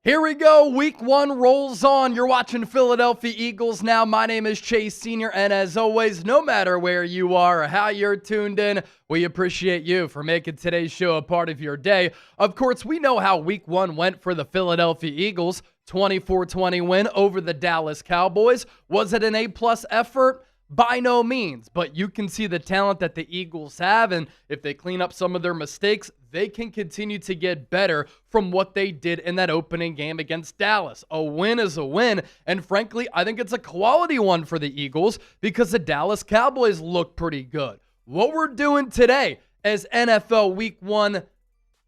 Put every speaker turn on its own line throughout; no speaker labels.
Here we go. Week 1 rolls on. You're watching Philadelphia Eagles now. My name is Chase Sr., and as always, no matter where you are or how you're tuned in, we appreciate you for making today's show a part of your day. Of course, we know how Week 1 went for the Philadelphia Eagles. 24-20 win over the Dallas Cowboys. Was it an A-plus effort? By no means, but you can see the talent that the Eagles have, and if they clean up some of their mistakes, they can continue to get better from what they did in that opening game against Dallas. A win is a win, and frankly, I think it's a quality one for the Eagles because the Dallas Cowboys look pretty good. What we're doing today as NFL Week 1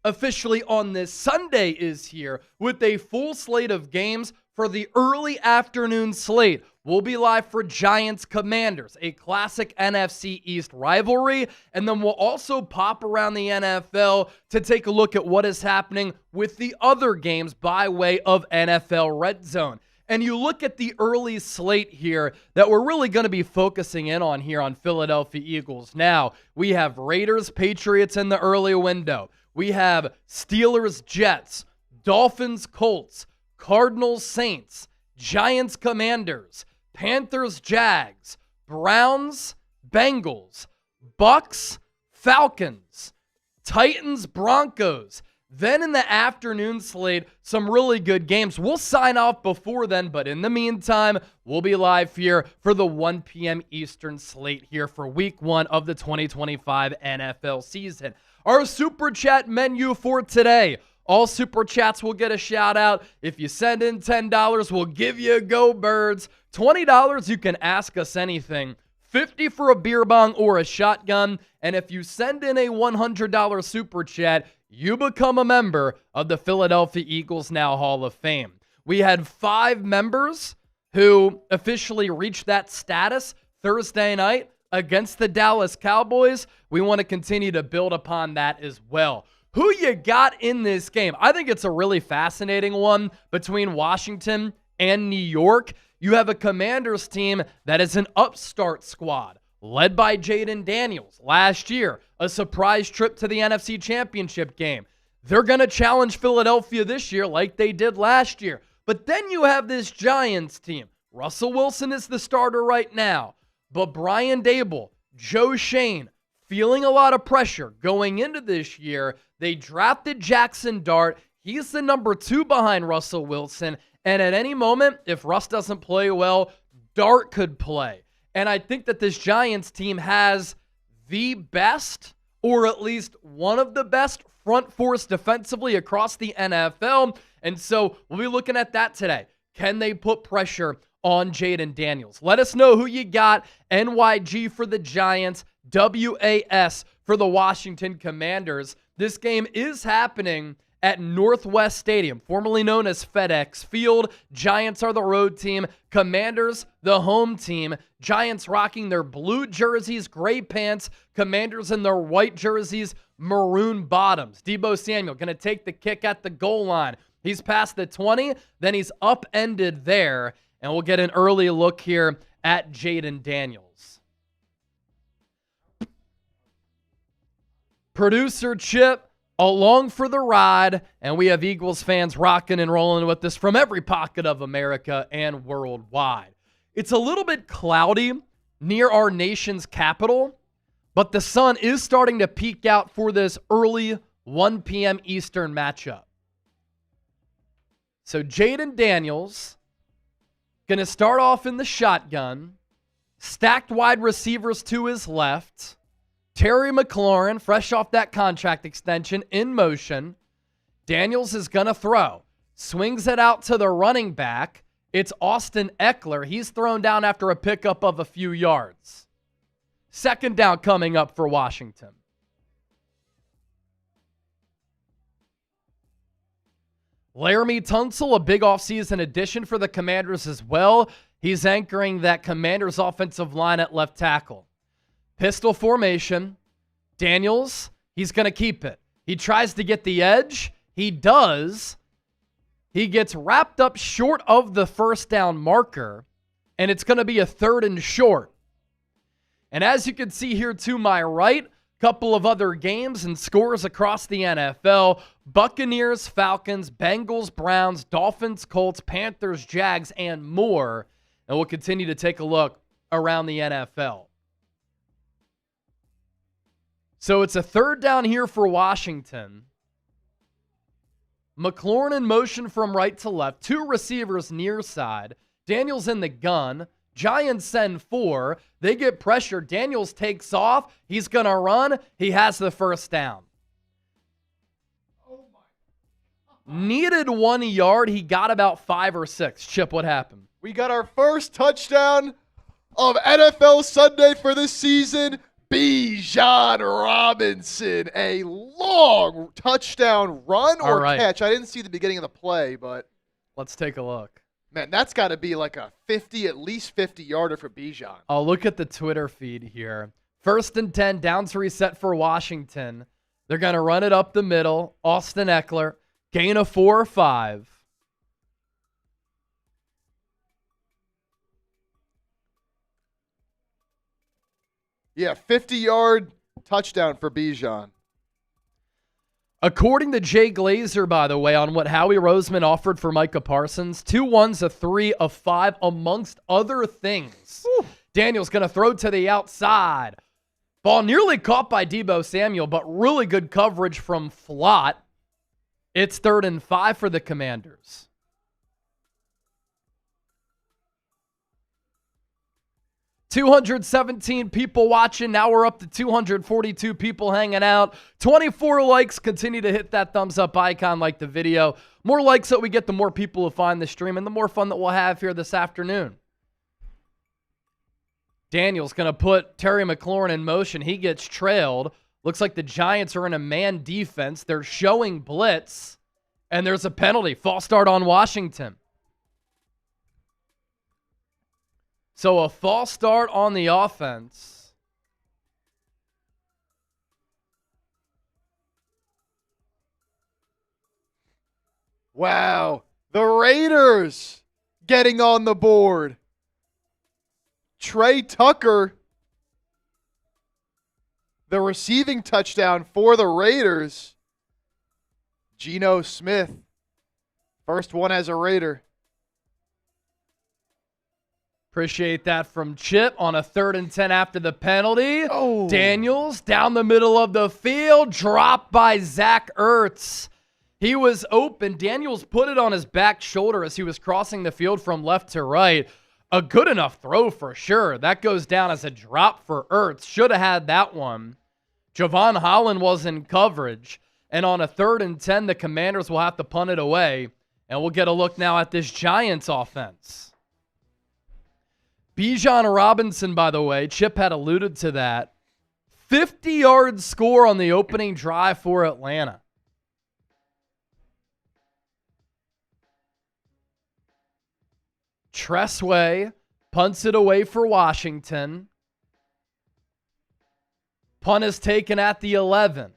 officially on this Sunday is here with a full slate of games for the early afternoon slate. We'll be live for Giants-Commanders, a classic NFC East rivalry, and then we'll also pop around the NFL to take a look at what is happening with the other games by way of NFL RedZone. And you look at the early slate here that we're really going to be focusing in on here on Philadelphia Eagles. Now, we have Raiders-Patriots in the early window. We have Steelers-Jets, Dolphins-Colts, Cardinals-Saints, Giants-Commanders, Panthers-Jags, Browns-Bengals, Bucks-Falcons, Titans-Broncos. Then in the afternoon slate, some really good games. We'll sign off before then, but in the meantime, we'll be live here for the 1 p.m. Eastern slate here for Week 1 of the 2025 NFL season. Our Super Chat menu for today. All Super Chats will get a shout out. If you send in $10, we'll give you a Go Birds. $20, you can ask us anything. $50 for a beer bong or a shotgun. And if you send in a $100 Super Chat, you become a member of the Philadelphia Eagles Now Hall of Fame. We had 5 members who officially reached that status Thursday night against the Dallas Cowboys. We want to continue to build upon that as well. Who you got in this game? I think it's a really fascinating one between Washington and New York. You have a Commanders team that is an upstart squad led by Jaden Daniels. Last year, a surprise trip to the NFC Championship game. They're going to challenge Philadelphia this year like they did last year. But then you have this Giants team. Russell Wilson is the starter right now. But Brian Dable, Joe Shane, feeling a lot of pressure going into this year. They drafted Jackson Dart. He's the number 2 behind Russell Wilson. And at any moment, if Russ doesn't play well, Dart could play. And I think that this Giants team has the best, or at least one of the best, front fours defensively across the NFL. And so we'll be looking at that today. Can they put pressure on Jaden Daniels? Let us know who you got. NYG for the Giants, WAS for the Washington Commanders. This game is happening at Northwest Stadium, formerly known as FedEx Field. Giants are the road team. Commanders, the home team. Giants rocking their blue jerseys, gray pants. Commanders in their white jerseys, maroon bottoms. Deebo Samuel going to take the kick at the goal line. He's past the 20, then he's upended there. And we'll get an early look here at Jaden Daniels. Producer Chip along for the ride, and we have Eagles fans rocking and rolling with this from every pocket of America and worldwide. It's a little bit cloudy near our nation's capital, but the sun is starting to peek out for this early 1 p.m. Eastern matchup. So Jaden Daniels going to start off in the shotgun, stacked wide receivers to his left. Terry McLaurin, fresh off that contract extension, in motion. Daniels is going to throw. Swings it out to the running back. It's Austin Eckler. He's thrown down after a pickup of a few yards. Second down coming up for Washington. Laramie Tunsil, a big offseason addition for the Commanders as well. He's anchoring that Commanders offensive line at left tackle. Pistol formation. Daniels, he's going to keep it. He tries to get the edge. He does. He gets wrapped up short of the first down marker, and it's going to be a 3rd and short. And as you can see here to my right, Couple of other games and scores across the NFL. Buccaneers, Falcons, Bengals, Browns, Dolphins, Colts, Panthers, Jags, and more. And we'll continue to take a look around the NFL. So it's a third down here for Washington. McLaurin in motion from right to left. 2 receivers near side. Daniels in the gun. Giants send 4. They get pressure. Daniels takes off. He's going to run. He has the first down. Needed 1 yard. He got about 5 or 6. Chip, what happened?
We got our first touchdown of NFL Sunday for this season. Bijan Robinson. A long touchdown run or catch. I didn't see the beginning of the play, but
let's take a look.
Man, that's got to be like a 50, at least 50-yarder for Bijan.
I'll look at the Twitter feed here. 1st and 10, downs reset for Washington. They're going to run it up the middle. Austin Eckler, gain of 4 or 5.
Yeah, 50-yard touchdown for Bijan.
According to Jay Glazer, by the way, on what Howie Roseman offered for Micah Parsons, 2 1s, a 3, a 5, amongst other things. Whew. Daniels going to throw to the outside. Ball nearly caught by Deebo Samuel, but really good coverage from Flott. It's 3rd and 5 for the Commanders. $217 people watching. Now we're up to 242 people hanging out. 24 likes. Continue to hit that thumbs up icon, like the video. More likes that we get, the more people will find the stream and the more fun that we'll have here this afternoon. Daniels going to put Terry McLaurin in motion. He gets trailed. Looks like the Giants are in a man defense. They're showing blitz, and there's a penalty. False start on Washington. So a false start on the offense.
Wow. The Raiders getting on the board. Trey Tucker, the receiving touchdown for the Raiders. Geno Smith, first one as a Raider.
Appreciate that from Chip on a 3rd and 10 after the penalty.
Oh.
Daniels down the middle of the field, dropped by Zach Ertz. He was open. Daniels put it on his back shoulder as he was crossing the field from left to right. A good enough throw for sure. That goes down as a drop for Ertz. Should have had that one. Javon Holland was in coverage. And on a 3rd and 10, the Commanders will have to punt it away. And we'll get a look now at this Giants offense. Bijan Robinson, by the way, Chip had alluded to that. 50-yard score on the opening drive for Atlanta. Tressway punts it away for Washington. Punt is taken at the 11.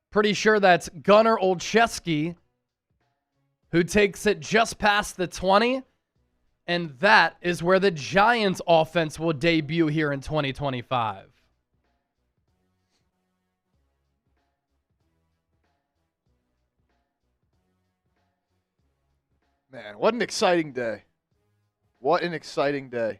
Pretty sure that's Gunnar Olszewski, who takes it just past the 20. And that is where the Giants offense will debut here in 2025.
Man, what an exciting day. What an exciting day.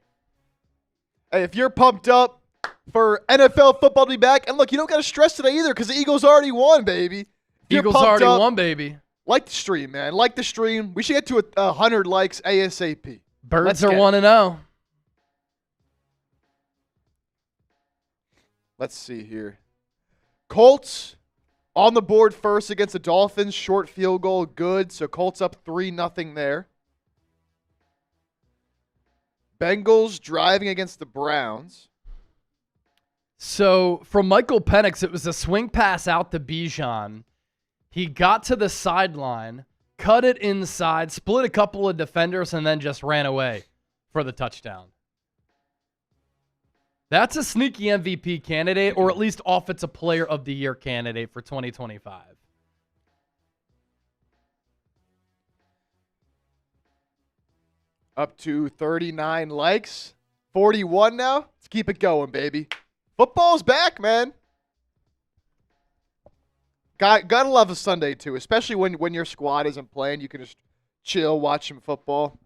Hey, if you're pumped up for NFL football to be back, and look, you don't got to stress today either because the Eagles already won, baby.
Eagles already won, baby.
Like the stream, man. Like the stream. We should get to 100 likes ASAP.
Birds are 1-0.
Let's see here. Colts on the board first against the Dolphins. Short field goal, good. So Colts up 3-0 there. Bengals driving against the Browns.
So from Michael Penix, it was a swing pass out to Bijan. He got to the sideline, cut it inside, split a couple of defenders, and then just ran away for the touchdown. That's a sneaky MVP candidate, or at least Offensive Player of the Year candidate for 2025.
Up to 39 likes. 41 now. Let's keep it going, baby. Football's back, man. Gotta love a Sunday, too, especially when your squad isn't playing. You can just chill, watch some football.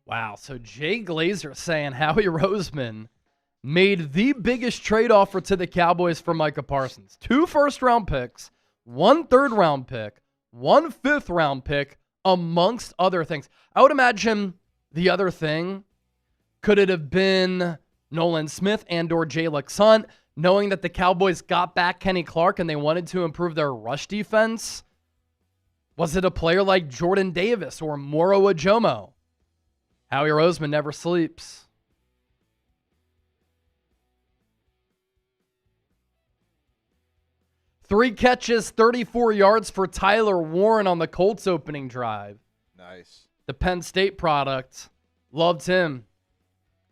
Wow, so Jay Glazer saying Howie Roseman made the biggest trade offer to the Cowboys for Micah Parsons. 2 first-round picks, 1 third-round pick, 1 fifth-round pick, amongst other things. I would imagine the other thing, could it have been Nolan Smith and or Jalen Hunt, knowing that the Cowboys got back Kenny Clark and they wanted to improve their rush defense? Was it a player like Jordan Davis or Moro Ajomo? Howie Roseman never sleeps. Three catches, 34 yards for Tyler Warren on the Colts opening drive.
Nice.
The Penn State product. Loved him.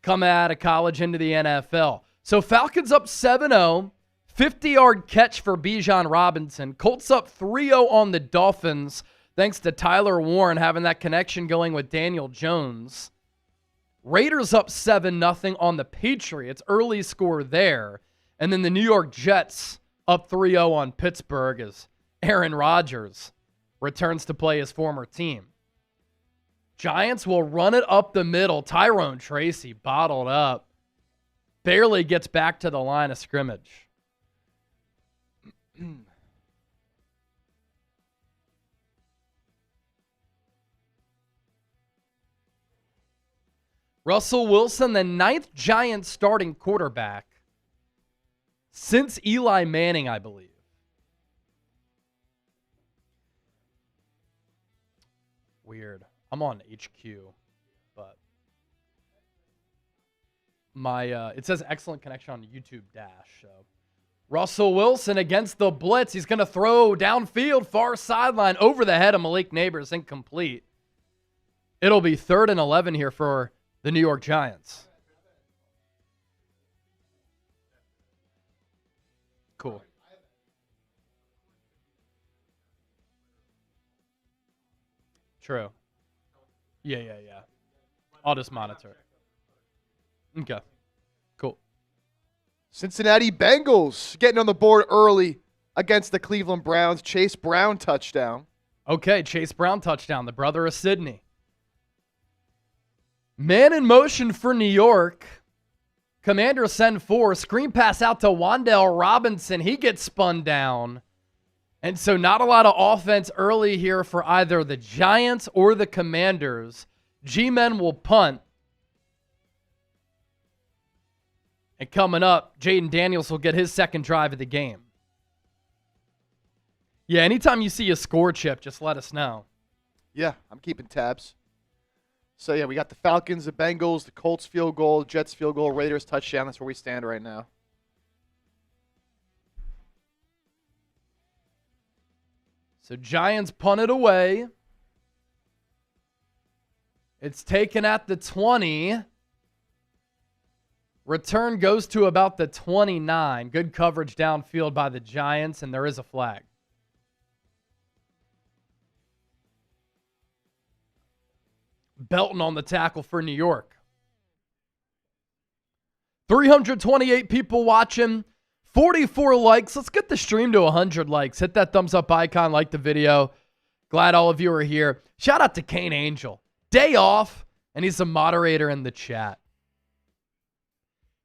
Come out of college into the NFL. So Falcons up 7-0. 50-yard catch for Bijan Robinson. Colts up 3-0 on the Dolphins, thanks to Tyler Warren having that connection going with Daniel Jones. Raiders up 7-0 on the Patriots. Early score there. And then the New York Jets up 3-0 on Pittsburgh as Aaron Rodgers returns to play his former team. Giants will run it up the middle. Tyrone Tracy bottled up. Barely gets back to the line of scrimmage. Russell Wilson, the 9th Giants starting quarterback since Eli Manning, I believe. Weird. I'm on HQ, but my it says excellent connection on YouTube Dash. So Russell Wilson against the blitz. He's going to throw downfield, far sideline, over the head of Malik Neighbors, incomplete. It'll be 3rd and 11 here for the New York Giants. Cool. True. Yeah. I'll just monitor it. Okay. Cool.
Cincinnati Bengals getting on the board early against the Cleveland Browns. Chase Brown touchdown.
Okay, Chase Brown touchdown, the brother of Sydney. Man in motion for New York. Commander send 4. Screen pass out to Wan'Dale Robinson. He gets spun down. And so not a lot of offense early here for either the Giants or the Commanders. G-Men will punt. And coming up, Jaden Daniels will get his second drive of the game. Yeah, anytime you see a score chip, just let us know.
Yeah, I'm keeping tabs. So, yeah, we got the Falcons, the Bengals, the Colts field goal, Jets field goal, Raiders touchdown. That's where we stand right now.
So Giants punt it away. It's taken at the 20. Return goes to about the 29. Good coverage downfield by the Giants, and there is a flag. Belton on the tackle for New York. 328 people watching. 44 likes. Let's get the stream to 100 likes. Hit that thumbs up icon, like the video. Glad all of you are here. Shout out to Kane Angel. Day off, and he's a moderator in the chat.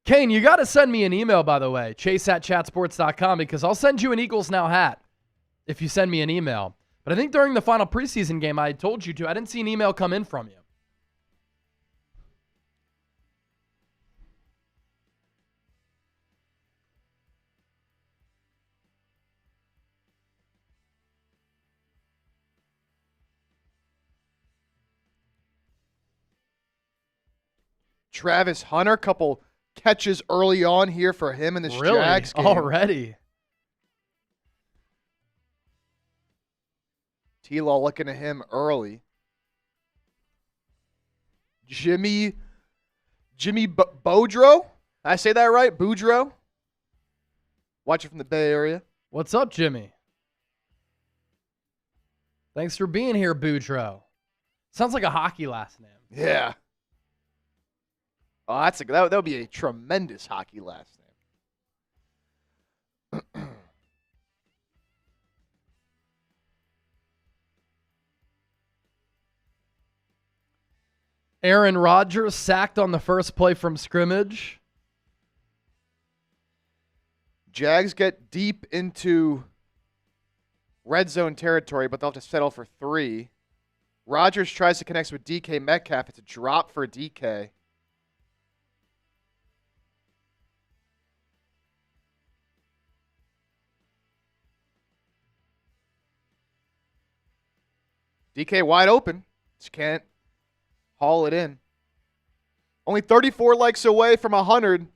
Kane, you got to send me an email, by the way, chase@chatsports.com, because I'll send you an Eagles Now hat if you send me an email. But I think during the final preseason game I told you to, I didn't see an email come in from you.
Travis Hunter, couple catches early on here for him in this Jags game.
Already?
T-Law looking at him early. Jimmy Boudreaux? Did I say that right? Boudreaux? Watching from the Bay Area.
What's up, Jimmy? Thanks for being here, Boudreaux. Sounds like a hockey last name.
Yeah. Oh, that would be a tremendous hockey last name.
Aaron Rodgers sacked on the first play from scrimmage.
Jags get deep into red zone territory, but they'll have to settle for 3. Rodgers tries to connect with DK Metcalf. It's a drop for DK. DK wide open. Just can't haul it in. Only 34 likes away from 100.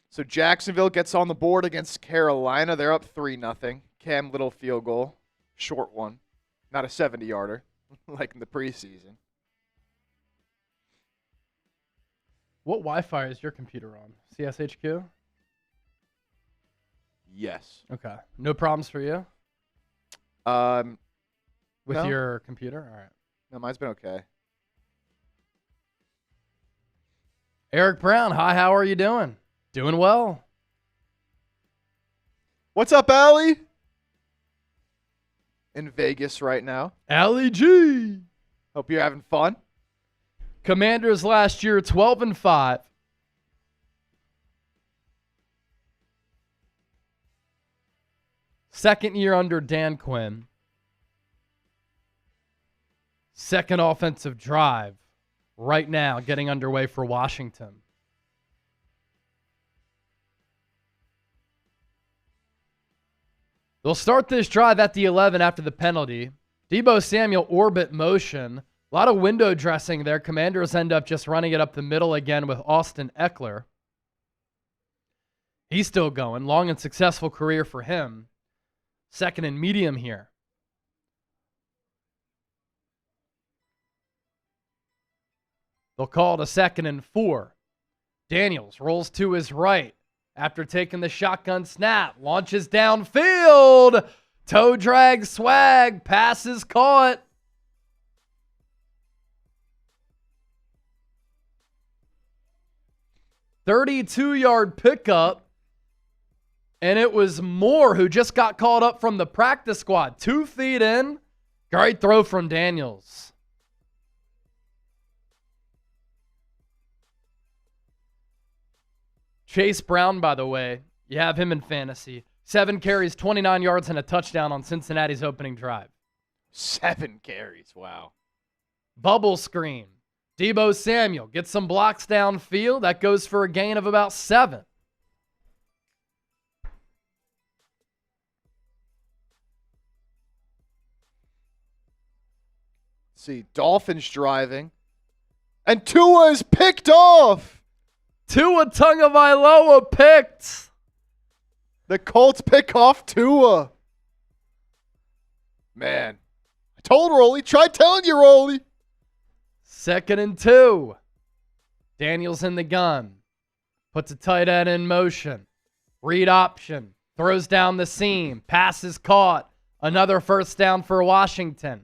So Jacksonville gets on the board against Carolina. They're up 3-0. Cam Little field goal. Short one. Not a 70-yarder like in the preseason.
What Wi-Fi is your computer on? CSHQ?
Yes.
Okay. No problems for you? With
No.
your computer? All right.
No, mine's been okay.
Eric Brown, hi, how are you doing? Doing well.
What's up, Allie? In Vegas right now.
Allie G.
Hope you're having fun.
Commanders last year, 12-5. Second year under Dan Quinn. Second offensive drive right now getting underway for Washington. They'll start this drive at the 11 after the penalty. Deebo Samuel orbit motion. A lot of window dressing there. Commanders end up just running it up the middle again with Austin Eckler. He's still going. Long and successful career for him. Second and medium here. They'll call it a 2nd and 4. Daniels rolls to his right after taking the shotgun snap. Launches downfield. Toe drag swag. Passes caught. "32-yard pickup. And it was Moore who just got called up from the practice squad. 2 feet in. Great throw from Daniels. Chase Brown, by the way, you have him in fantasy. 7 carries, 29 yards, and a touchdown on Cincinnati's opening drive.
7 carries. Wow.
Bubble screen. Deebo Samuel gets some blocks downfield. That goes for a gain of about 7.
See, Dolphins driving. And Tua is picked off.
Tua Tagovailoa picked.
The Colts pick off Tua. Man, I told Rolly. Try telling you, Rolly.
2nd and 2. Daniels in the gun. Puts a tight end in motion. Read option. Throws down the seam. Pass is caught. Another first down for Washington.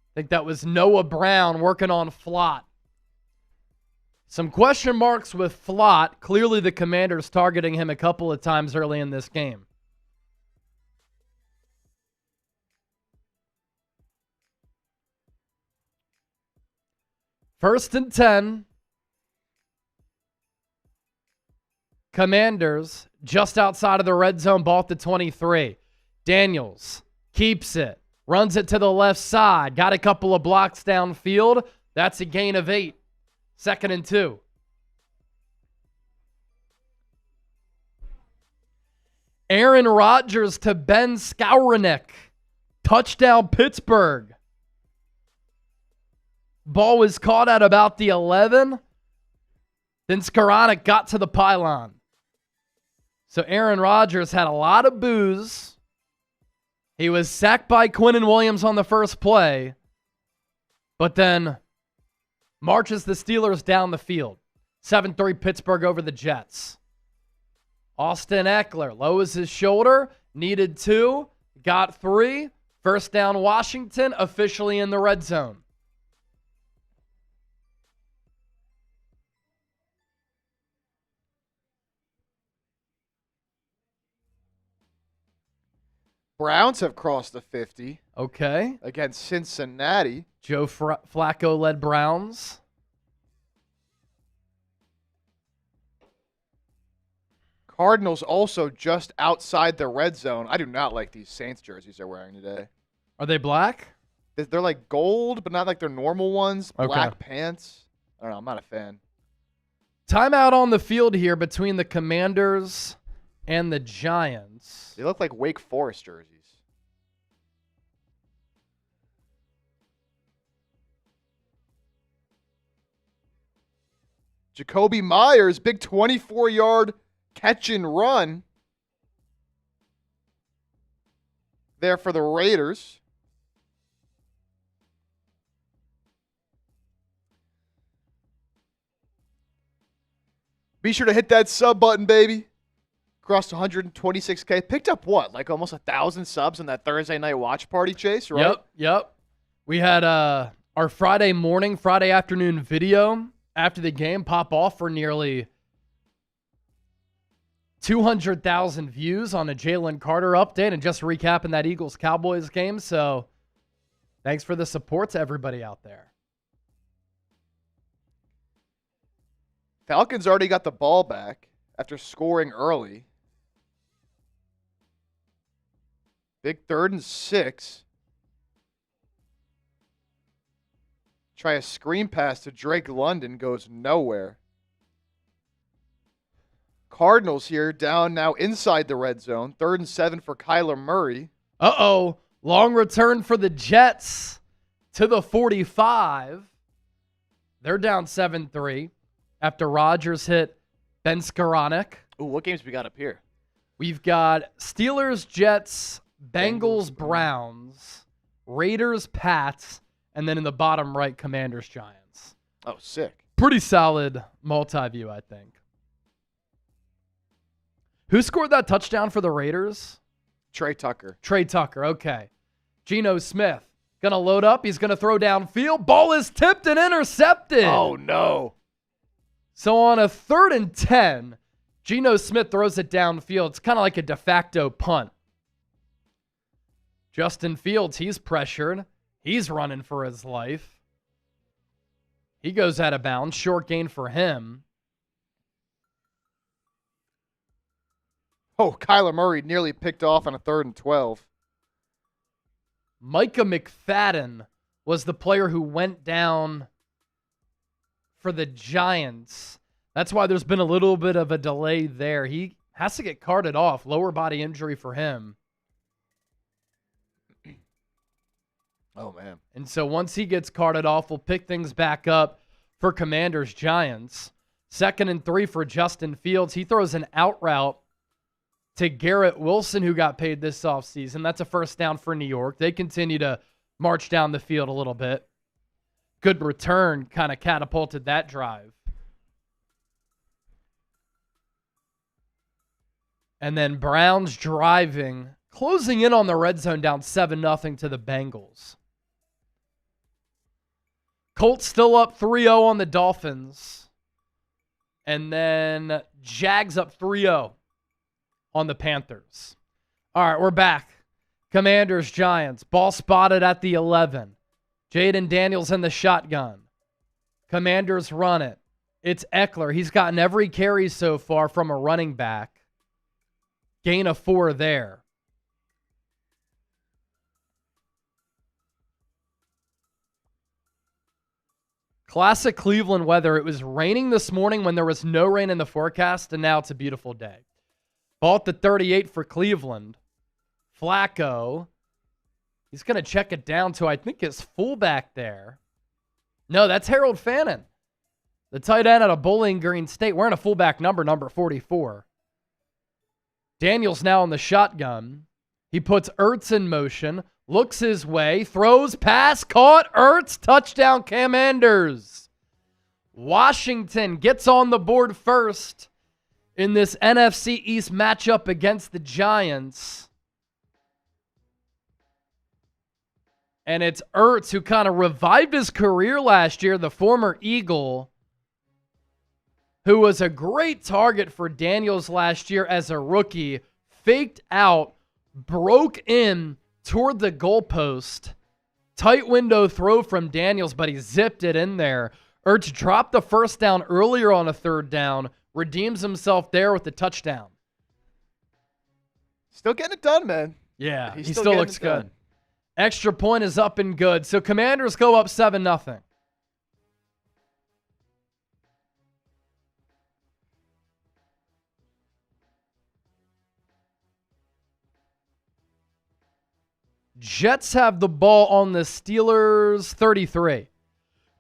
I think that was Noah Brown working on Flott. Some question marks with Flott. Clearly the Commanders targeting him a couple of times early in this game. First and 10. Commanders just outside of the red zone, ball at the 23. Daniels keeps it. Runs it to the left side. Got a couple of blocks downfield. That's a gain of 8. 2nd and 2. Aaron Rodgers to Ben Skowronek. Touchdown Pittsburgh. Ball was caught at about the 11. Then Skowronek got to the pylon. So Aaron Rodgers had a lot of boos. He was sacked by Quinnen Williams on the first play. But then marches the Steelers down the field. 7-3 Pittsburgh over the Jets. Austin Eckler lowers his shoulder, needed 2, got 3. First down Washington, officially in the red zone.
Browns have crossed the 50.
Okay.
Against Cincinnati.
Joe Flacco-led Browns.
Cardinals also just outside the red zone. I do not like these Saints jerseys they're wearing today.
Are they black?
They're like gold, but not like their normal ones.
Okay.
Black pants. I don't know. I'm not a fan.
Timeout on the field here between the Commanders and the Giants.
They look like Wake Forest jerseys. Jacoby Myers, big 24-yard catch and run there for the Raiders. Be sure to hit that sub button, baby. Crossed 126K. Picked up what? Like almost 1,000 subs in that Thursday night watch party, Chase, right?
Yep. We had our Friday afternoon video after the game pop off for nearly 200,000 views on a Jalen Carter update and just recapping that Eagles-Cowboys game. So thanks for the support to everybody out there.
Falcons already got the ball back after scoring early. Big 3rd and 6. Try a screen pass to Drake London. Goes nowhere. Cardinals here down now inside the red zone. 3rd and 7 for Kyler Murray.
Uh-oh. Long return for the Jets to the 45. They're down 7-3 after Rodgers hit Ben Skoranek.
Ooh, what games we got up here?
We've got Steelers, Jets, Bengals, Browns, Raiders, Pats, and then in the bottom right, Commanders, Giants.
Oh, sick.
Pretty solid multi-view, I think. Who scored that touchdown for the Raiders?
Trey Tucker.
Trey Tucker, okay. Geno Smith, going to load up. He's going to throw downfield. Ball is tipped and intercepted.
Oh, no.
So on a 3rd and 10, Geno Smith throws it downfield. It's kind of like a de facto punt. Justin Fields, he's pressured. He's running for his life. He goes out of bounds. Short gain for him.
Oh, Kyler Murray nearly picked off on a 3rd and 12.
Micah McFadden was the player who went down for the Giants. That's why there's been a little bit of a delay there. He has to get carted off. Lower body injury for him.
Oh, man.
And so once he gets carted off, we'll pick things back up for Commanders Giants. 2nd and 3 for Justin Fields. He throws an out route to Garrett Wilson, who got paid this offseason. That's a first down for New York. They continue to march down the field a little bit. Good return kind of catapulted that drive. And then Browns driving, closing in on the red zone down 7-0 to the Bengals. Colts still up 3-0 on the Dolphins. And then Jags up 3-0 on the Panthers. All right, we're back. Commanders, Giants. Ball spotted at the 11. Jaden Daniels in the shotgun. Commanders run it. It's Eckler. He's gotten every carry so far from a running back. Gain of 4 there. Classic Cleveland weather. It was raining this morning when there was no rain in the forecast, and now it's a beautiful day. Ball at the 38 for Cleveland. Flacco. He's going to check it down to, I think, his fullback there. No, that's Harold Fannin, the tight end out of Bowling Green State, wearing a fullback number 44. Daniels now in the shotgun. He puts Ertz in motion, looks his way, throws, pass, caught, Ertz, touchdown, Commanders. Washington gets on the board first in this NFC East matchup against the Giants. And it's Ertz, who kind of revived his career last year, the former Eagle, who was a great target for Daniels last year as a rookie, faked out, broke in toward the goalpost. Tight window throw from Daniels, but he zipped it in there. Ertz dropped the first down earlier on a third down, redeems himself there with the touchdown.
Still getting it done, man.
Yeah, he still looks good. Extra point is up and good. So Commanders go up 7-0. Jets have the ball on the Steelers 33.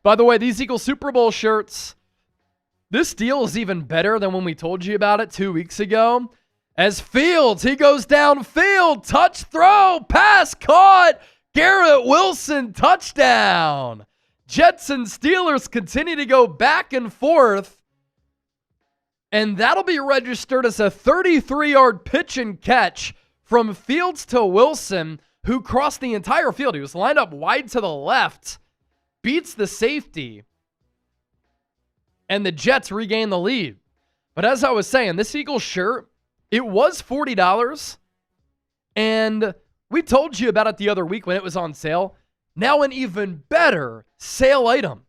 By the way, these Eagles Super Bowl shirts, this deal is even better than when we told you about it 2 weeks ago. As Fields, he goes downfield, touch throw, pass caught, Garrett Wilson, touchdown. Jets and Steelers continue to go back and forth, and that'll be registered as a 33-yard pitch and catch from Fields to Wilson, who crossed the entire field. He was lined up wide to the left, beats the safety, and the Jets regain the lead. But as I was saying, this Eagles shirt, it was $40, and we told you about it the other week when it was on sale. Now an even better sale item.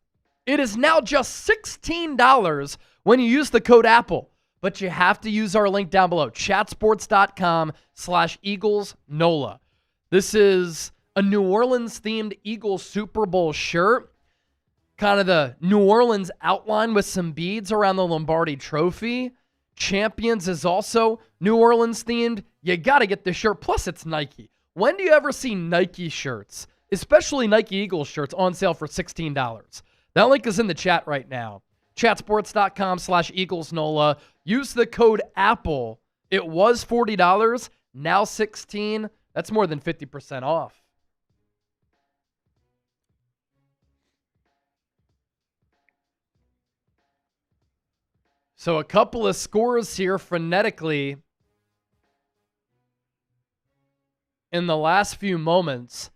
It is now just $16 when you use the code APPLE. But you have to use our link down below, chatsports.com/EaglesNOLA. This is a New Orleans-themed Eagles Super Bowl shirt. Kind of the New Orleans outline with some beads around the Lombardi Trophy. Champions is also New Orleans-themed. You got to get the shirt. Plus, it's Nike. When do you ever see Nike shirts, especially Nike Eagles shirts, on sale for $16? That link is in the chat right now. Chatsports.com/EaglesNOLA. Use the code APPLE. It was $40, now $16. That's more than 50% off. So a couple of scores here phonetically in the last few moments.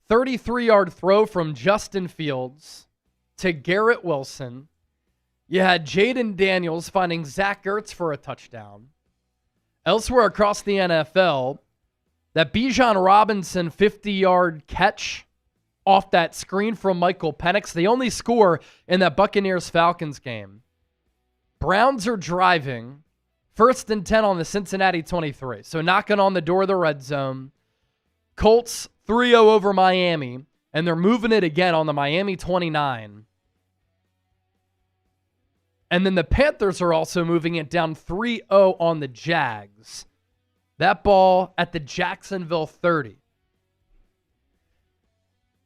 33-yard throw from Justin Fields to Garrett Wilson. You had Jaden Daniels finding Zach Ertz for a touchdown. Elsewhere across the NFL, that Bijan Robinson 50-yard catch off that screen from Michael Penix, the only score in that Buccaneers-Falcons game. Browns are driving. 1st and 10 on the Cincinnati 23. So knocking on the door of the red zone. Colts 3-0 over Miami, and they're moving it again on the Miami 29. And then the Panthers are also moving it down 3-0 on the Jags. That ball at the Jacksonville 30.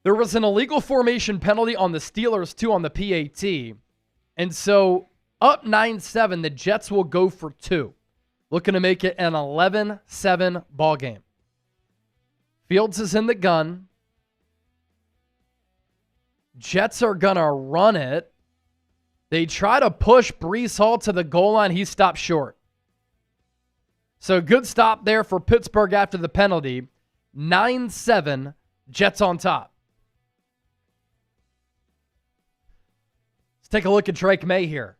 There was an illegal formation penalty on the Steelers, too, on the PAT. And so up 9-7, the Jets will go for 2. Looking to make it an 11-7 ball game. Fields is in the gun. Jets are going to run it. They try to push Breece Hall to the goal line. He stopped short. So good stop there for Pittsburgh after the penalty. 9-7, Jets on top. Let's take a look at Drake May here.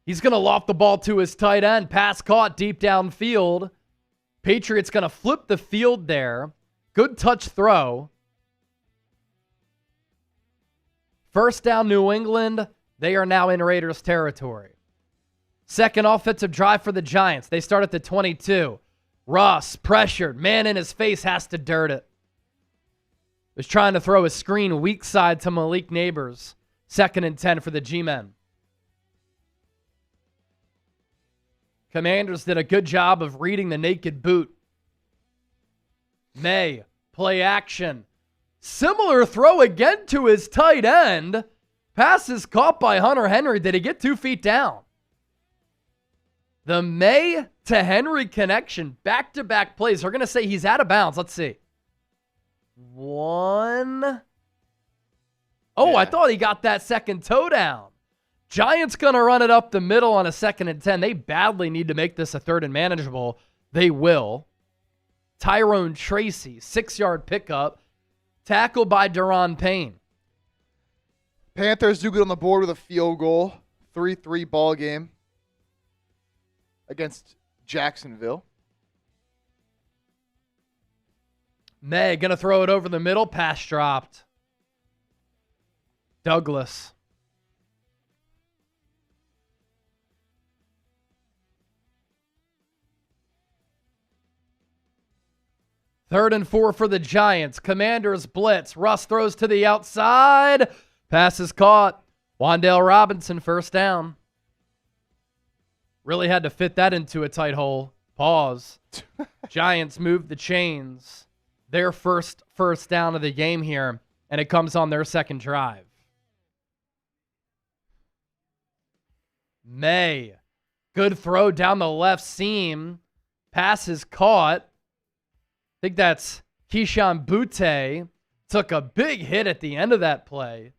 He's going to loft the ball to his tight end. Pass caught deep downfield. Patriots going to flip the field there. Good touch throw. First down, New England. They are now in Raiders territory. Second offensive drive for the Giants. They start at the 22. Russ, pressured. Man in his face, has to dirt it. Was trying to throw a screen weak side to Malik Neighbors. 2nd and 10 for the G-men. Commanders did a good job of reading the naked boot. May, play action. Similar throw again to his tight end. Pass is caught by Hunter Henry. Did he get 2 feet down? The May to Henry connection. Back-to-back plays. We're going to say he's out of bounds. Let's see. 1. Oh, yeah. I thought he got that second toe down. Giants going to run it up the middle on a 2nd and 10. They badly need to make this a 3rd and manageable. They will. Tyrone Tracy, 6-yard pickup. Tackled by Deron Payne.
Panthers do get on the board with a field goal. 3-3 ball game against Jacksonville.
May going to throw it over the middle. Pass dropped. Douglas. Third and 4 for the Giants. Commanders blitz. Russ throws to the outside. Pass is caught. Wan'Dale Robinson, first down. Really had to fit that into a tight hole. Pause. Giants move the chains. Their first down of the game here, and it comes on their 2nd drive. May. Good throw down the left seam. Pass is caught. I think that's Keyshawn Butte. Took a big hit at the end of that play,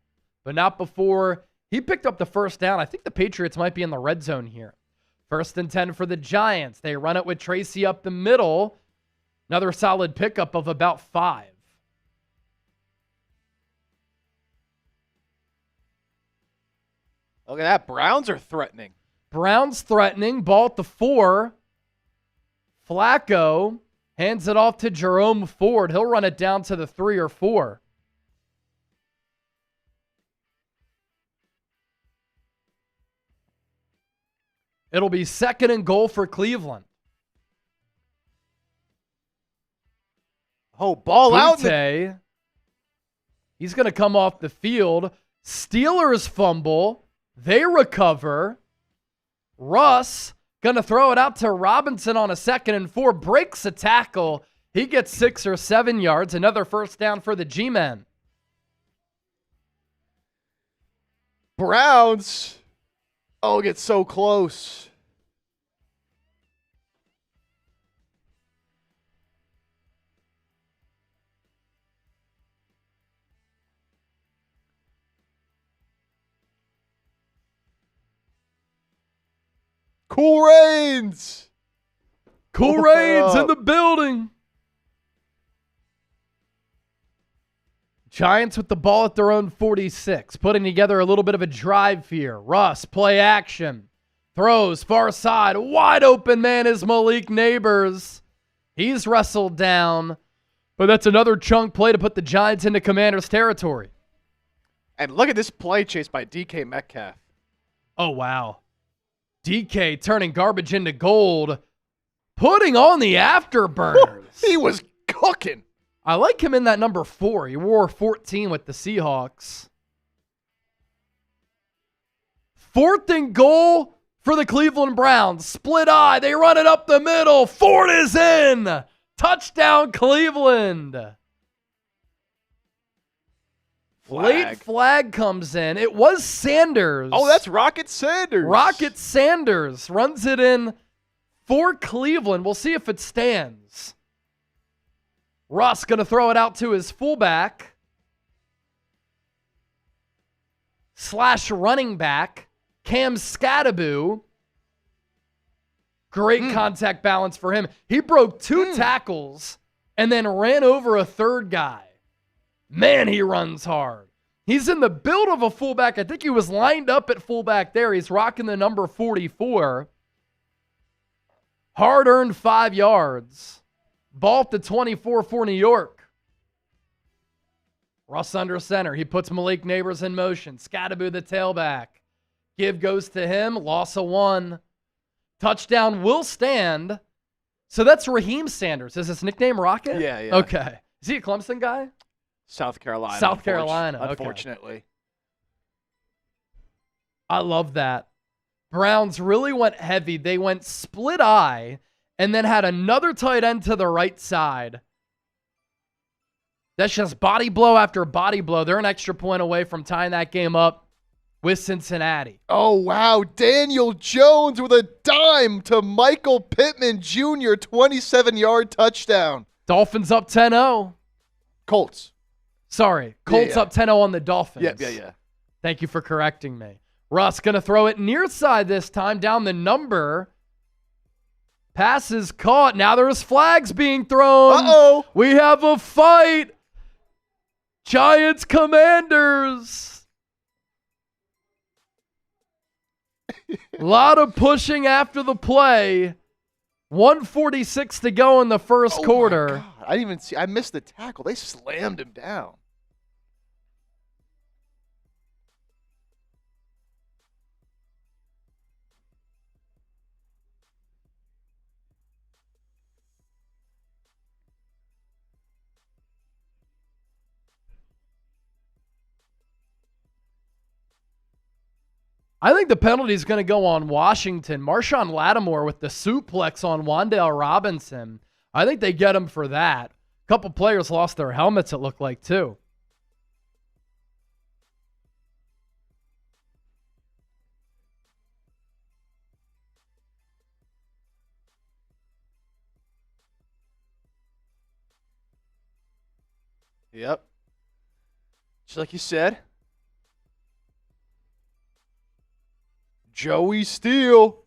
but not before he picked up the first down. I think the Patriots might be in the red zone here. 1st and 10 for the Giants. They run it with Tracy up the middle. Another solid pickup of about 5.
Look at that. Browns are threatening.
Browns threatening. Ball at the 4. Flacco hands it off to Jerome Ford. He'll run it down to the 3 or 4. It'll be 2nd and goal for Cleveland.
Oh, ball out.
He's going to come off the field. Steelers fumble. They recover. Russ going to throw it out to Robinson on a 2nd and 4. Breaks a tackle. He gets 6 or 7 yards. Another first down for the G-Men.
Browns. Oh, get so close. Cool Rains.
Cool Rains in the building. Giants with the ball at their own 46, putting together a little bit of a drive here. Russ, play action. Throws far side. Wide open man is Malik Neighbors. He's wrestled down. But that's another chunk play to put the Giants into Commanders territory.
And look at this play chase by DK Metcalf.
Oh, wow. DK turning garbage into gold. Putting on the afterburners.
He was cooking.
I like him in that number 4. He wore 14 with the Seahawks. 4th and goal for the Cleveland Browns. Split eye. They run it up the middle. Ford is in. Touchdown, Cleveland. Late flag comes in. It was Sanders.
Oh, that's Rocket Sanders.
Rocket Sanders runs it in for Cleveland. We'll see if it stands. Russ going to throw it out to his fullback / running back, Cam Scattaboo. Great contact balance for him. He broke 2 tackles and then ran over a 3rd guy. Man, he runs hard. He's in the build of a fullback. I think he was lined up at fullback there. He's rocking the number 44. Hard-earned 5 yards. Ball at the 24 for New York. Russ under center. He puts Malik Neighbors in motion. Scattaboo the tailback. Give goes to him. Loss of 1. Touchdown will stand. So that's Raheem Sanders. Is his nickname Rocket?
Yeah.
Okay. Is he a Clemson guy?
South Carolina.
South Carolina.
Unfortunately.
Okay. I love that. Browns really went heavy. They went split eye and then had another tight end to the right side. That's just body blow after body blow. They're an extra point away from tying that game up with Cincinnati.
Oh, wow. Daniel Jones with a dime to Michael Pittman Jr., 27-yard touchdown.
Dolphins up 10-0.
Colts.
Sorry. Colts up 10-0 on the Dolphins.
Yeah.
Thank you for correcting me. Russ going to throw it near side this time, down the number. Pass is caught. Now there's flags being thrown.
Uh-oh.
We have a fight. Giants Commanders. A lot of pushing after the play. 1:46 to go in the first quarter.
My God. I didn't even see. I missed the tackle. They slammed him down.
I think the penalty is going to go on Washington. Marshawn Lattimore with the suplex on Wan'Dale Robinson. I think they get him for that. A couple players lost their helmets, it looked like, too.
Yep. Just like you said. Joey Steele.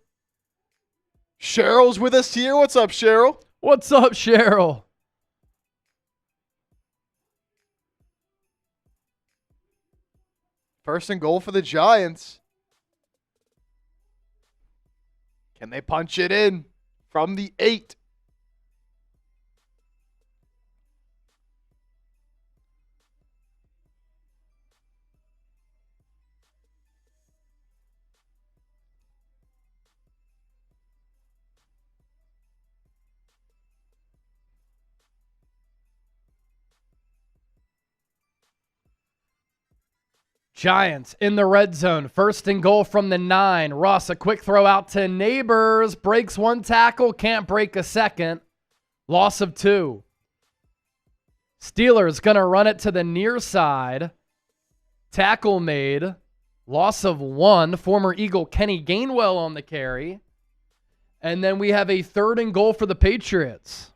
Cheryl's with us here. What's up, Cheryl?
What's up, Cheryl?
First and goal for the Giants. Can they punch it in from the 8?
Giants in the red zone. First and goal from the 9. Russ, a quick throw out to Neighbors. Breaks one tackle. Can't break a second. Loss of 2. Steelers going to run it to the near side. Tackle made. Loss of 1. Former Eagle Kenny Gainwell on the carry. And then we have a third and goal for the Patriots.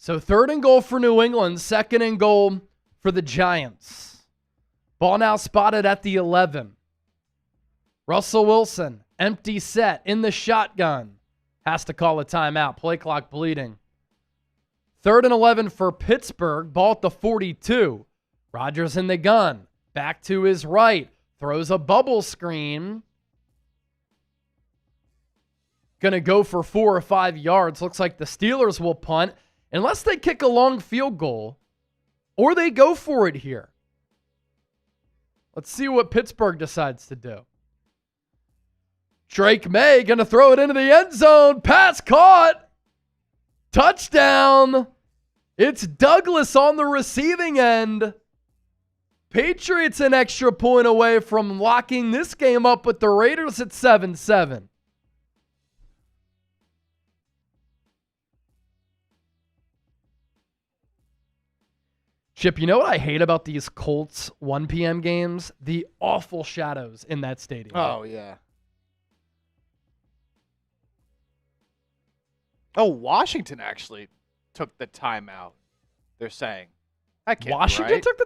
So third and goal for New England, second and goal for the Giants. Ball now spotted at the 11. Russell Wilson, empty set in the shotgun. Has to call a timeout. Play clock bleeding. Third and 11 for Pittsburgh. Ball at the 42. Rodgers in the gun. Back to his right. Throws a bubble screen. Going to go for 4 or 5 yards. Looks like the Steelers will punt. Unless they kick a long field goal or they go for it here. Let's see what Pittsburgh decides to do. Drake May going to throw it into the end zone. Pass caught. Touchdown. It's Douglas on the receiving end. Patriots an extra point away from locking this game up with the Raiders at 7-7. Chip, you know what I hate about these Colts 1 p.m. games? The awful shadows in that stadium.
Oh, yeah. Oh, Washington actually took the timeout, they're saying. That can't
Washington
be right.
took the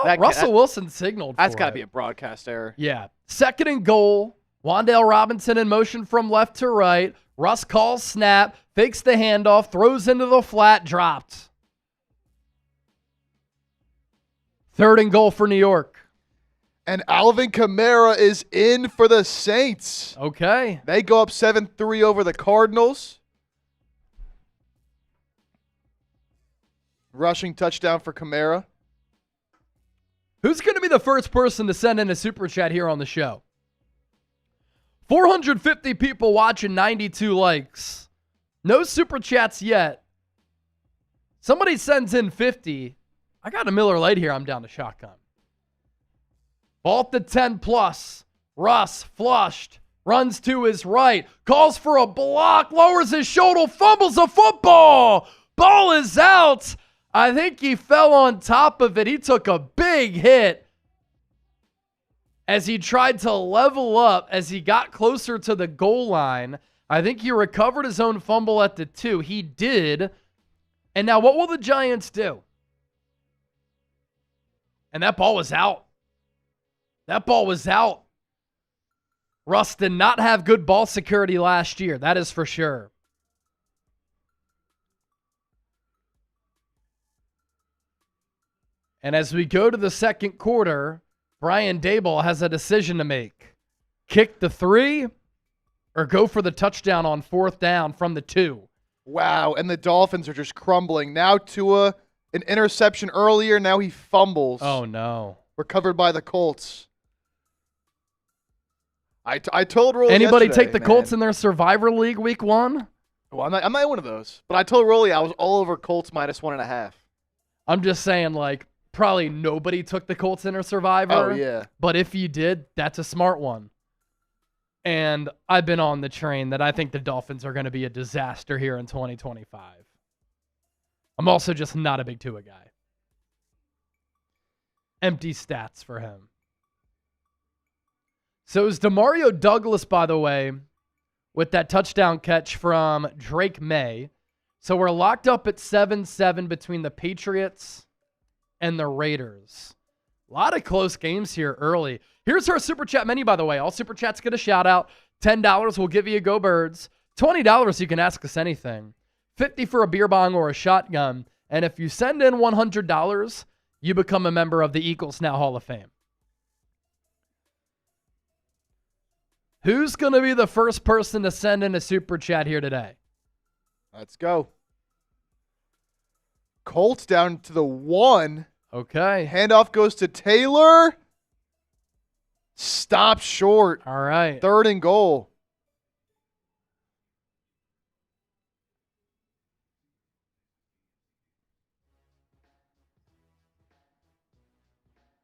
timeout? Russell Wilson signaled for it.
That's got to be a broadcast error.
Yeah. Second and goal. Wan'Dale Robinson in motion from left to right. Russ calls snap, fakes the handoff, throws into the flat, dropped. Third and goal for New York.
And Alvin Kamara is in for the Saints.
Okay.
They go up 7-3 over the Cardinals. Rushing touchdown for Kamara.
Who's going to be the first person to send in a super chat here on the show? 450 people watching, 92 likes. No super chats yet. Somebody sends in 50. I got a Miller Lite here. I'm down to shotgun. Ball at the 10 plus. Russ flushed. Runs to his right. Calls for a block. Lowers his shoulder. Fumbles the football. Ball is out. I think he fell on top of it. He took a big hit as he tried to level up as he got closer to the goal line. I think he recovered his own fumble at the 2. He did. And now what will the Giants do? And that ball was out. That ball was out. Russ did not have good ball security last year. That is for sure. And as we go to the second quarter, Brian Daboll has a decision to make. Kick the 3 or go for the touchdown on 4th down from the 2.
Wow, and the Dolphins are just crumbling. Now Tua, an interception earlier, now he fumbles.
Oh, no.
Recovered by the Colts. I told Rolly
Anybody
yesterday,
take the Colts in their Survivor League week 1?
Well, I'm not one of those. But I told Rolly I was all over Colts -1.5.
I'm just saying, like, probably nobody took the Colts in their Survivor.
Oh, yeah.
But if you did, that's a smart one. And I've been on the train that I think the Dolphins are going to be a disaster here in 2025. I'm also just not a big Tua guy. Empty stats for him. So it was Demario Douglas, by the way, with that touchdown catch from Drake May. So we're locked up at 7-7 between the Patriots and the Raiders. A lot of close games here early. Here's our Super Chat menu, by the way. All Super Chats get a shout out. $10 will give you a Go Birds. $20 you can ask us anything. $50 for a beer bong or a shotgun. And if you send in $100, you become a member of the Eagles Now Hall of Fame. Who's going to be the first person to send in a Super Chat here today?
Let's go. Colts down to the 1.
Okay.
Handoff goes to Taylor. Stop short.
All right.
3rd and goal.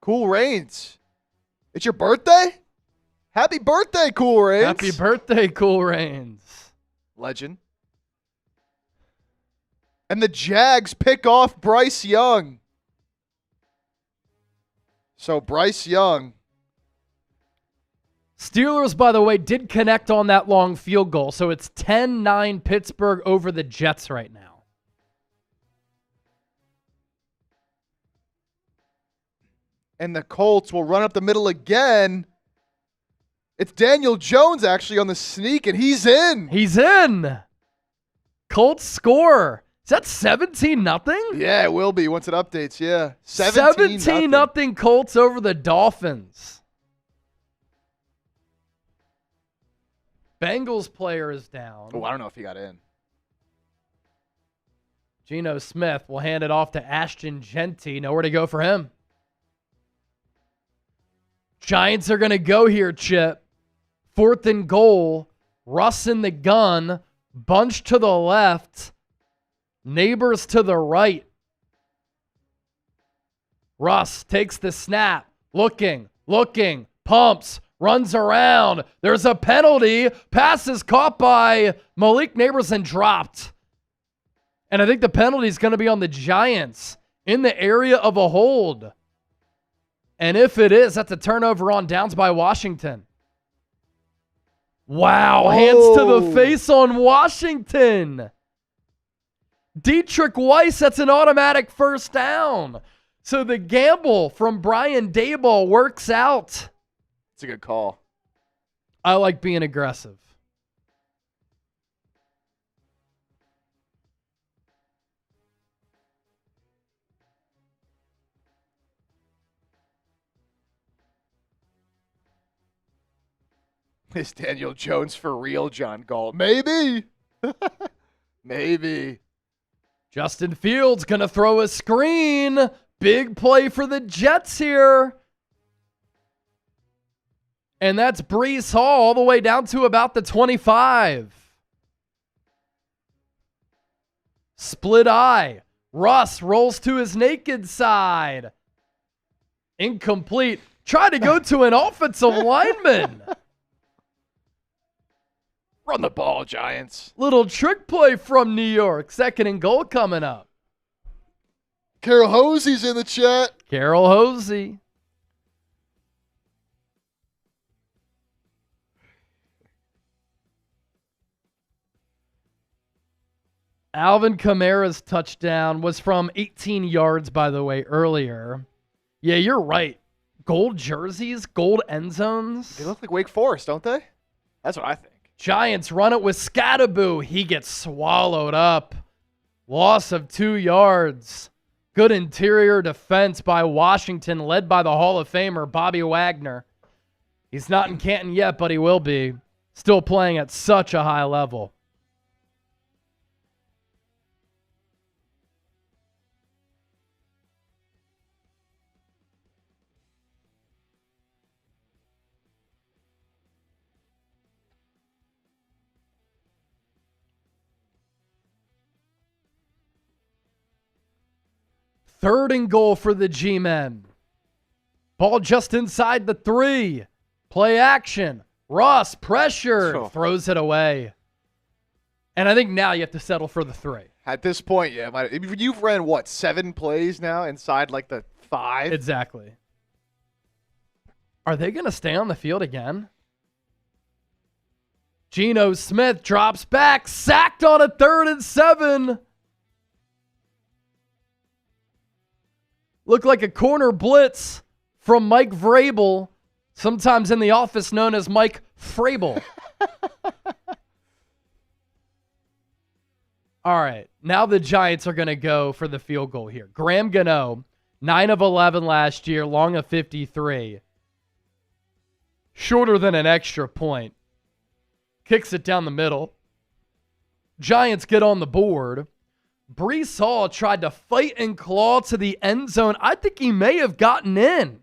Cool Rains. It's your birthday? Happy birthday, Cool Rains.
Happy birthday, Cool Rains.
Legend. And the Jags pick off Bryce Young. So Bryce Young.
Steelers, by the way, did connect on that long field goal. So it's 10-9 Pittsburgh over the Jets right now.
And the Colts will run up the middle again. It's Daniel Jones actually on the sneak, and he's in.
He's in. Colts score. Is that 17-0?
Yeah, it will be once it updates, yeah.
17-0 Colts over the Dolphins. Bengals player is down.
Oh, I don't know if he got in.
Geno Smith will hand it off to Ashton Genty. Nowhere to go for him. Giants are going to go here, Chip. 4th and goal. Russ in the gun. Bunch to the left. Neighbors to the right. Russ takes the snap. Looking. Pumps. Runs around. There's a penalty. Pass is caught by Malik Neighbors and dropped. And I think the penalty is going to be on the Giants in the area of a hold. And if it is, that's a turnover on downs by Washington. Wow, hands to the face on Washington. Dietrich Weiss, that's an automatic first down. So the gamble from Brian Daboll works out.
It's a good call.
I like being aggressive.
Is Daniel Jones for real, John Galt? Maybe. Maybe.
Justin Fields going to throw a screen. Big play for the Jets here. And that's Breece Hall all the way down to about the 25. Split eye. Russ rolls to his naked side. Incomplete. Try to go to an offensive lineman.
Run the ball, Giants.
Little trick play from New York. 2nd and goal coming up.
Carol Hosey's in the chat.
Carol Hosey. Alvin Kamara's touchdown was from 18 yards, by the way, earlier. Yeah, you're right. Gold jerseys, gold end zones.
They look like Wake Forest, don't they? That's what I think.
Giants run it with Scattaboo. He gets swallowed up. Loss of 2 yards. Good interior defense by Washington, led by the Hall of Famer, Bobby Wagner. He's not in Canton yet, but he will be. Still playing at such a high level. Third and goal for the G-Men. Ball just inside the 3. Play action. Ross, pressure. Throws it away. And I think now you have to settle for the 3.
At this point, yeah. You've ran, what, 7 plays now inside like the 5?
Exactly. Are they going to stay on the field again? Geno Smith drops back. Sacked on a 3rd and 7. Looked like a corner blitz from Mike Vrabel, sometimes in the office known as Mike Frabel. All right, now the Giants are going to go for the field goal here. Graham Gano, 9 of 11 last year, long of 53. Shorter than an extra point. Kicks it down the middle. Giants get on the board. Breece Hall tried to fight and claw to the end zone. I think he may have gotten in.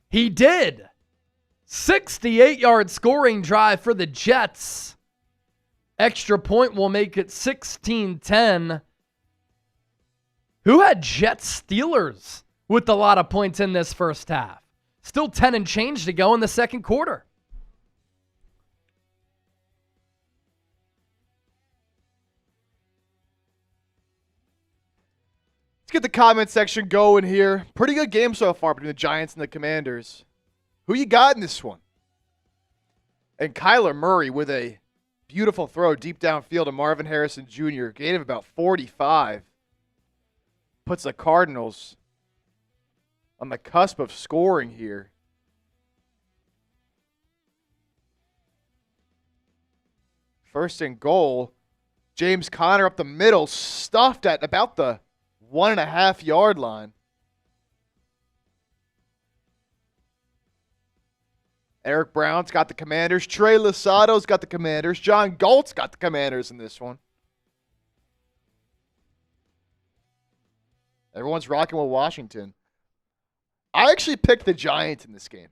He did. 68-yard scoring drive for the Jets. Extra point will make it 16-10. Who had Jets Steelers with a lot of points in this first half? Still 10 and change to go in the second quarter.
Let's get the comment section going here. Pretty good game so far between the Giants and the Commanders. Who you got in this one? And Kyler Murray with a beautiful throw deep downfield to Marvin Harrison Jr. Gain of about 45. Puts the Cardinals on the cusp of scoring here. First and goal. James Conner up the middle, stuffed at about the 1.5 yard line. Eric Brown's got the Commanders. Trey Losado's got the Commanders. John Galt's got the Commanders in this one. Everyone's rocking with Washington. I actually picked the Giants in this game.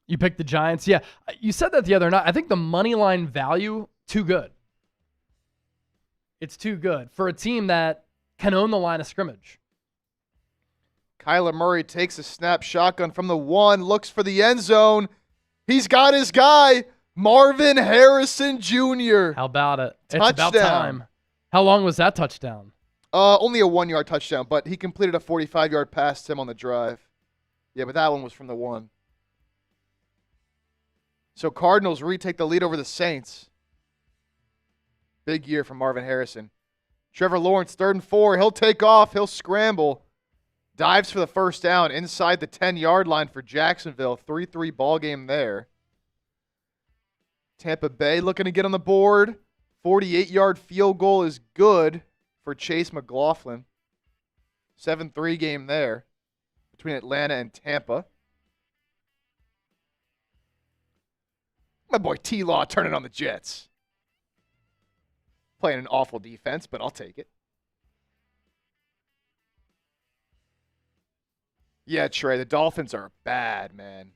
You picked the Giants? Yeah. You said that the other night. I think the money line value, too good. It's too good for a team that can own the line of scrimmage.
Kyler Murray takes a snap shotgun from the 1, looks for the end zone. He's got his guy, Marvin Harrison Jr.
How about it?
Touchdown.
It's about time. How long was that touchdown?
Only a 1-yard touchdown, but he completed a 45-yard pass to him on the drive. Yeah, but that one was from the 1. So Cardinals retake the lead over the Saints. Big year from Marvin Harrison. Trevor Lawrence, 3rd and 4. He'll take off. He'll scramble. Dives for the first down inside the 10-yard line for Jacksonville. 3-3 ball game there. Tampa Bay looking to get on the board. 48-yard field goal is good for Chase McLaughlin. 7-3 game there between Atlanta and Tampa. My boy T-Law turning on the Jets. Playing an awful defense, but I'll take it. Yeah, Trey, the Dolphins are bad, man.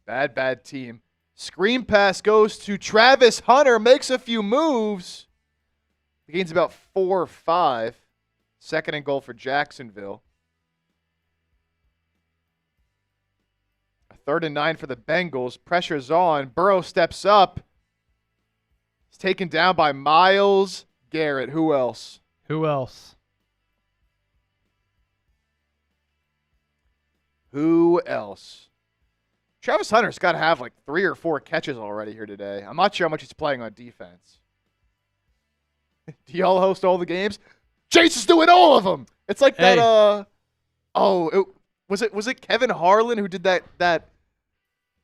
Bad team. Screen pass goes to Travis Hunter, makes a few moves. The gain's about 4 or 5. 2nd and goal for Jacksonville. A 3rd and 9 for the Bengals. Pressure's on. Burrow steps up. He's taken down by Myles Garrett. Who else?
Who else?
Who else? Travis Hunter's got to have like 3 or 4 catches already here today. I'm not sure how much he's playing on defense. Do y'all host all the games? Chase is doing all of them. It's like that. Was it Kevin Harlan who did that?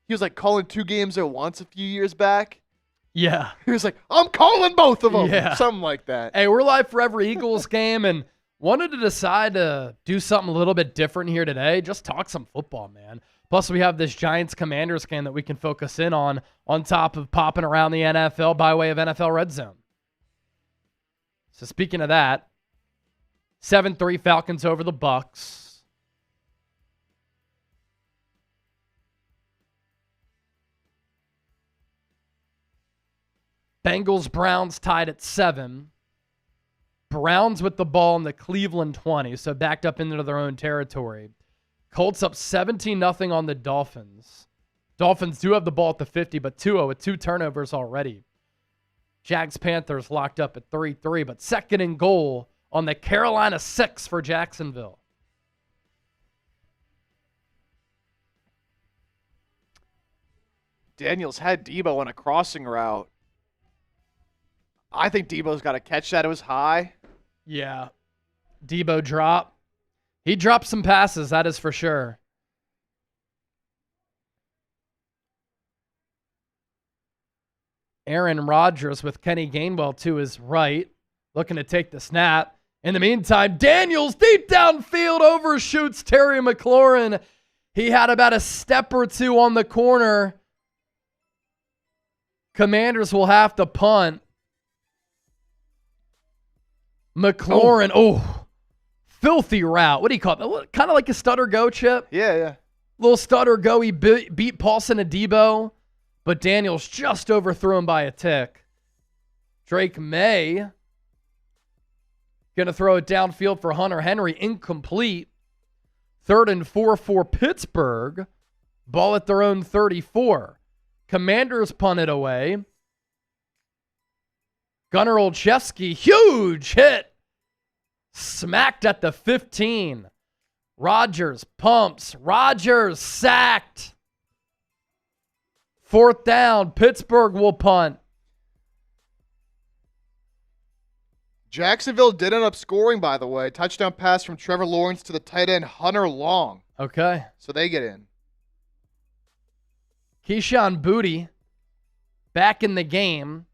He was like calling 2 games at once a few years back.
Yeah.
He was like, I'm calling both of them.
Yeah.
Something like that.
Hey, we're live for every Eagles game and wanted to decide to do something a little bit different here today. Just talk some football, man. Plus, we have this Giants-Commanders game that we can focus in on top of popping around the NFL by way of NFL RedZone. So speaking of that, 7-3 Falcons over the Bucks. Bengals-Browns tied at 7. Browns with the ball in the Cleveland 20, so backed up into their own territory. Colts up 17-0 on the Dolphins. Dolphins do have the ball at the 50, but Tua with 2 turnovers already. Jags-Panthers locked up at 3-3, but second and goal on the Carolina 6 for Jacksonville.
Daniels had Debo on a crossing route. I think Debo's got to catch that. It was high.
Yeah. Debo drop. He dropped some passes, that is for sure. Aaron Rodgers with Kenny Gainwell to his right, looking to take the snap. In the meantime, Daniels deep downfield overshoots Terry McLaurin. He had about a step or 2 on the corner. Commanders will have to punt. McLaurin, filthy route. What do you call it? Kind of like a stutter go, Chip?
Yeah.
Little stutter go. He beat Paulson and Debo, but Daniels just overthrew him by a tick. Drake May going to throw it downfield for Hunter Henry. Incomplete. 3rd and 4 for Pittsburgh. Ball at their own 34. Commanders punt it away. Gunnar Olszewski, huge hit. Smacked at the 15. Rodgers pumps. Rodgers sacked. 4th down. Pittsburgh will punt.
Jacksonville did end up scoring, by the way. Touchdown pass from Trevor Lawrence to the tight end Hunter Long.
Okay.
So they get in.
Keyshawn Boutte back in the game.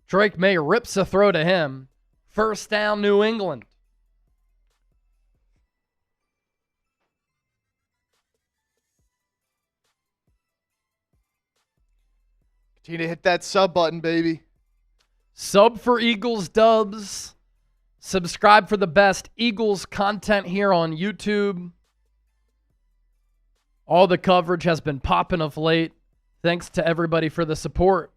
Drake May rips a throw to him. 1st down, New England.
Continue to hit that sub button, baby.
Sub for Eagles dubs. Subscribe for the best Eagles content here on YouTube. All the coverage has been popping of late. Thanks to everybody for the support.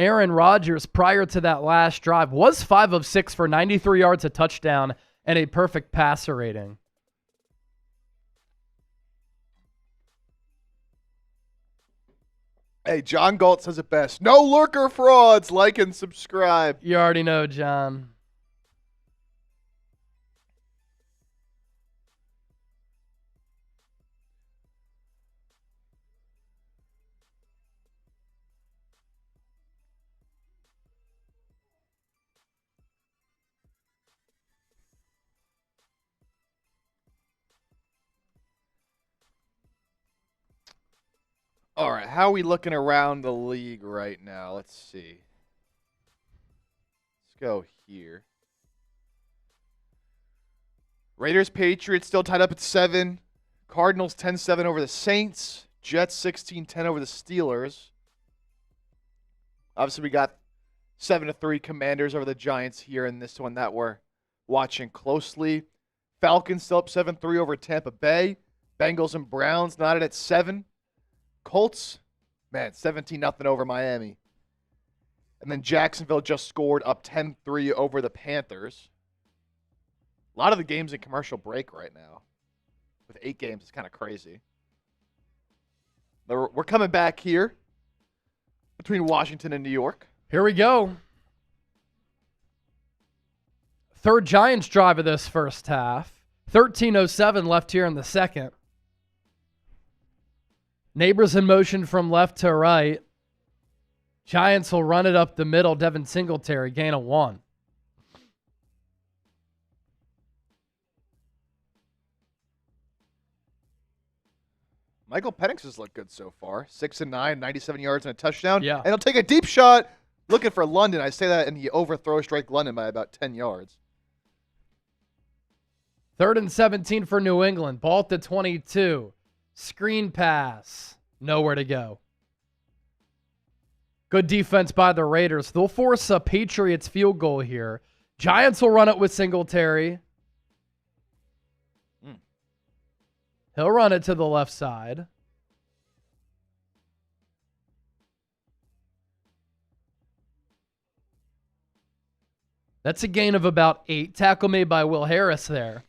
Aaron Rodgers, prior to that last drive, was 5 of 6 for 93 yards, a touchdown, and a perfect passer rating.
Hey, John Galt says it best. No lurker frauds. Like and subscribe.
You already know, John.
All right, how are we looking around the league right now? Let's see. Let's go here. Raiders, Patriots still tied up at 7. Cardinals 10-7 over the Saints. Jets 16-10 over the Steelers. Obviously, we got 7-3 Commanders over the Giants here in this one that we're watching closely. Falcons still up 7-3 over Tampa Bay. Bengals and Browns knotted at 7. Colts, 17-0 over Miami. And then Jacksonville just scored up 10-3 over the Panthers. A lot of the games in commercial break right now. With 8 games, it's kind of crazy. We're coming back here between Washington and New York.
Here we go. Third Giants drive of this first half. 13:07 left here in the second. Neighbors in motion from left to right. Giants will run it up the middle. Devin Singletary, gain of 1.
Michael Penix has looked good so far. 6 and 9, 97 yards and a touchdown.
Yeah.
And he'll take a deep shot looking for London. I say that, and he overthrow strike London by about 10 yards.
3rd and 17 for New England. Ball at the 22. Screen pass. Nowhere to go. Good defense by the Raiders. They'll force a Patriots field goal here. Giants will run it with Singletary. He'll run it to the left side. That's a gain of about 8. Tackle made by Will Harris there.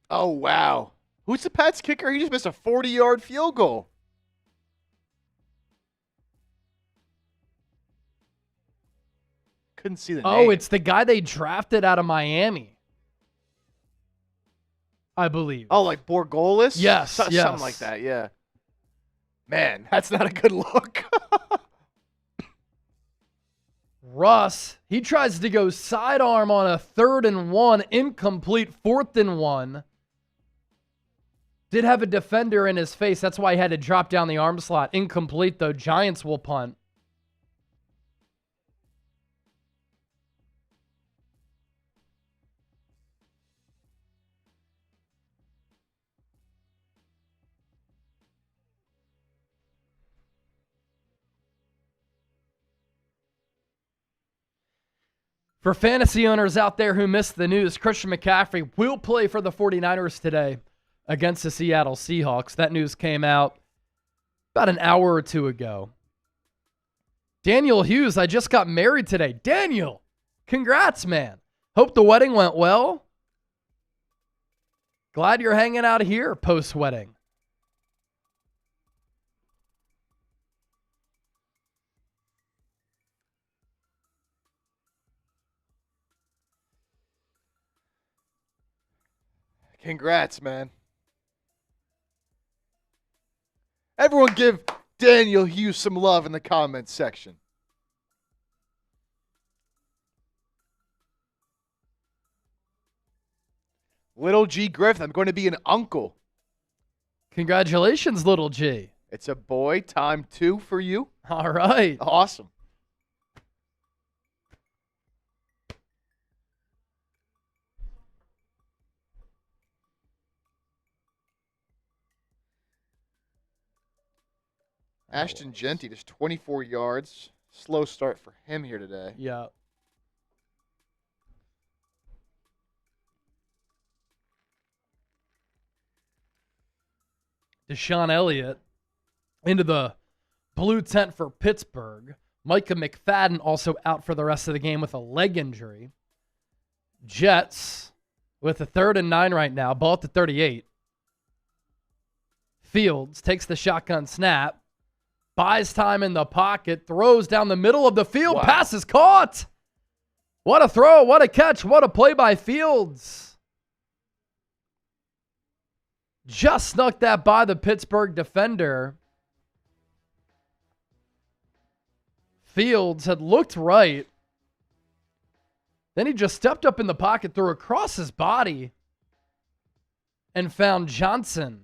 Oh, wow. Who's the Pats kicker? He just missed a 40-yard field goal. Couldn't see the name.
Oh, it's the guy they drafted out of Miami, I believe.
Oh, like Borgolis?
Yes,
Something like that, yeah. Man, that's not a good look.
Russ, he tries to go sidearm on a 3rd and 1, incomplete, 4th and 1. Did have a defender in his face. That's why he had to drop down the arm slot. Incomplete, though. Giants will punt. For fantasy owners out there who missed the news, Christian McCaffrey will play for the 49ers today against the Seattle Seahawks. That news came out about an hour or two ago. Daniel Hughes, I just got married today. Daniel, congrats, man. Hope the wedding went well. Glad you're hanging out here post-wedding.
Congrats, man. Everyone give Daniel Hughes some love in the comments section. Little G Griffith, I'm going to be an uncle.
Congratulations, little G.
It's a boy, time 2 for you.
All right.
Awesome. Ashton Genty, just 24 yards. Slow start for him here today.
Yeah. Deshaun Elliott into the blue tent for Pittsburgh. Micah McFadden also out for the rest of the game with a leg injury. Jets with a 3rd and 9 right now. Ball at the 38. Fields takes the shotgun snap. Buys time in the pocket, throws down the middle of the field,
wow.
Pass is caught. What a throw, what a catch, what a play by Fields. Just snuck that by the Pittsburgh defender. Fields had looked right. Then he just stepped up in the pocket, threw across his body, and found Johnson.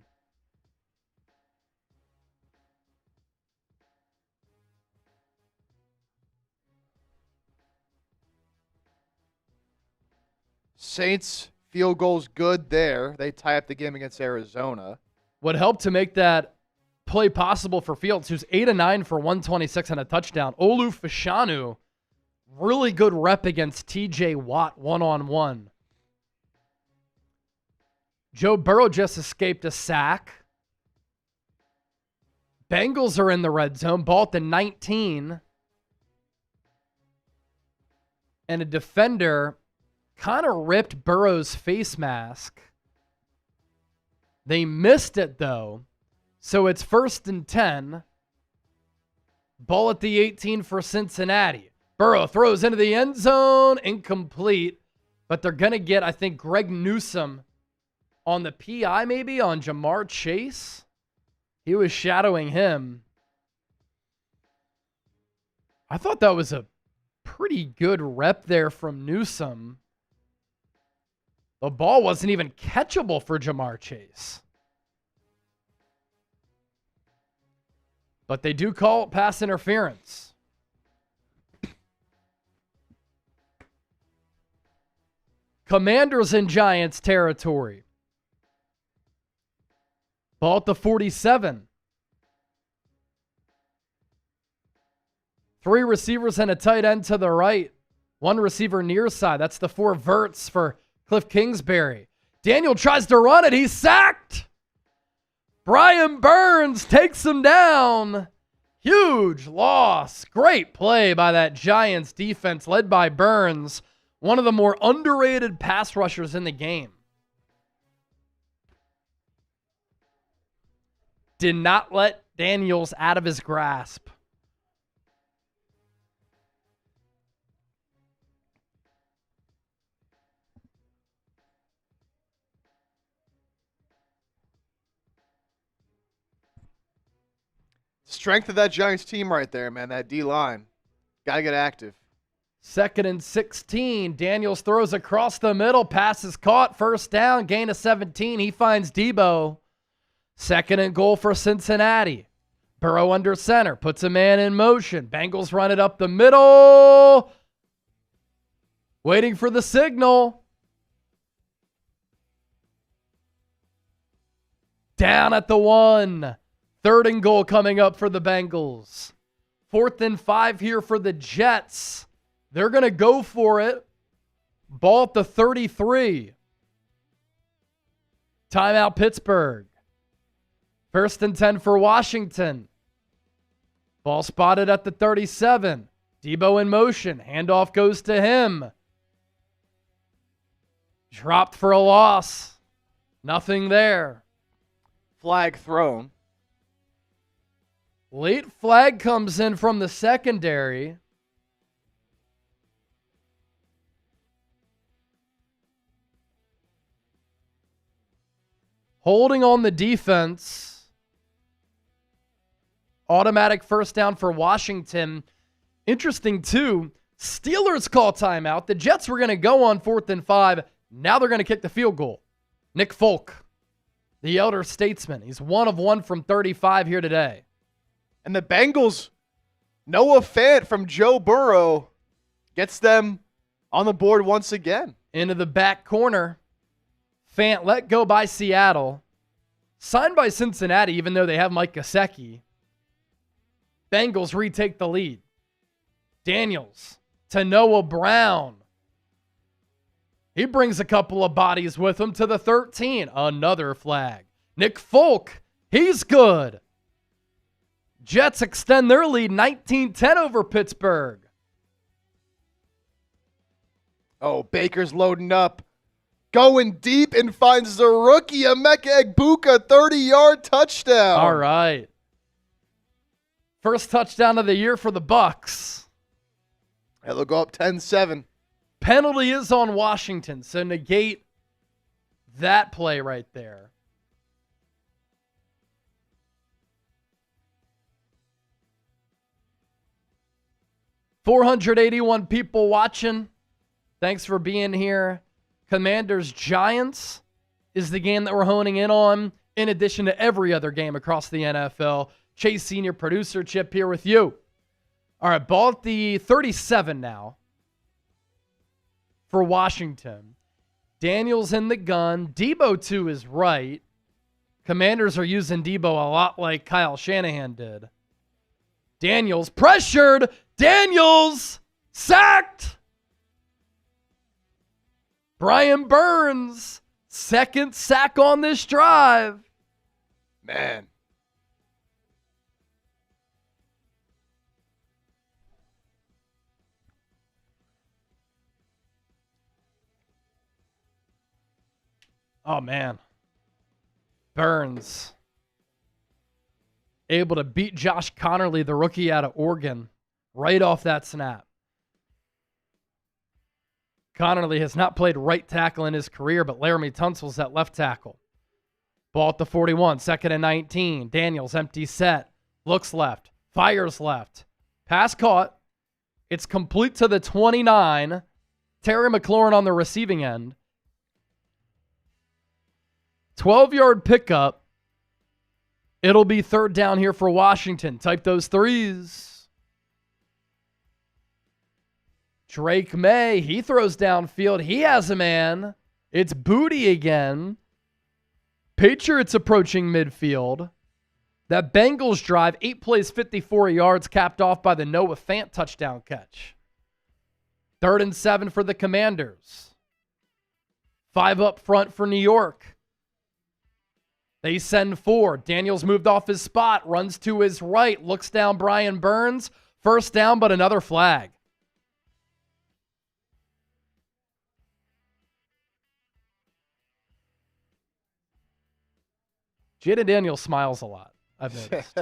Saints field goal's good there. They tie up the game against Arizona.
What helped to make that play possible for Fields, who's 8 of 9 for 126 and a touchdown. Olu Fashanu, really good rep against TJ Watt one-on-one. Joe Burrow just escaped a sack. Bengals are in the red zone. Ball at the 19. And a defender kind of ripped Burrow's face mask. They missed it, though. So it's 1st and 10. Ball at the 18 for Cincinnati. Burrow throws into the end zone. Incomplete. But they're going to get, I think, Greg Newsome on the PI maybe on Jamar Chase. He was shadowing him. I thought that was a pretty good rep there from Newsome. The ball wasn't even catchable for Jamar Chase. But they do call it pass interference. Commanders in Giants territory. Ball at the 47. 3 receivers and a tight end to the right. 1 receiver near side. That's the 4 verts for Cliff Kingsbury. Daniel tries to run it. He's sacked. Brian Burns takes him down. Huge loss. Great play by that Giants defense led by Burns. One of the more underrated pass rushers in the game. Did not let Daniels out of his grasp.
Strength of that Giants team right there, man. That D-line. Got to get active.
2nd and 16. Daniels throws across the middle. Pass is caught. 1st down. Gain of 17. He finds Debo. 2nd and goal for Cincinnati. Burrow under center. Puts a man in motion. Bengals run it up the middle. Waiting for the signal. Down at the 1. 3rd and goal coming up for the Bengals. 4th and 5 here for the Jets. They're going to go for it. Ball at the 33. Timeout Pittsburgh. 1st and 10 for Washington. Ball spotted at the 37. Debo in motion. Handoff goes to him. Dropped for a loss. Nothing there.
Flag thrown.
Late flag comes in from the secondary. Holding on the defense. Automatic 1st down for Washington. Interesting, too. Steelers call timeout. The Jets were going to go on 4th and 5. Now they're going to kick the field goal. Nick Folk, the elder statesman. He's 1 of 1 from 35 here today.
And the Bengals, Noah Fant from Joe Burrow gets them on the board once again.
Into the back corner. Fant let go by Seattle. Signed by Cincinnati, even though they have Mike Gesicki. Bengals retake the lead. Daniels to Noah Brown. He brings a couple of bodies with him to the 13. Another flag. Nick Folk, he's good. Jets extend their lead 19-10 over Pittsburgh.
Oh, Baker's loading up. Going deep and finds the rookie, Emeka Egbuka, 30-yard touchdown.
All right. First touchdown of the year for the Bucks.
And they'll go up 10-7.
Penalty is on Washington, so negate that play right there. $481 people watching. Thanks for being here. Commanders Giants is the game that we're honing in on, in addition to every other game across the NFL. Chase Senior Producer Chip here with you. All right, ball at the 37 now for Washington. Daniels in the gun. Debo to his right. Commanders are using Debo a lot like Kyle Shanahan did. Daniels pressured. Daniels sacked. Brian Burns, 2nd sack on this drive.
Man.
Oh, man. Burns able to beat Josh Connerly, the rookie out of Oregon, right off that snap. Connerly has not played right tackle in his career, but Laramie Tunsil's at left tackle. Ball at the 41, 2nd and 19. Daniels, empty set. Looks left. Fires left. Pass caught. It's complete to the 29. Terry McLaurin on the receiving end. 12-yard pickup. It'll be 3rd down here for Washington. Type those threes. Drake May, he throws downfield. He has a man. It's Booty again. Patriots approaching midfield. That Bengals drive, 8 plays, 54 yards, capped off by the Noah Fant touchdown catch. 3rd and 7 for the Commanders. 5 up front for New York. They send 4. Daniels moved off his spot, runs to his right, looks down Brian Burns. 1st down, but another flag. Jaden Daniels smiles a lot, I've noticed.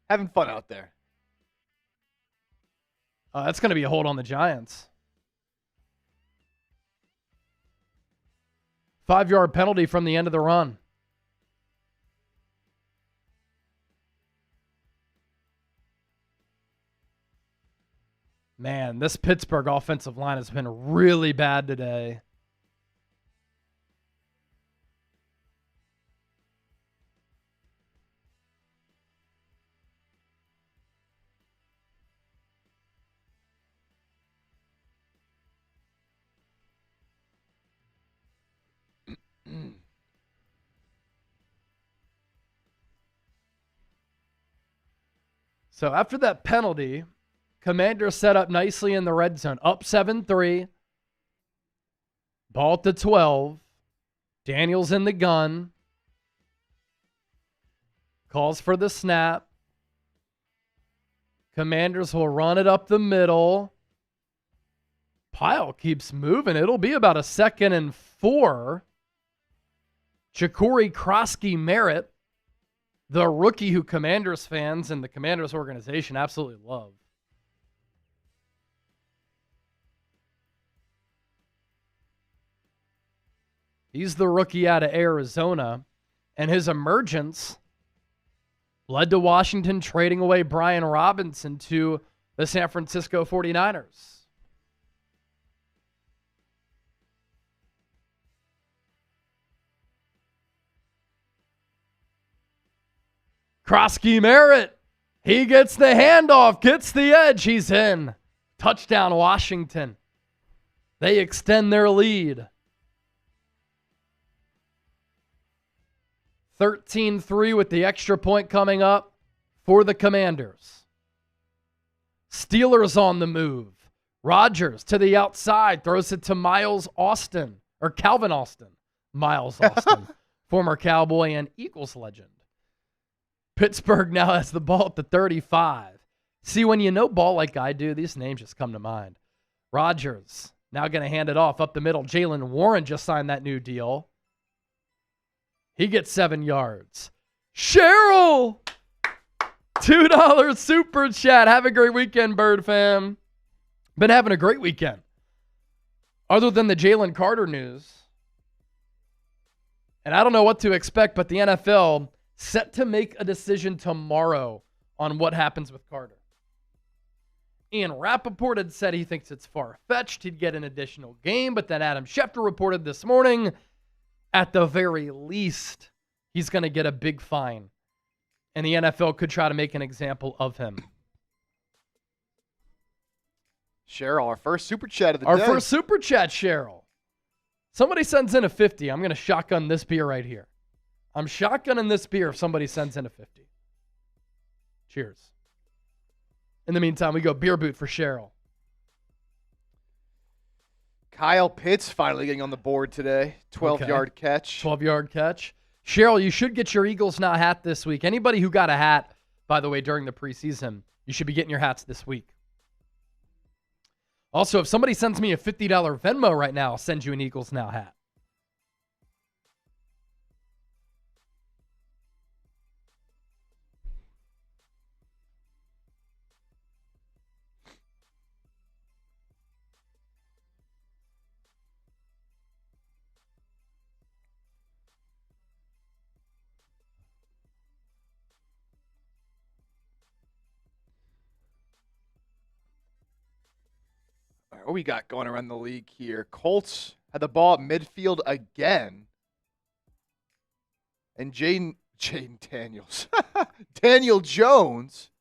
Having fun out there.
That's going to be a hold on the Giants. 5-yard penalty from the end of the run. Man, this Pittsburgh offensive line has been really bad today. So after that penalty, Commanders set up nicely in the red zone. Up 7-3. Ball at the 12. Daniels in the gun. Calls for the snap. Commanders will run it up the middle. Pile keeps moving. It'll be about a 2nd and 4. Ja'Cory Krosky-Merritt, the rookie who Commanders fans and the Commanders organization absolutely love. He's the rookie out of Arizona, and his emergence led to Washington trading away Brian Robinson to the San Francisco 49ers. Krosky-Merritt, he gets the handoff, gets the edge, he's in. Touchdown, Washington. They extend their lead. 13-3 with the extra point coming up for the Commanders. Steelers on the move. Rodgers to the outside, throws it to Calvin Austin. Miles Austin, former Cowboy and Eagles legend. Pittsburgh now has the ball at the 35. See, when you know ball like I do, these names just come to mind. Rodgers now going to hand it off up the middle. Jaylen Warren just signed that new deal. He gets 7 yards. Cheryl! $2 super chat. Have a great weekend, Bird fam. Been having a great weekend. Other than the Jalen Carter news. And I don't know what to expect, but the NFL set to make a decision tomorrow on what happens with Carter. Ian Rappaport had said he thinks it's far-fetched. He'd get an additional game, but then Adam Schefter reported this morning, at the very least, he's going to get a big fine. And the NFL could try to make an example of him.
Cheryl, our first super chat of the day.
Our first super chat, Cheryl. Somebody sends in a 50. I'm going to shotgun this beer right here. I'm shotgunning this beer if somebody sends in a 50. Cheers. In the meantime, we go beer boot for Cheryl.
Kyle Pitts finally getting on the board today. 12-yard catch.
12-yard catch. Cheryl, you should get your Eagles Now hat this week. Anybody who got a hat, by the way, during the preseason, you should be getting your hats this week. Also, if somebody sends me a $50 Venmo right now, I'll send you an Eagles Now hat.
What we got going around the league here? Colts had the ball at midfield again. And Jaden Daniels. Daniel Jones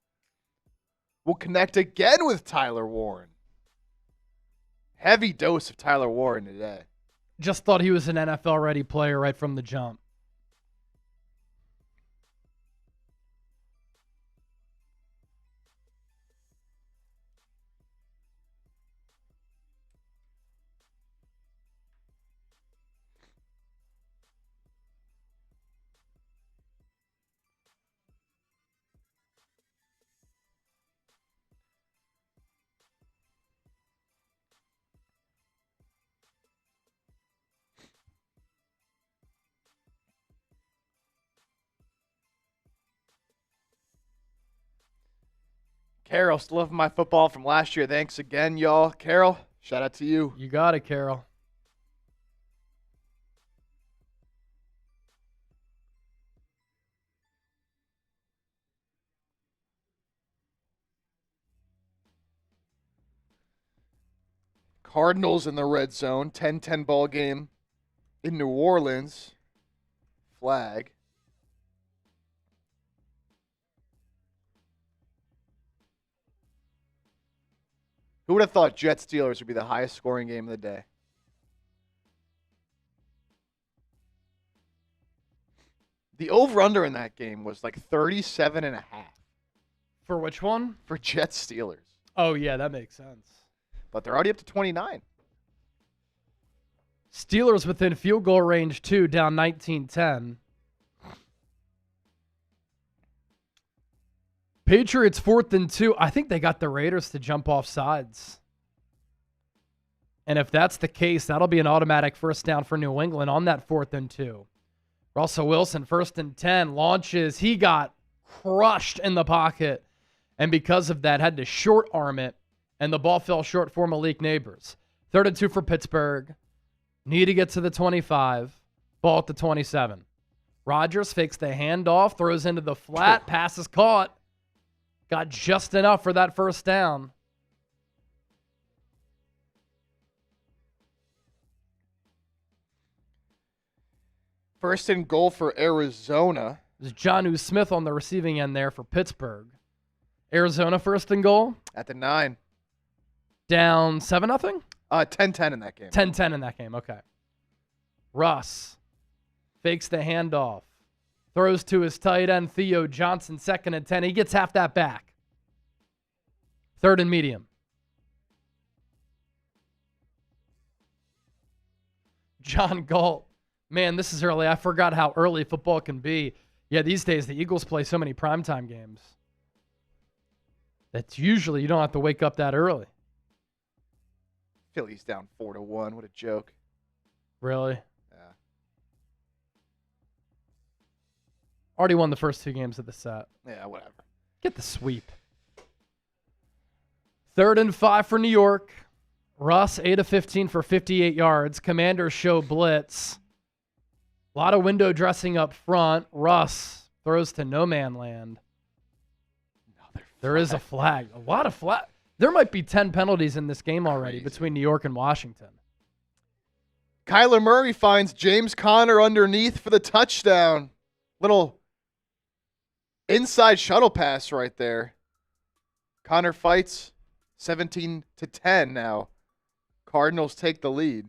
will connect again with Tyler Warren. Heavy dose of Tyler Warren today.
Just thought he was an NFL-ready player right from the jump.
Carol, still loving my football from last year. Thanks again, y'all. Carol, shout out to you.
You got it, Carol.
Cardinals in the red zone. 10-10 ball game in New Orleans. Flag. Who would have thought Jets-Steelers would be the highest scoring game of the day? The over-under in that game was like 37.5.
For which one?
For Jets-Steelers.
Oh, yeah, that makes sense.
But they're already up to 29.
Steelers within field goal range, too, down 19-10. Patriots 4th and 2. I think they got the Raiders to jump off sides. And if that's the case, that'll be an automatic first down for New England on that 4th and 2. Russell Wilson, 1st and 10, launches. He got crushed in the pocket. And because of that, had to short arm it. And the ball fell short for Malik Neighbors. 3rd and 2 for Pittsburgh. Need to get to the 25. Ball at the 27. Rodgers fakes the handoff, throws into the flat. Pass is caught. Got just enough for that first down.
First and goal for Arizona.
There's Jonnu Smith on the receiving end there for Pittsburgh. Arizona 1st and goal.
At the 9.
Down 7-0?
10-10 in that game.
10-10 in that game, okay. Russ fakes the handoff. Throws to his tight end, Theo Johnson, 2nd and 10. He gets half that back. 3rd and medium. John Galt. Man, this is early. I forgot how early football can be. Yeah, these days the Eagles play so many primetime games. That's usually you don't have to wake up that early.
Phillies down 4-1. What a joke.
Really?
Yeah.
Already won the first 2 games of the set.
Yeah, whatever.
Get the sweep. 3rd and 5 for New York. Russ, 8 of 15 for 58 yards. Commanders show blitz. A lot of window dressing up front. Russ throws to no man land. There is a flag. A lot of flag. There might be 10 penalties in this game already between New York and Washington.
Kyler Murray finds James Conner underneath for the touchdown. Little inside shuttle pass right there. Conner fights 17-10 now. Cardinals take the lead.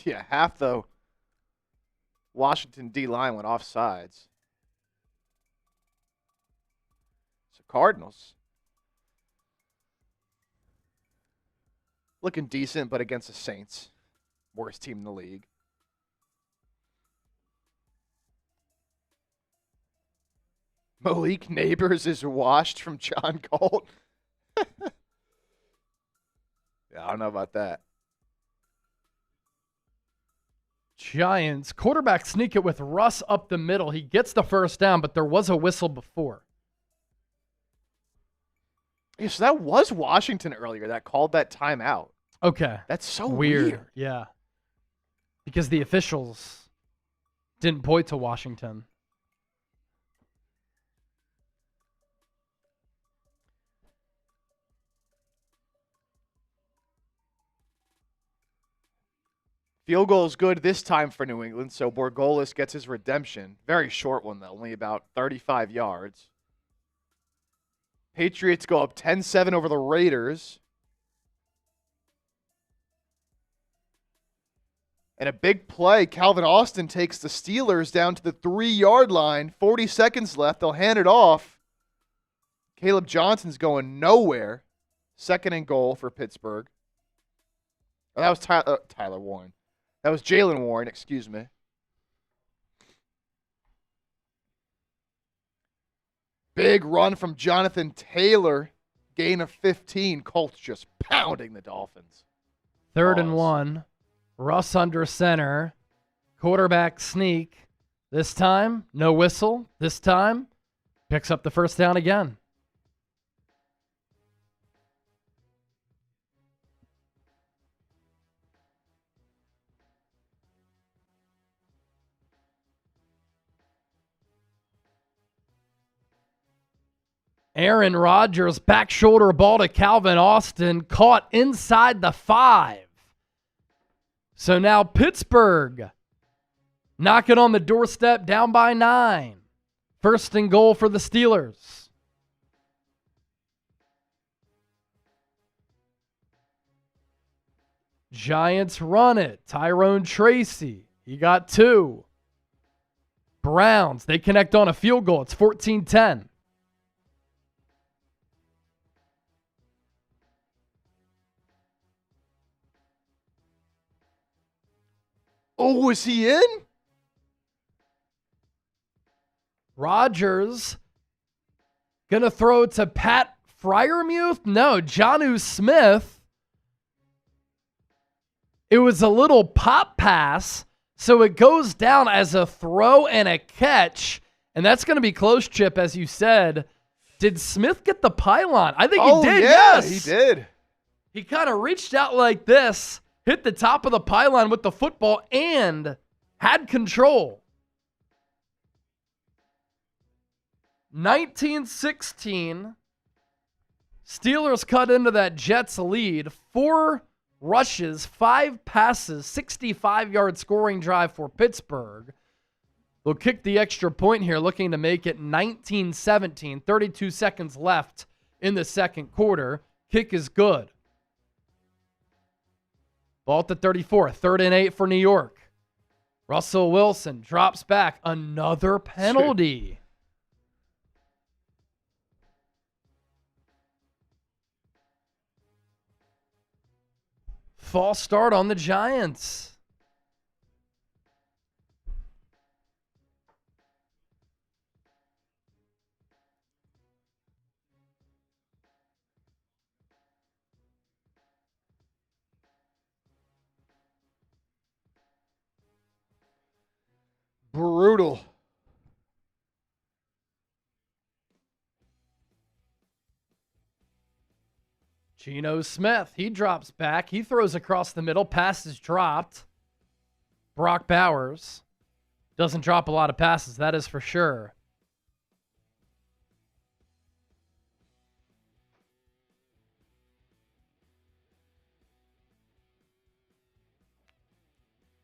Yeah, half the Washington D-line went off sides. So Cardinals looking decent, but against the Saints, worst team in the league. Malik Neighbors is washed from John Galt. Yeah, I don't know about that.
Giants. Quarterback sneak it with Russ up the middle. He gets the first down, but there was a whistle before.
Yeah, so that was Washington earlier that called that timeout.
Okay.
That's so weird.
Yeah. Because the officials didn't point to Washington.
Field goal is good this time for New England, so Borgolis gets his redemption. Very short one, though, only about 35 yards. Patriots go up 10-7 over the Raiders. And a big play, Calvin Austin takes the Steelers down to the 3-yard line. 40 seconds left. They'll hand it off. Caleb Johnson's going nowhere. 2nd and goal for Pittsburgh. Oh, that was Tyler Warren. That was Jalen Warren, excuse me. Big run from Jonathan Taylor. Gain of 15. Colts just pounding the Dolphins.
3rd and 1. Russ under center. Quarterback sneak. This time, no whistle. This time, picks up the first down again. Aaron Rodgers, back shoulder ball to Calvin Austin, caught inside the 5. So now Pittsburgh knocking on the doorstep, down by 9. 1st and goal for the Steelers. Giants run it. Tyrone Tracy, he got 2. Browns, they connect on a field goal. It's 14-10.
Oh, was he in?
Rodgers going to throw it to Pat Freiermuth? No, Jonnu Smith. It was a little pop pass, so it goes down as a throw and a catch, and that's going to be close, Chip, as you said. Did Smith get the pylon? I think he did,
yeah,
yes.
he did.
He kind of reached out like this, hit the top of the pylon with the football, and had control. 19-16. Steelers cut into that Jets lead. 4 rushes, 5 passes, 65-yard scoring drive for Pittsburgh. They'll kick the extra point here, looking to make it 19-17. 32 seconds left in the second quarter. Kick is good. Ball at the 34, 3rd and 8 for New York. Russell Wilson drops back. Another penalty. False start on the Giants.
Brutal.
Geno Smith, he drops back. He throws across the middle. Pass is dropped. Brock Bowers doesn't drop a lot of passes, that is for sure.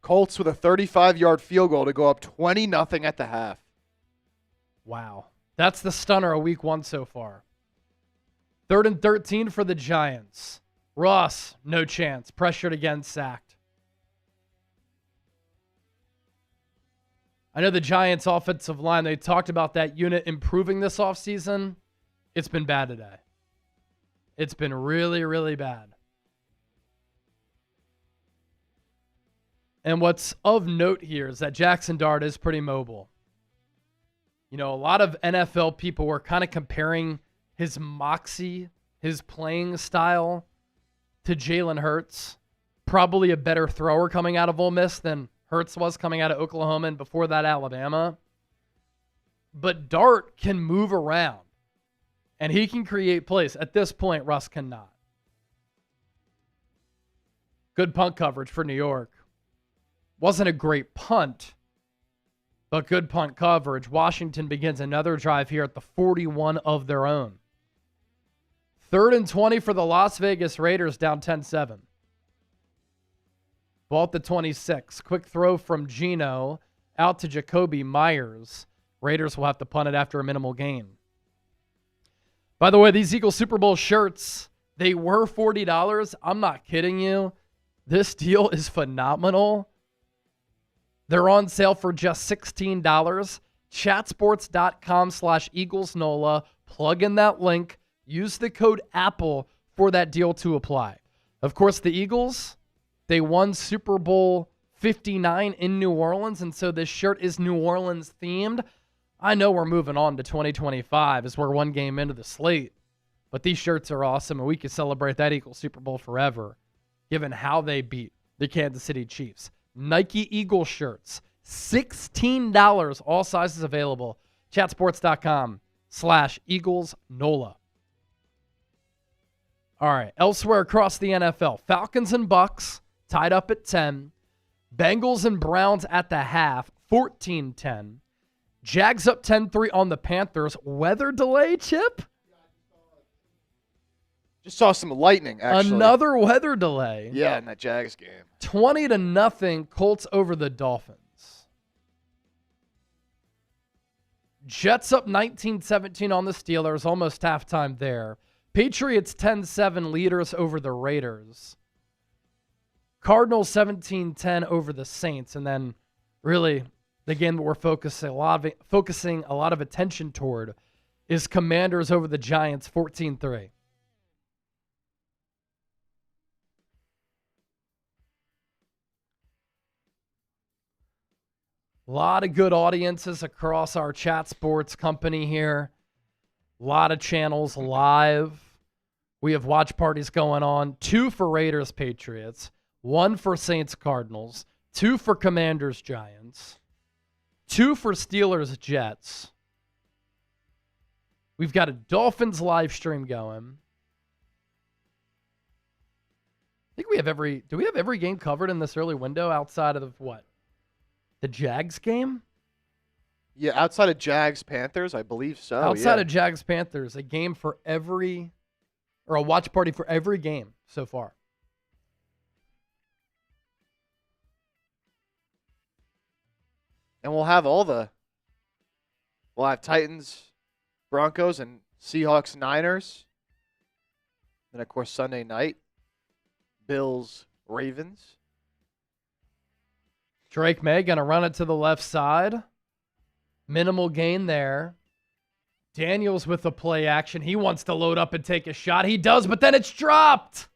Colts with a 35-yard field goal to go up 20-0 at the half.
Wow. That's the stunner of week 1 so far. 3rd and 13 for the Giants. Ross, no chance. Pressured again, sacked. I know the Giants' offensive line, they talked about that unit improving this offseason. It's been bad today. It's been really, really bad. And what's of note here is that Jackson Dart is pretty mobile. You know, a lot of NFL people were kind of comparing his moxie, his playing style to Jalen Hurts. Probably a better thrower coming out of Ole Miss than Hurts was coming out of Oklahoma and before that Alabama. But Dart can move around and he can create plays. At this point, Russ cannot. Good punt coverage for New York. Wasn't a great punt, but good punt coverage. Washington begins another drive here at the 41 of their own. 3rd and 20 for the Las Vegas Raiders, down 10-7. Ball at the 26. Quick throw from Geno out to Jacoby Myers. Raiders will have to punt it after a minimal gain. By the way, these Eagles Super Bowl shirts, they were $40. I'm not kidding you. This deal is phenomenal. They're on sale for just $16. Chatsports.com/EaglesNola. Plug in that link. Use the code APPLE for that deal to apply. Of course, the Eagles, they won Super Bowl 59 in New Orleans, and so this shirt is New Orleans themed. I know we're moving on to 2025 as we're one game into the slate, but these shirts are awesome, and we can celebrate that Eagles Super Bowl forever, given how they beat the Kansas City Chiefs. Nike Eagle shirts, $16, all sizes available. Chatsports.com/EaglesNola. All right, elsewhere across the NFL, Falcons and Bucks tied up at 10. Bengals and Browns at the half, 14-10. Jags up 10-3 on the Panthers. Weather delay, Chip?
Just saw some lightning, actually.
Another weather delay.
Yeah, in that Jags game.
20-0 Colts over the Dolphins. Jets up 19-17 on the Steelers, almost halftime there. Patriots 10-7 leaders over the Raiders. Cardinals 17-10 over the Saints. And then really the game that we're focusing a lot of attention toward is Commanders over the Giants 14-3. A lot of good audiences across our Chat Sports company here. A lot of channels live. We have watch parties going on. 2 for Raiders Patriots. 1 for Saints Cardinals. 2 for Commanders Giants. 2 for Steelers Jets. We've got a Dolphins live stream going. I think we have do we have every game covered in this early window outside of what? The Jags game?
Yeah, outside of Jags-Panthers, I believe so.
Outside of Jags-Panthers, a game for every, or a watch party for every game so far.
And we'll have we'll have Titans, Broncos, and Seahawks, Niners. Then, of course, Sunday night, Bills, Ravens.
Drake May going to run it to the left side. Minimal gain there. Daniels with the play action. He wants to load up and take a shot. He does, but then it's dropped.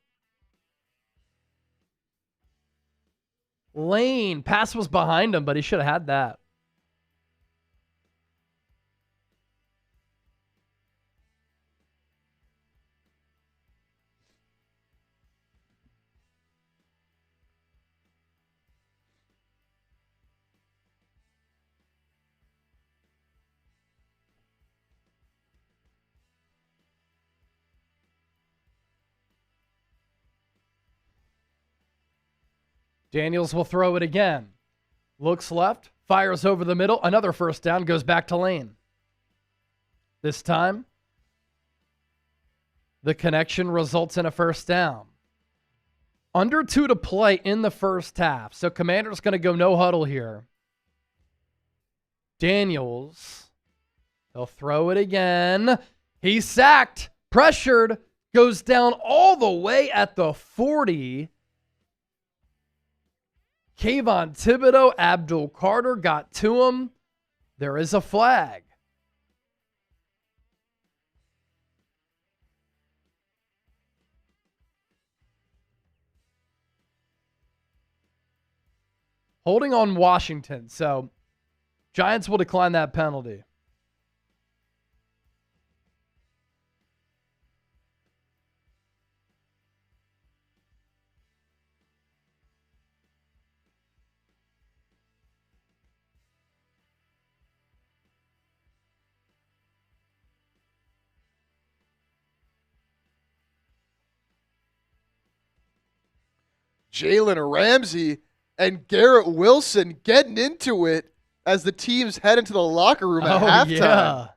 Lane. Pass was behind him, but he should have had that. Daniels will throw it again. Looks left, fires over the middle. Another first down, goes back to Lane. This time, the connection results in a first down. Under 2 to play in the first half. So Commander's going to go no huddle here. Daniels, he'll throw it again. He's sacked, pressured, goes down all the way at the 40. Kayvon Thibodeau, Abdul Carter got to him. There is a flag. Holding on Washington. So Giants will decline that penalty.
Jalen Ramsey and Garrett Wilson getting into it as the teams head into the locker room at halftime. Yeah.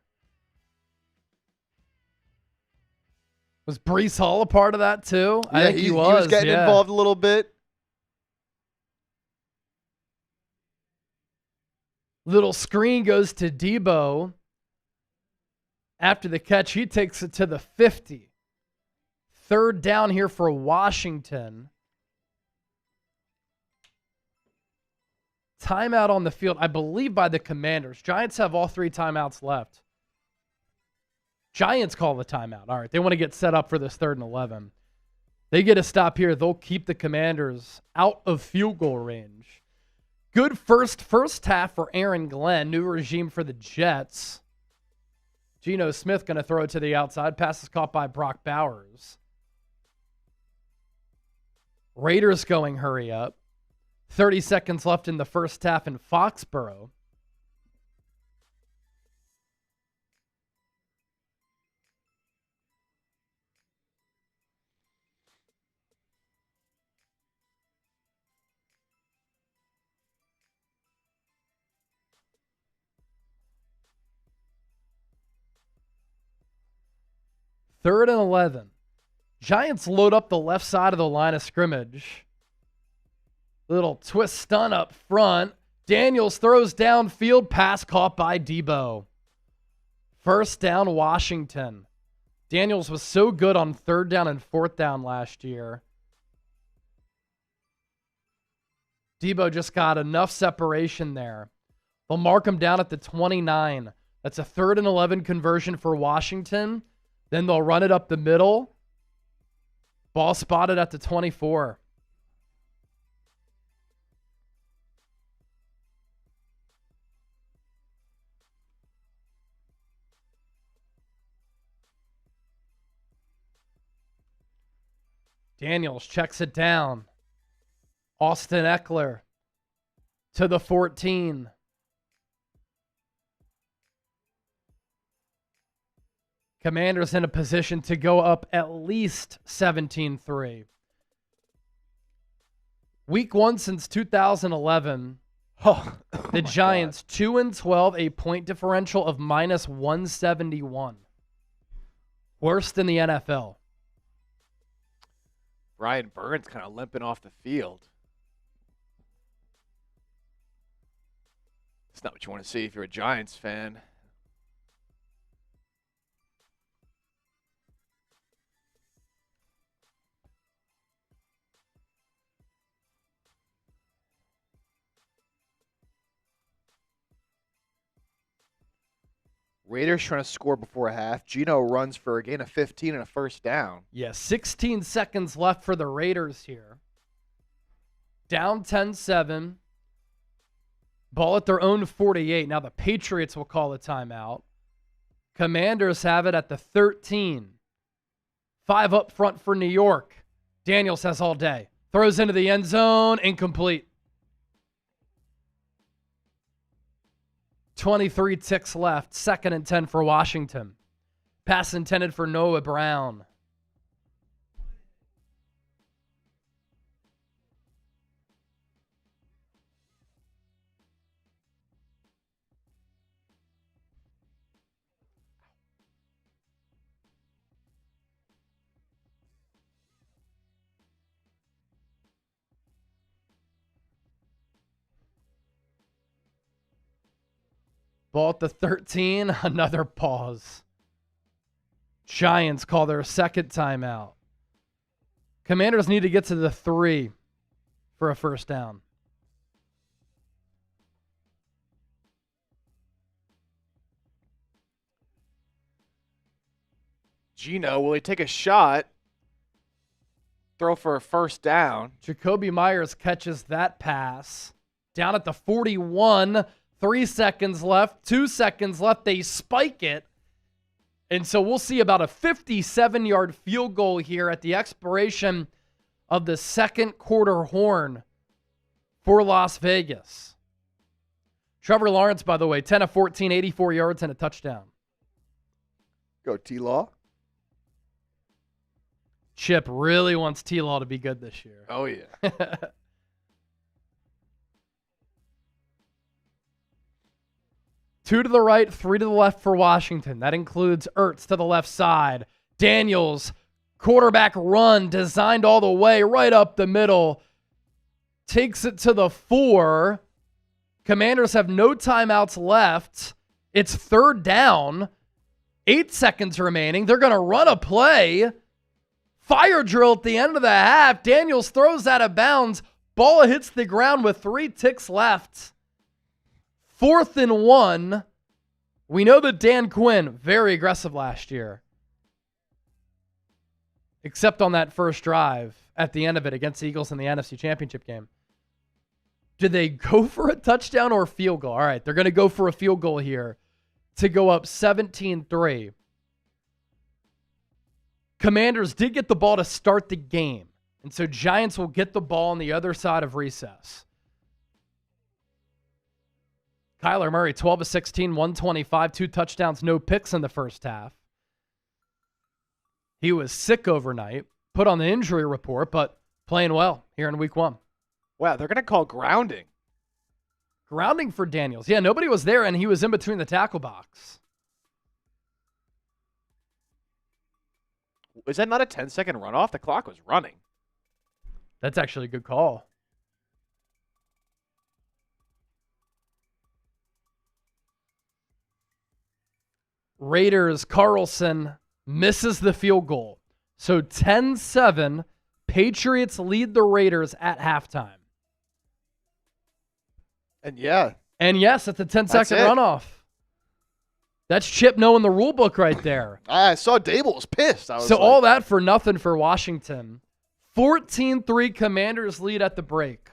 Was Breece Hall a part of that too? I think he was.
He was getting involved a little bit.
Little screen goes to Debo. After the catch, he takes it to the 50. Third down here for Washington. Timeout on the field, I believe, by the Commanders. Giants have all 3 timeouts left. Giants call the timeout. All right, they want to get set up for this 3rd and 11. They get a stop here. They'll keep the Commanders out of field goal range. Good first half for Aaron Glenn. New regime for the Jets. Geno Smith going to throw it to the outside. Pass is caught by Brock Bowers. Raiders going hurry up. 30 seconds left in the first half in Foxborough. Third and 11. Giants load up the left side of the line of scrimmage. Little twist stun up front. Daniels throws downfield, pass caught by Debo. First down, Washington. Daniels was so good on 3rd down and 4th down last year. Debo just got enough separation there. They'll mark him down at the 29. That's a 3rd and 11 conversion for Washington. Then they'll run it up the middle. Ball spotted at the 24. Daniels checks it down. Austin Eckler to the 14. Commanders in a position to go up at least 17-3. Week 1 since 2011. The Giants 2-12, a point differential of -171. Worst in the NFL.
Brian Burns kind of limping off the field. It's not what you want to see if you're a Giants fan. Raiders trying to score before half. Geno runs for a gain of 15 and a first down.
Yeah, 16 seconds left for the Raiders here. Down 10-7. Ball at their own 48. Now the Patriots will call a timeout. Commanders have it at the 13. 5 up front for New York. Daniels has all day. Throws into the end zone. Incomplete. 23 ticks left. 2nd and 10 for Washington. Pass intended for Noah Brown. Ball at the 13, another pause. Giants call their 2nd timeout. Commanders need to get to the 3 for a first down.
Geno, will he take a shot? Throw for a first down.
Jacoby Myers catches that pass. Down at the 41. 3 seconds left, 2 seconds left. They spike it. And so we'll see about a 57-yard field goal here at the expiration of the 2nd quarter horn for Las Vegas. Trevor Lawrence, by the way, 10 of 14, 84 yards and a touchdown.
Go T-Law.
Chip really wants T-Law to be good this year.
Oh, yeah.
2 to the right, 3 to the left for Washington. That includes Ertz to the left side. Daniels, quarterback run, designed all the way, right up the middle. Takes it to the 4. Commanders have no timeouts left. It's 3rd down. 8 seconds remaining. They're going to run a play. Fire drill at the end of the half. Daniels throws out of bounds. Ball hits the ground with 3 ticks left. 4th and 1. We know that Dan Quinn, very aggressive last year. Except on that first drive at the end of it against the Eagles in the NFC Championship game. Did they go for a touchdown or a field goal? All right, they're going to go for a field goal here to go up 17-3. Commanders did get the ball to start the game. And so Giants will get the ball on the other side of recess. Kyler Murray, 12 of 16, 125, 2 touchdowns, no picks in the first half. He was sick overnight, put on the injury report, but playing well here in week 1.
Wow, they're going to call grounding.
Grounding for Daniels. Yeah, nobody was there, and he was in between the tackle box.
Is that not a 10-second runoff? The clock was running.
That's actually a good call. Raiders, Carlson misses the field goal. So 10-7, Patriots lead the Raiders at halftime.
And yeah.
And yes, it's a 10-second runoff. That's Chip knowing the rule book right there.
I saw Dable was pissed.
So all that for nothing for Washington. 14-3 Commanders lead at the break.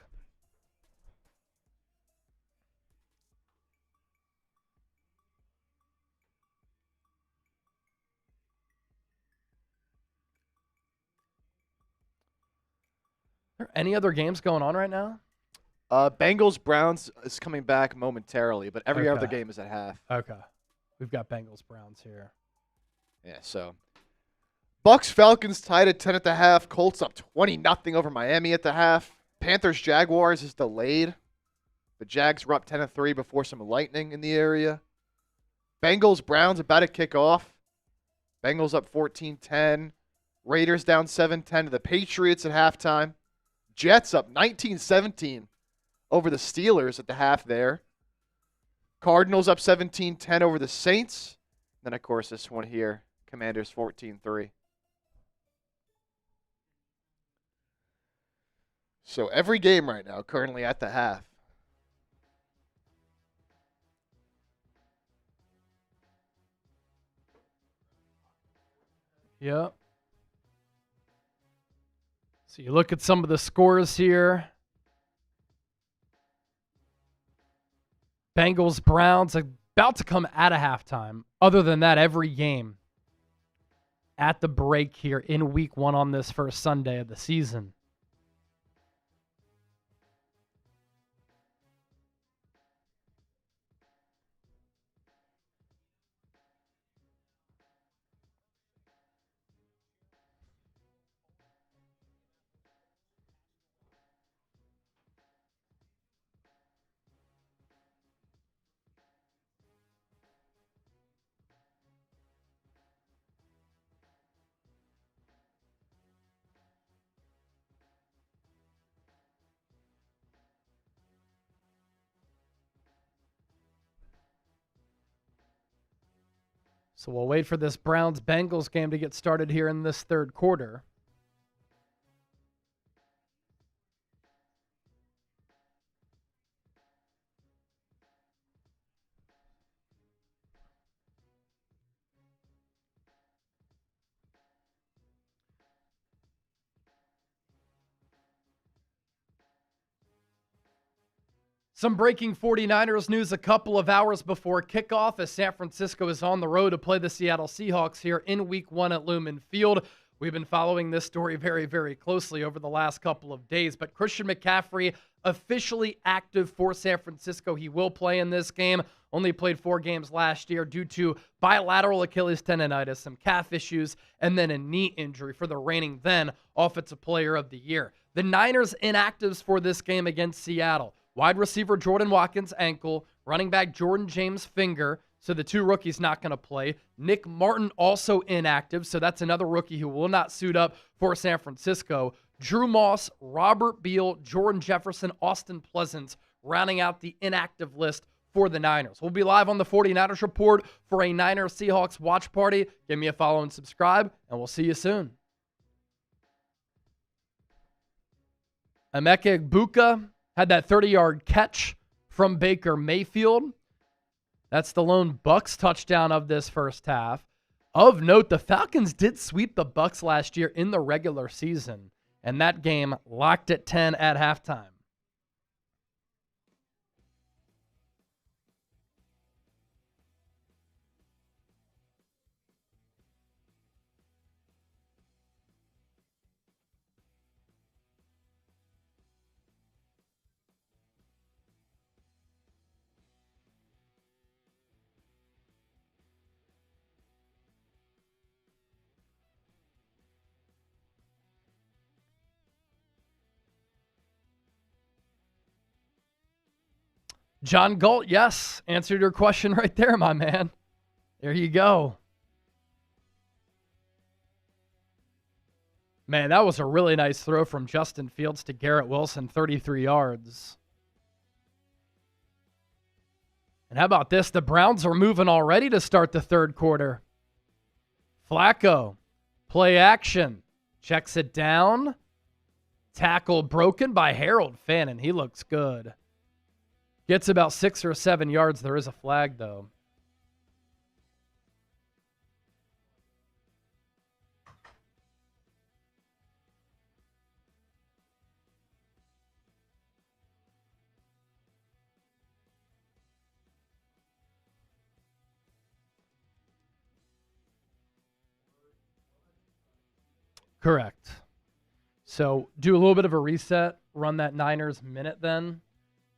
Are there any other games going on right now?
Bengals Browns is coming back momentarily, but every other game is at half.
Okay. We've got Bengals Browns here.
Yeah, so Bucks Falcons tied at 10 at the half. Colts up 20-0 over Miami at the half. Panthers Jaguars is delayed. The Jags were up 10-3 before some lightning in the area. Bengals Browns about to kick off. Bengals up 14-10. Raiders down 7-10 to the Patriots at halftime. Jets up 19-17 over the Steelers at the half there. Cardinals up 17-10 over the Saints. Then, of course, this one here, Commanders 14-3. So every game right now currently at the half.
Yep. So you look at some of the scores here. Bengals, Browns, about to come out of halftime. Other than that, every game at the break here in week 1 on this first Sunday of the season. So we'll wait for this Browns-Bengals game to get started here in this third quarter. Some breaking 49ers news a couple of hours before kickoff as San Francisco is on the road to play the Seattle Seahawks here in week 1 at Lumen Field. We've been following this story very, very closely over the last couple of days, but Christian McCaffrey officially active for San Francisco. He will play in this game. Only played 4 games last year due to bilateral Achilles tendonitis, some calf issues, and then a knee injury for the reigning then Offensive Player of the Year. The Niners inactives for this game against Seattle. Wide receiver Jordan Watkins, ankle. Running back Jordan James, finger. So the 2 rookies not going to play. Nick Martin also inactive. So that's another rookie who will not suit up for San Francisco. Drew Moss, Robert Beal, Jordan Jefferson, Austin Pleasant rounding out the inactive list for the Niners. We'll be live on the 49ers Report for a Niners Seahawks watch party. Give me a follow and subscribe, and we'll see you soon. Emeka Egbuka had that 30-yard catch from Baker Mayfield. That's the lone Bucs touchdown of this first half. Of note, the Falcons did sweep the Bucs last year in the regular season, and that game locked at 10 at halftime. John Galt, yes. Answered your question right there, my man. There you go. Man, that was a really nice throw from Justin Fields to Garrett Wilson, 33 yards. And how about this? The Browns are moving already to start the third quarter. Flacco, play action. Checks it down. Tackle broken by Harold Fannin. He looks good. Gets about 6 or 7 yards. There is a flag, though. Correct. So do a little bit of a reset, run that Niners minute then.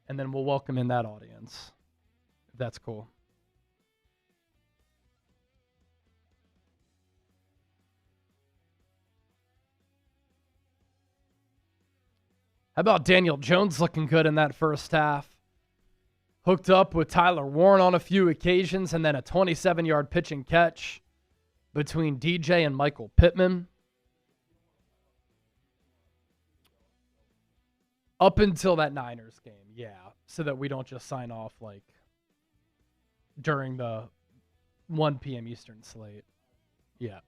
And then we'll welcome in that audience, if that's cool. How about Daniel Jones looking good in that first half? Hooked up with Tyler Warren on a few occasions, and then a 27-yard pitch and catch between DJ and Michael Pittman. Up until that Niners game, yeah. So that we don't just sign off like during the 1 p.m. Eastern slate. Yeah.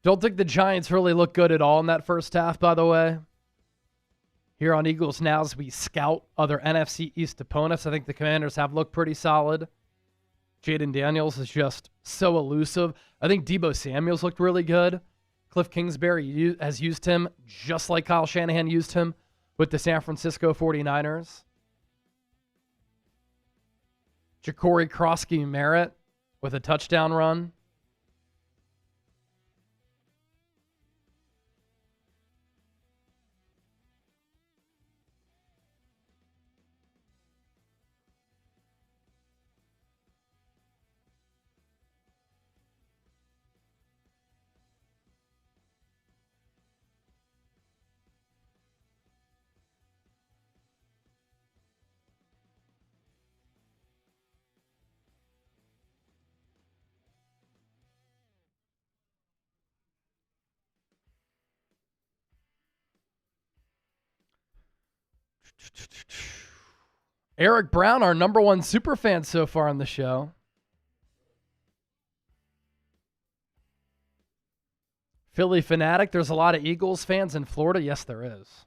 Don't think the Giants really look good at all in that first half, by the way. Here on Eagles Now, as we scout other NFC East opponents, I think the Commanders have looked pretty solid. Jaden Daniels is just so elusive. I think Deebo Samuel's looked really good. Cliff Kingsbury has used him just like Kyle Shanahan used him with the San Francisco 49ers. Ja'Cory Krosky-Merritt with a touchdown run. Eric Brown, our number one super fan so far on the show. Philly fanatic. There's a lot of Eagles fans in Florida. Yes, there is.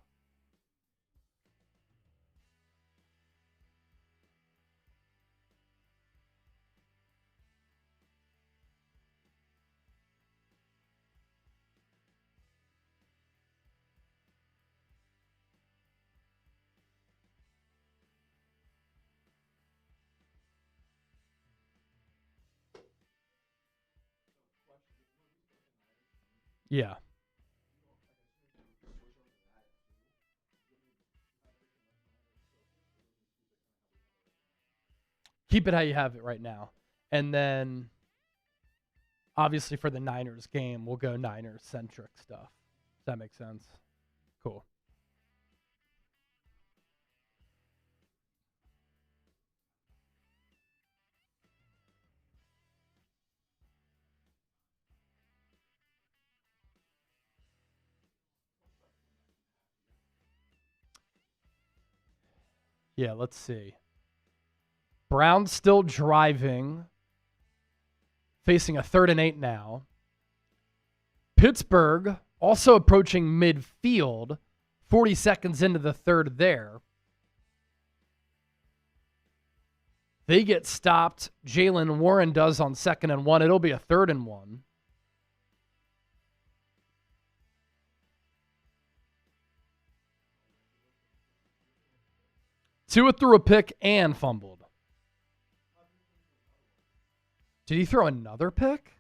Yeah. Keep it how you have it right now. And then, obviously, for the Niners game, we'll go Niners-centric stuff. Does that make sense? Cool. Yeah, let's see. Browns still driving. Facing a 3rd and 8 now. Pittsburgh also approaching midfield. 40 seconds into the 3rd there. They get stopped. Jalen Warren does on 2nd and 1. It'll be a 3rd and 1. Tua threw a pick and fumbled. Did he throw another pick?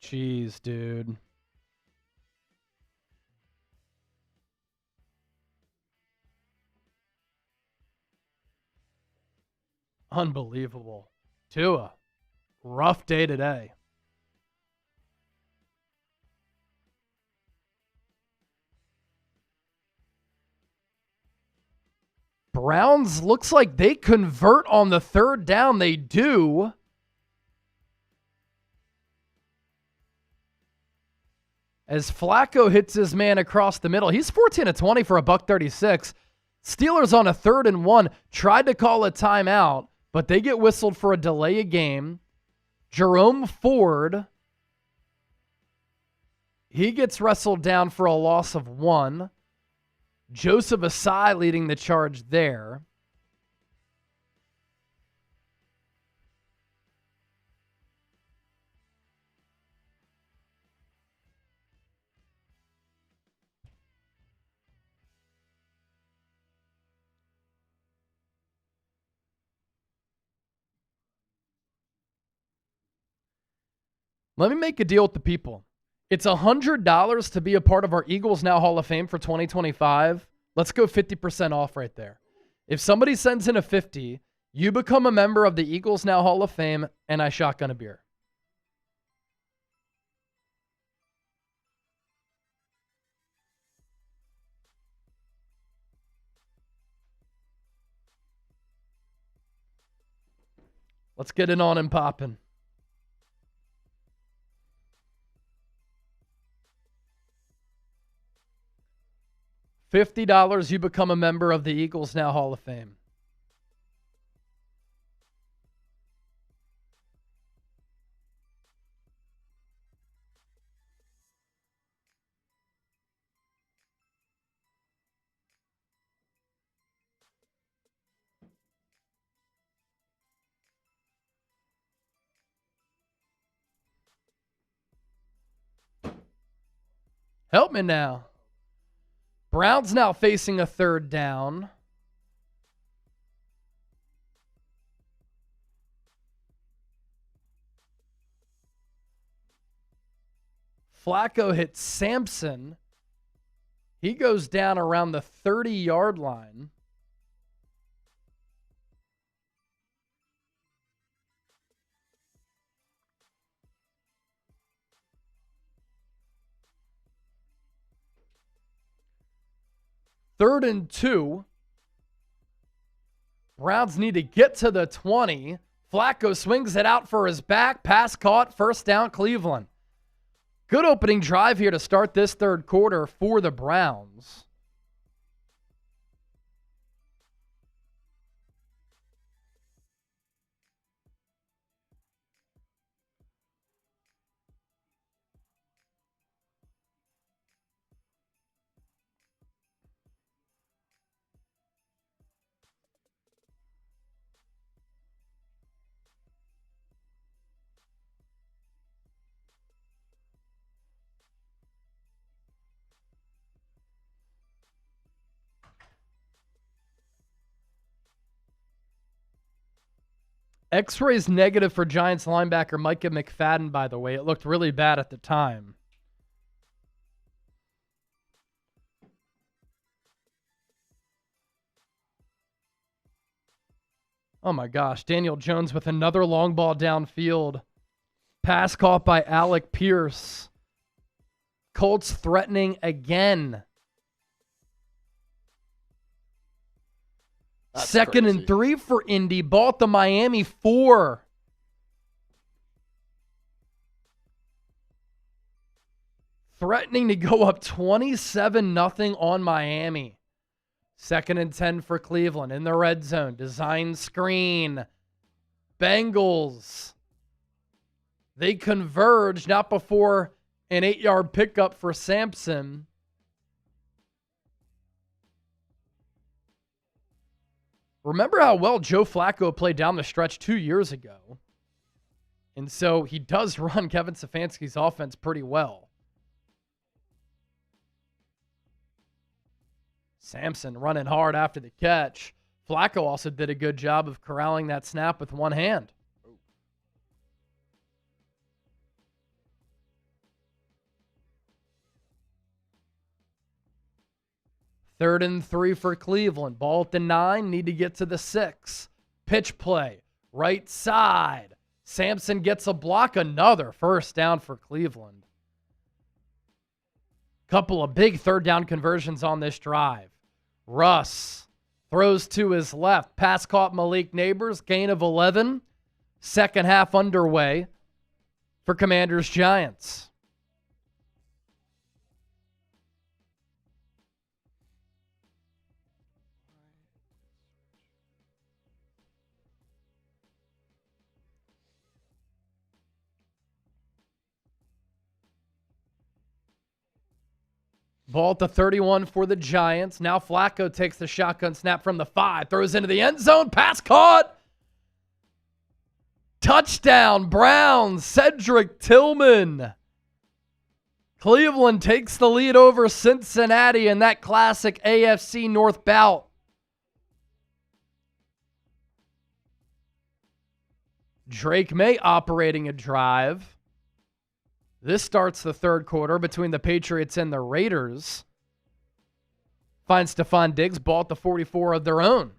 Jeez, dude. Unbelievable. Tua, rough day today. Browns looks like they convert on the 3rd down. They do. As Flacco hits his man across the middle. He's 14-20 for a $136. Steelers on a 3rd and 1 tried to call a timeout, but they get whistled for a delay of game. Jerome Ford, he gets wrestled down for a loss of 1. Joseph Asai leading the charge there. Let me make a deal with the people. It's $100 to be a part of our Eagles Now Hall of Fame for 2025. Let's go 50% off right there. If somebody sends in a 50, you become a member of the Eagles Now Hall of Fame, and I shotgun a beer. Let's get it on and popping. $50, you become a member of the Eagles Now Hall of Fame. Help me now. Browns now facing a 3rd down. Flacco hits Sampson. He goes down around the 30-yard line. Third and 2. Browns need to get to the 20. Flacco swings it out for his back. Pass caught. 1st down, Cleveland. Good opening drive here to start this 3rd quarter for the Browns. X-rays negative for Giants linebacker Micah McFadden, by the way. It looked really bad at the time. Oh my gosh. Daniel Jones with another long ball downfield. Pass caught by Alec Pierce. Colts threatening again.
That's
2nd
crazy.
and 3 for Indy. Ball at the Miami 4. threatening to go up 27-0 on Miami. 2nd and 10 for Cleveland in the red zone. Design screen. Bengals. They converge, not before an 8-yard pickup for Sampson. Remember how well Joe Flacco played down the stretch 2 years ago. And so he does run Kevin Stefanski's offense pretty well. Sampson running hard after the catch. Flacco also did a good job of corralling that snap with one hand. 3rd and 3 for Cleveland. Ball at the 9. Need to get to the 6. Pitch play. Right side. Sampson gets a block. Another first down for Cleveland. Couple of big 3rd down conversions on this drive. Russ throws to his left. Pass caught Malik Neighbors. Gain of 11. Second half underway for Commanders Giants. Ball at the 31 for the Giants. Now Flacco takes the shotgun snap from the 5. Throws into the end zone. Pass caught. Touchdown, Browns. Cedric Tillman. Cleveland takes the lead over Cincinnati in that classic AFC North bout. Drake May operating a drive. This starts the 3rd quarter between the Patriots and the Raiders. Finds Stephon Diggs, ball at the 44 of their own.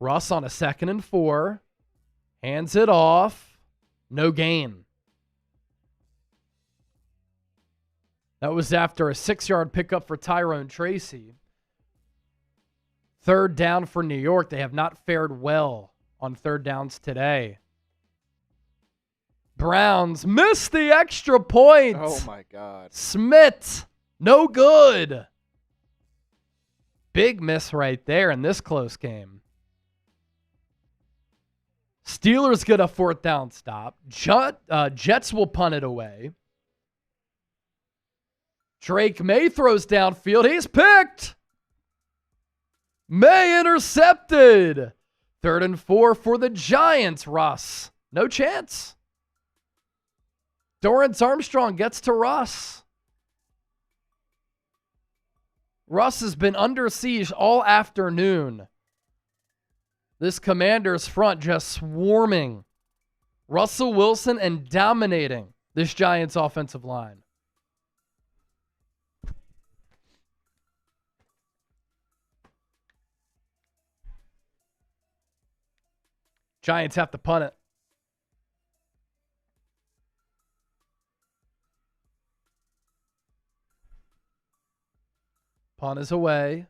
Russ on a 2nd and 4. Hands it off. No gain. That was after a 6-yard pickup for Tyrone Tracy. 3rd down for New York. They have not fared well on 3rd downs today. Browns miss the extra point.
Oh, my God.
Smith, no good. Big miss right there in this close game. Steelers get a 4th down stop. Jets will punt it away. Drake May throws downfield. He's picked. May intercepted. 3rd and 4 for the Giants, Russ. No chance. Dorrance Armstrong gets to Russ. Russ has been under siege all afternoon. This Commanders front just swarming Russell Wilson and dominating this Giants offensive line. Giants have to punt it. Punt is away.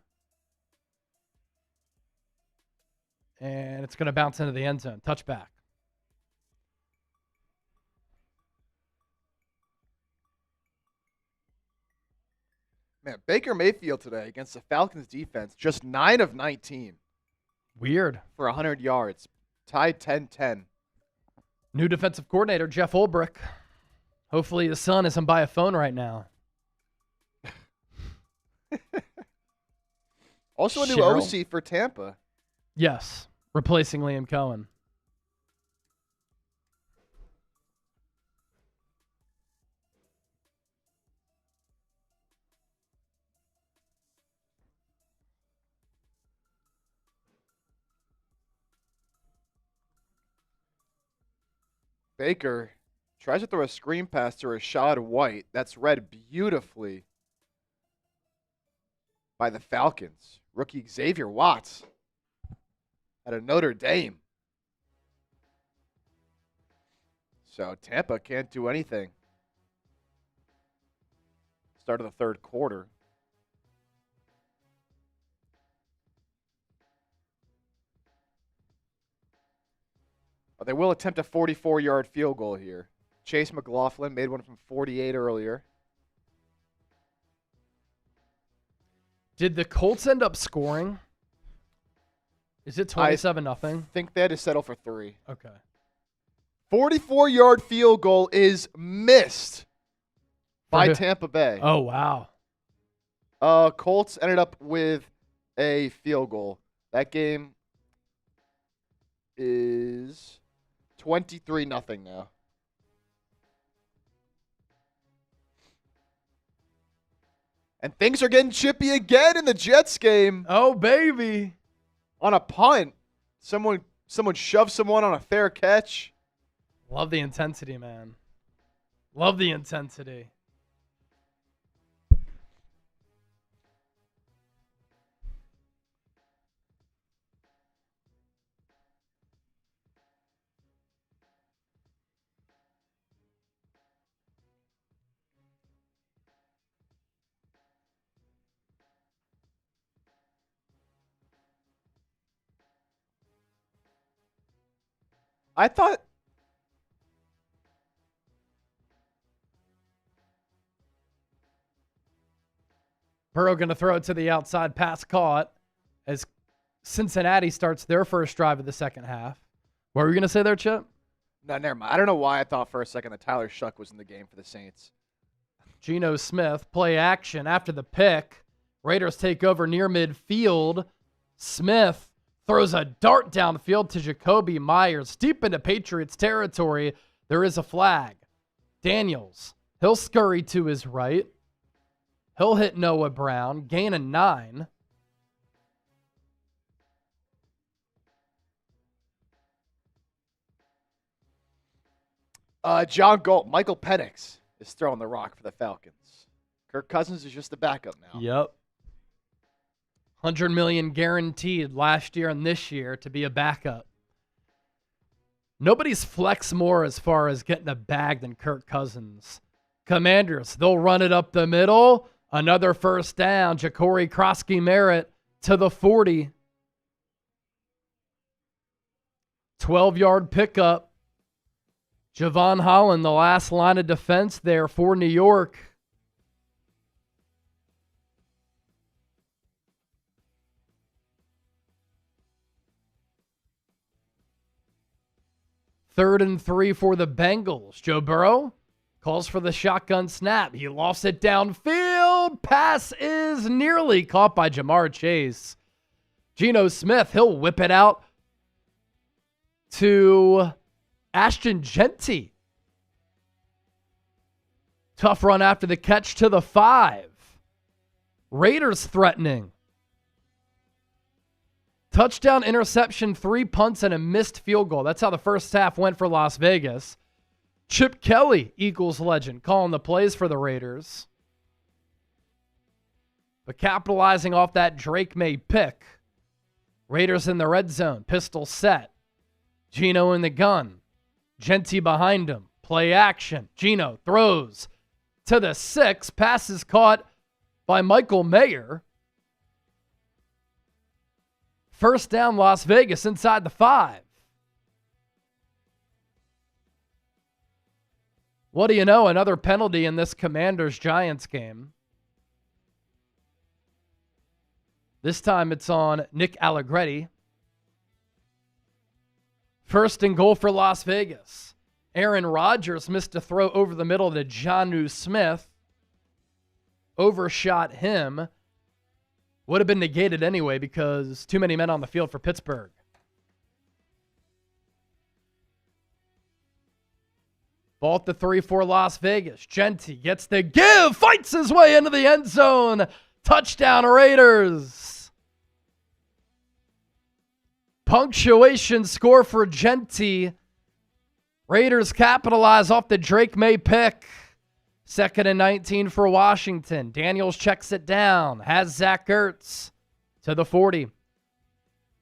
And it's going to bounce into the end zone. Touchback.
Man, Baker Mayfield today against the Falcons defense, just 9 of 19.
Weird.
For 100 yards. Tied 10-10.
New defensive coordinator, Jeff Ulbrich. Hopefully his son isn't by a phone right now.
Also a new OC for Tampa.
Yes, replacing Liam Cohen.
Baker tries to throw a screen pass to Rachaad White. That's read beautifully by the Falcons. Rookie Xavier Watts out of Notre Dame. So Tampa can't do anything. Start of the 3rd quarter. But they will attempt a 44-yard field goal here. Chase McLaughlin made one from 48 earlier.
Did the Colts end up scoring? Is it 27-0?
I think they had to settle for 3.
Okay.
44-yard field goal is missed by Tampa Bay.
Oh, wow.
Colts ended up with a field goal. That game is 23-0 now. And things are getting chippy again in the Jets game.
Oh, baby.
On a punt, someone shoved someone on a fair catch.
Love the intensity, man. Love the intensity.
I thought
Burrow going to throw it to the outside, pass caught as Cincinnati starts their first drive of the second half. What were you going to say there, Chip?
No, never mind. I don't know why I thought for a second that Tyler Shuck was in the game for the Saints.
Geno Smith, play action after the pick. Raiders take over near midfield. Smith throws a dart downfield to Jacoby Myers. Deep into Patriots territory, there is a flag. Daniels, he'll scurry to his right. He'll hit Noah Brown, gain of 9.
John Galt, Michael Penix is throwing the rock for the Falcons. Kirk Cousins is just the backup now.
Yep. $100 million guaranteed last year and this year to be a backup. Nobody's flex more as far as getting a bag than Kirk Cousins. Commanders, they'll run it up the middle. Another first down. Ja'Cory Krosky-Merritt to the 40. 12-yard pickup. Javon Holland, the last line of defense there for New York. Third and 3 for the Bengals. Joe Burrow calls for the shotgun snap. He lost it downfield. Pass is nearly caught by Jamar Chase. Geno Smith, he'll whip it out to Ashton Genty. Tough run after the catch to the 5. Raiders threatening. Touchdown, interception, 3 punts, and a missed field goal. That's how the first half went for Las Vegas. Chip Kelly, Eagles legend, calling the plays for the Raiders. But capitalizing off that Drake May pick. Raiders in the red zone, pistol set. Geno in the gun. Genty behind him. Play action. Geno throws to the 6. Pass is caught by Michael Mayer. First down, Las Vegas inside the 5. What do you know? Another penalty in this Commanders-Giants game. This time it's on Nick Allegretti. First and goal for Las Vegas. Aaron Rodgers missed a throw over the middle to Jonnu Smith. Overshot him. Would have been negated anyway because too many men on the field for Pittsburgh. Ball at the 3 for Las Vegas. Genty gets the give, fights his way into the end zone. Touchdown Raiders. Punctuation score for Genty. Raiders capitalize off the Drake May pick. 2nd and 19 for Washington. Daniels checks it down. Has Zach Ertz to the 40.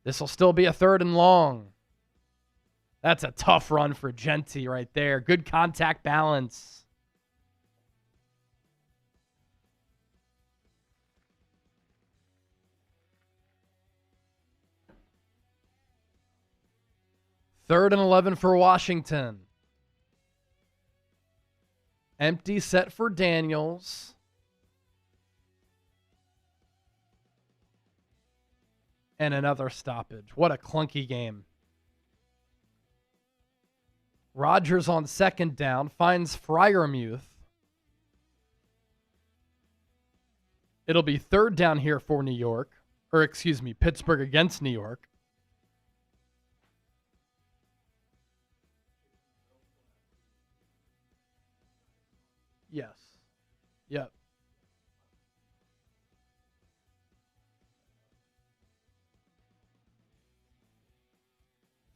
This will still be a 3rd and long. That's a tough run for Genty right there. Good contact balance. Third and 11 for Washington. Empty set for Daniels. And another stoppage. What a clunky game. Rodgers on second down finds Freiermuth. It'll be third down here for New York. Or excuse me, Pittsburgh against New York. Yes. Yep.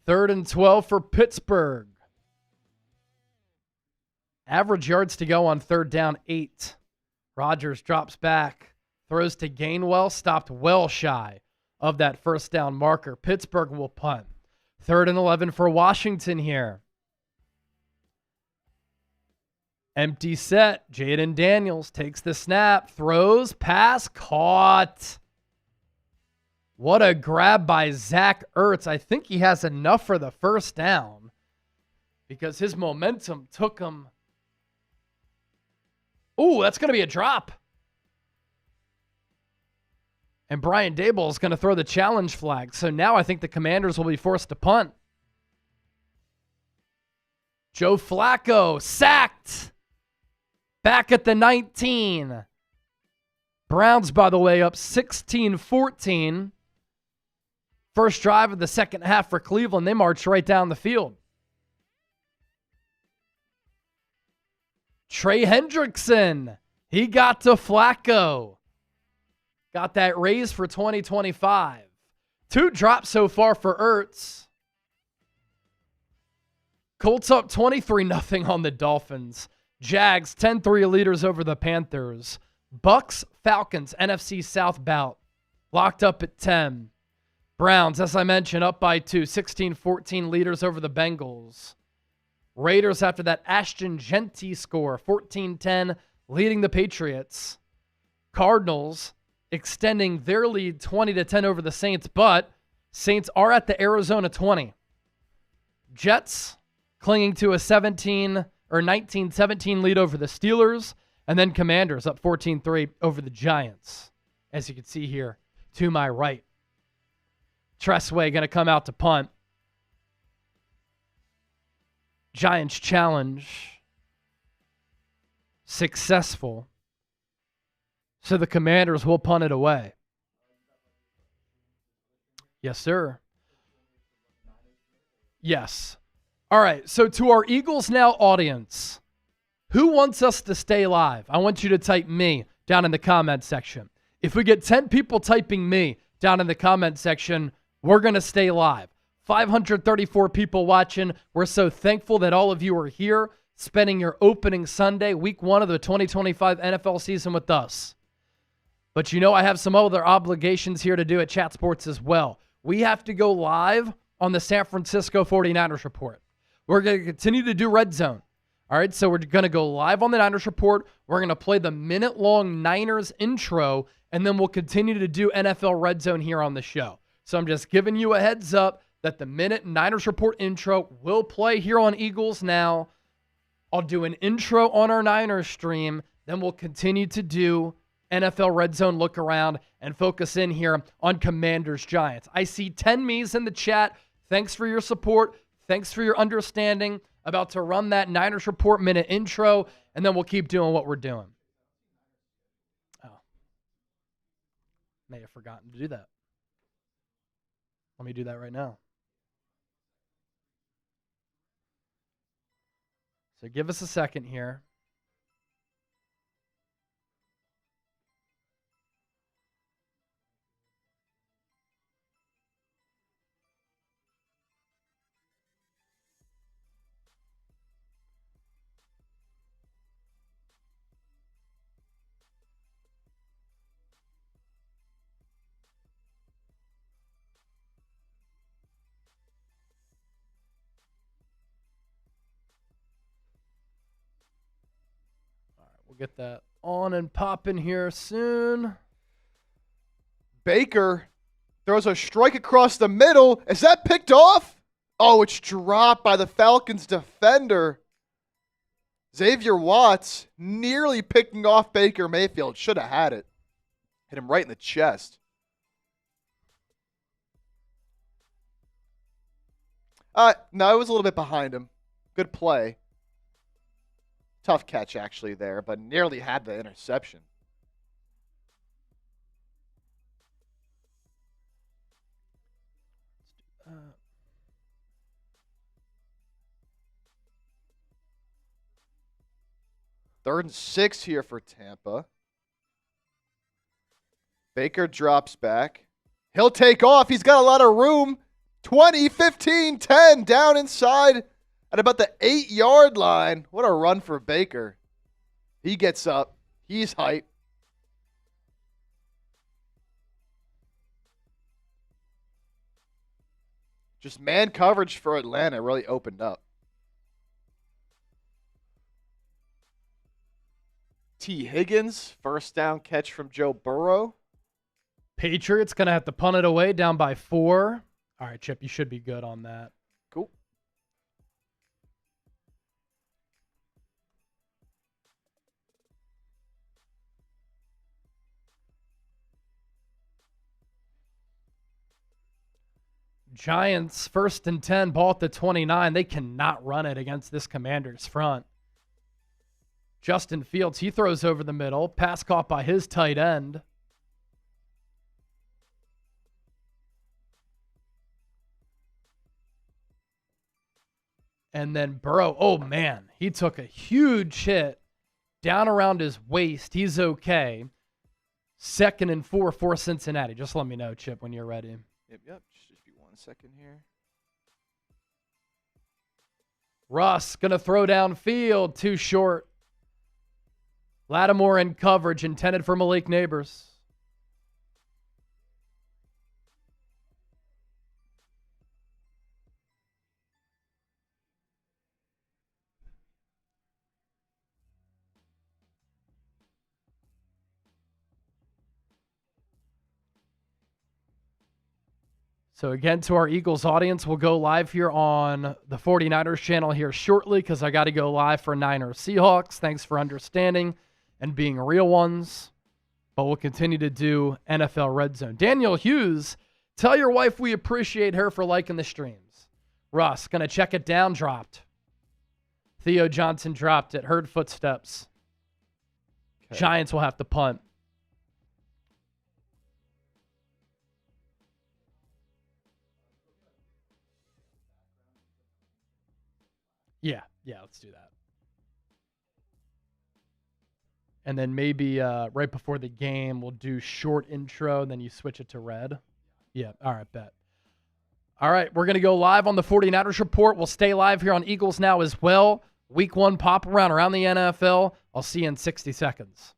Third and 12 for Pittsburgh. Average yards to go on third down, 8. Rodgers drops back, throws to Gainwell, stopped well shy of that first down marker. Pittsburgh will punt. Third and 11 for Washington here. Empty set. Jaden Daniels takes the snap, throws, pass, caught. What a grab by Zach Ertz. I think he has enough for the first down because his momentum took him. Ooh, that's going to be a drop. And Brian Daboll is going to throw the challenge flag. So now I think the Commanders will be forced to punt. Joe Flacco sacked. Back at the 19. Browns, by the way, up 16-14. First drive of the second half for Cleveland. They marched right down the field. Trey Hendrickson. He got to Flacco. Got that raise for 2025. 2 drops so far for Ertz. Colts up 23-0 on the Dolphins. Jags 10-3 leaders over the Panthers. Bucks, Falcons, NFC South bout. Locked up at 10. Browns, as I mentioned, up by 2. 16-14 leaders over the Bengals. Raiders after that Ashton Genty score. 14-10 leading the Patriots. Cardinals extending their lead 20-10 over the Saints, but Saints are at the Arizona 20. Jets clinging to a 19-17 lead over the Steelers, and then Commanders up 14-3 over the Giants. As you can see here to my right. Tressway going to come out to punt. Giants challenge. Successful. So the Commanders will punt it away. Yes, sir. Yes. All right, so to our Eagles Now audience, who wants us to stay live? I want you to type me down in the comment section. If we get 10 people typing me down in the comment section, we're going to stay live. 534 people watching. We're so thankful that all of you are here, spending your opening Sunday, week 1 of the 2025 NFL season with us. But you know I have some other obligations here to do at Chat Sports as well. We have to go live on the San Francisco 49ers report. We're going to continue to do Red Zone. All right, so we're going to go live on the Niners report. We're going to play the minute-long Niners intro, and then we'll continue to do NFL Red Zone here on the show. So I'm just giving you a heads up that the minute Niners report intro will play here on Eagles Now. I'll do an intro on our Niners stream. Then we'll continue to do NFL Red Zone look around and focus in here on Commanders Giants. I see 10 me's in the chat. Thanks for your support. Thanks for your understanding. About to run that Niners report minute intro, and then we'll keep doing what we're doing. Oh. May have forgotten to do that. Let me do that right now. So give us a second here. We'll get that on and popping here soon.
Baker throws a strike across the middle. Is that picked off? Oh, it's dropped by the Falcons defender. Xavier Watts nearly picking off Baker Mayfield. Should have had it. Hit him right in the chest. No, it was a little bit behind him. Good play. Tough catch, actually, there, but nearly had the interception. Third and 6 here for Tampa. Baker drops back. He'll take off. He's got a lot of room. 20, 15, 10, down inside at about the 8-yard line. What a run for Baker. He gets up. He's hyped. Just man coverage for Atlanta really opened up. T. Higgins, first down catch from Joe Burrow.
Patriots going to have to punt it away, down by 4. All right, Chip, you should be good on that.
Cool.
Giants, 1st and 10, ball at the 29. They cannot run it against this Commanders front. Justin Fields, he throws over the middle. Pass caught by his tight end. And then Burrow, oh man, he took a huge hit down around his waist. He's okay. 2nd and 4 for Cincinnati. Just let me know, Chip, when you're ready.
Yep. Just be 1 second here.
Russ going to throw downfield, too short. Lattimore in coverage, intended for Malik Neighbors. So again, to our Eagles audience, we'll go live here on the 49ers channel here shortly because I got to go live for Niners Seahawks. Thanks for understanding and being real ones. But we'll continue to do NFL RedZone. Daniel Hughes, tell your wife we appreciate her for liking the streams. Russ, going to check it down, dropped. Theo Johnson dropped it, heard footsteps. Okay. Giants will have to punt. Yeah, let's do that. And then maybe right before the game, we'll do short intro, then you switch it to red. Yeah, all right, bet. All right, we're going to go live on the 49ers Report. We'll stay live here on Eagles Now as well. Week 1 pop around the NFL. I'll see you in 60 seconds.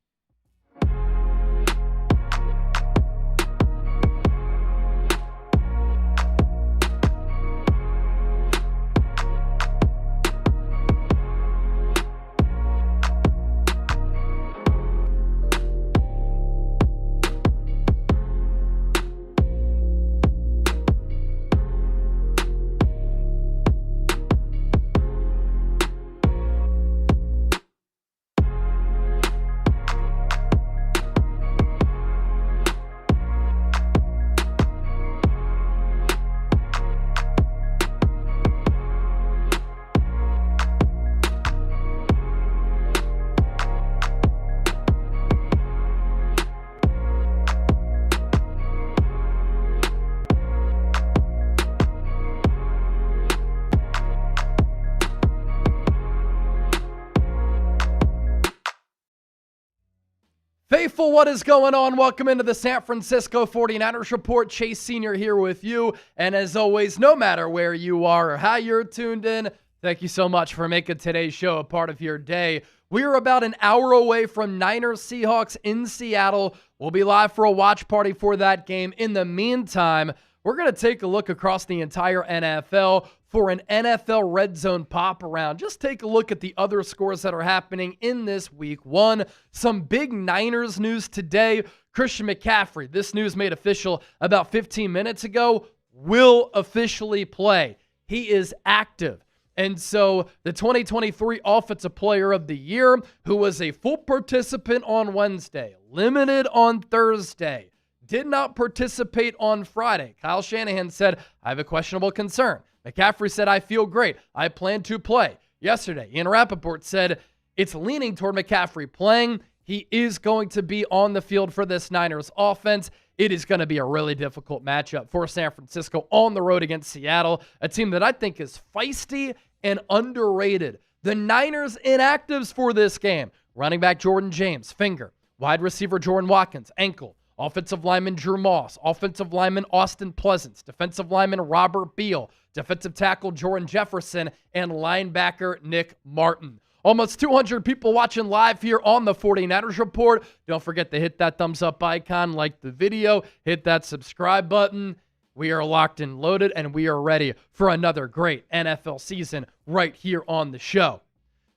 Faithful, what is going on? Welcome into the San Francisco 49ers Report. Chase Sr. here with you. And as always, no matter where you are or how you're tuned in, thank you so much for making today's show a part of your day. We are about an hour away from Niners Seahawks in Seattle. We'll be live for a watch party for that game. In the meantime, we're going to take a look across the entire NFL for an NFL RedZone pop around. Just take a look at the other scores that are happening in this week 1. Some big Niners news today. Christian McCaffrey, this news made official about 15 minutes ago, will officially play. He is active. And so the 2023 Offensive Player of the Year, who was a full participant on Wednesday, limited on Thursday, did not participate on Friday. Kyle Shanahan said, I have a questionable concern. McCaffrey said, I feel great. I plan to play. Yesterday, Ian Rappaport said, it's leaning toward McCaffrey playing. He is going to be on the field for this Niners offense. It is going to be a really difficult matchup for San Francisco on the road against Seattle, a team that I think is feisty and underrated. The Niners inactives for this game: running back Jordan James, finger; wide receiver Jordan Watkins, ankle; offensive lineman Drew Moss; offensive lineman Austin Pleasance; defensive lineman Robert Beal; defensive tackle Jordan Jefferson; and linebacker Nick Martin. Almost 200 people watching live here on the 49ers Report. Don't forget to hit that thumbs up icon, like the video, hit that subscribe button. We are locked and loaded, and we are ready for another great NFL season right here on the show.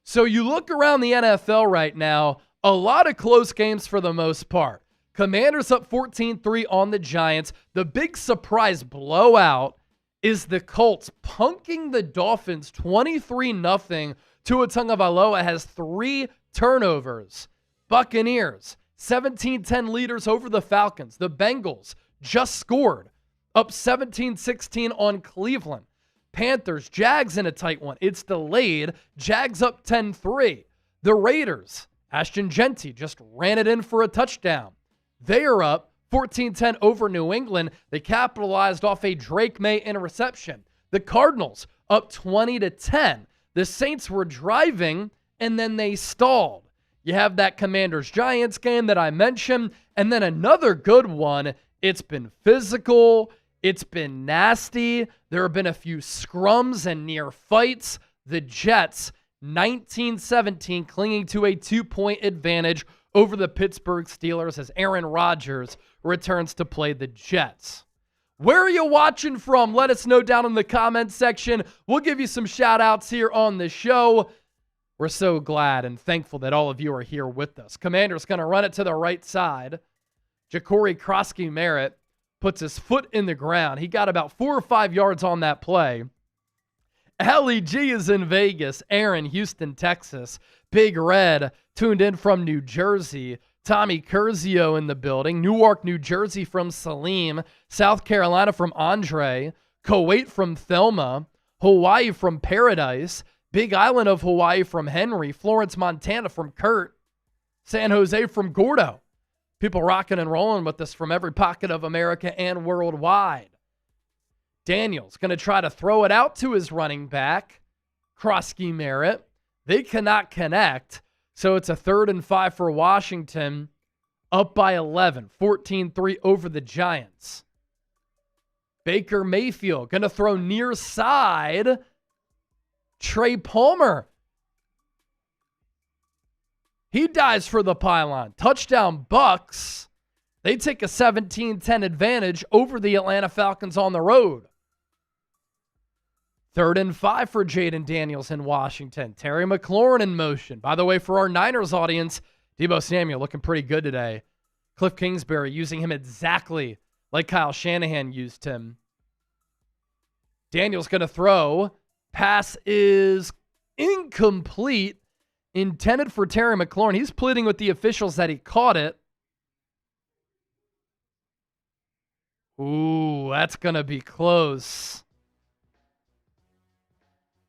So you look around the NFL right now, a lot of close games for the most part. Commanders up 14-3 on the Giants. The big surprise blowout is the Colts punking the Dolphins 23-0. Tua Tagovailoa has 3 turnovers. Buccaneers, 17-10 leaders over the Falcons. The Bengals just scored, up 17-16 on Cleveland. Panthers, Jags in a tight one. It's delayed. Jags up 10-3. The Raiders, Ashton Genty just ran it in for a touchdown. They are up 14-10 over New England. They capitalized off a Drake May interception. The Cardinals up 20-10. The Saints were driving, and then they stalled. You have that Commanders-Giants game that I mentioned, and then another good one. It's been physical. It's been nasty. There have been a few scrums and near fights. The Jets, 19-17, clinging to a 2-point advantage over the Pittsburgh Steelers as Aaron Rodgers returns to play the Jets. Where are you watching from? Let us know down in the comments section. We'll give you some shout outs here on the show. We're so glad and thankful that all of you are here with us. Commander's going to run it to the right side. Ja'Cory Krosky-Merritt puts his foot in the ground. He got about 4 or 5 yards on that play. LEG is in Vegas. Aaron, Houston, Texas. Big Red tuned in from New Jersey. Tommy Curzio in the building. Newark, New Jersey from Salim. South Carolina from Andre. Kuwait from Thelma. Hawaii from Paradise. Big Island of Hawaii from Henry. Florence, Montana from Kurt. San Jose from Gordo. People rocking and rolling with us from every pocket of America and worldwide. Daniel's going to try to throw it out to his running back, Krosky-Merritt. They cannot connect. So it's a 3rd and 5 for Washington, up by 11, 14-3 over the Giants. Baker Mayfield going to throw near side. Trey Palmer. He dives for the pylon. Touchdown Bucks. They take a 17-10 advantage over the Atlanta Falcons on the road. 3rd and 5 for Jaden Daniels in Washington. Terry McLaurin in motion. By the way, for our Niners audience, Deebo Samuel looking pretty good today. Cliff Kingsbury using him exactly like Kyle Shanahan used him. Daniels going to throw. Pass is incomplete. Intended for Terry McLaurin. He's pleading with the officials that he caught it. Ooh, that's going to be close.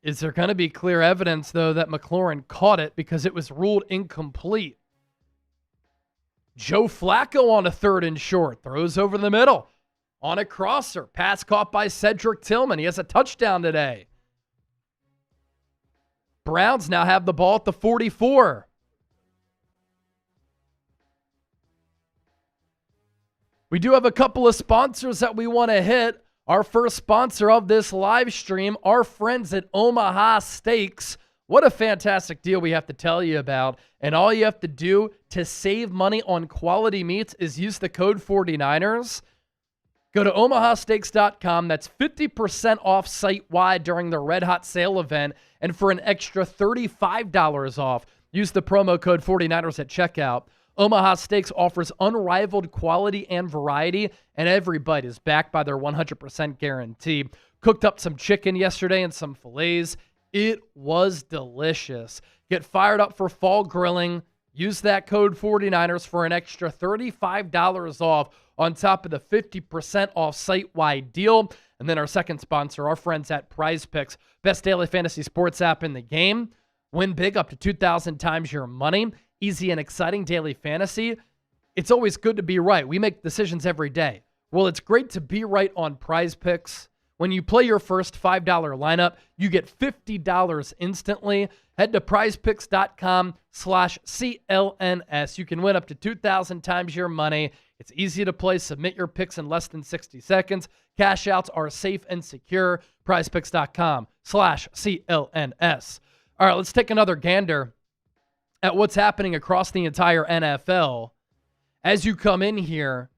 Is there going to be clear evidence, though, that McLaurin caught it because it was ruled incomplete? Joe Flacco on a 3rd and short. Throws over the middle on a crosser. Pass caught by Cedric Tillman. He has a touchdown today. Browns now have the ball at the 44. We do have a couple of sponsors that we want to hit. Our first sponsor of this live stream, our friends at Omaha Steaks. What a fantastic deal we have to tell you about. And all you have to do to save money on quality meats is use the code 49ers. Go to omahasteaks.com. That's 50% off site-wide during the Red Hot Sale event. And for an extra $35 off, use the promo code 49ers at checkout. Omaha Steaks offers unrivaled quality and variety, and every bite is backed by their 100% guarantee. Cooked up some chicken yesterday and some fillets. It was delicious. Get fired up for fall grilling. Use that code 49ers for an extra $35 off on top of the 50% off site-wide deal. And then our second sponsor, our friends at Prize Picks, best daily fantasy sports app in the game. Win big up to 2,000 times your money. Easy and exciting daily fantasy. It's always good to be right. We make decisions every day. Well, it's great to be right on Prize Picks. When you play your first $5 lineup, you get $50 instantly. Head to prizepicks.com/CLNS. You can win up to 2,000 times your money. It's easy to play. Submit your picks in less than 60 seconds. Cash outs are safe and secure. prizepicks.com/CLNS. All right, let's take another gander at what's happening across the entire NFL. As you come in here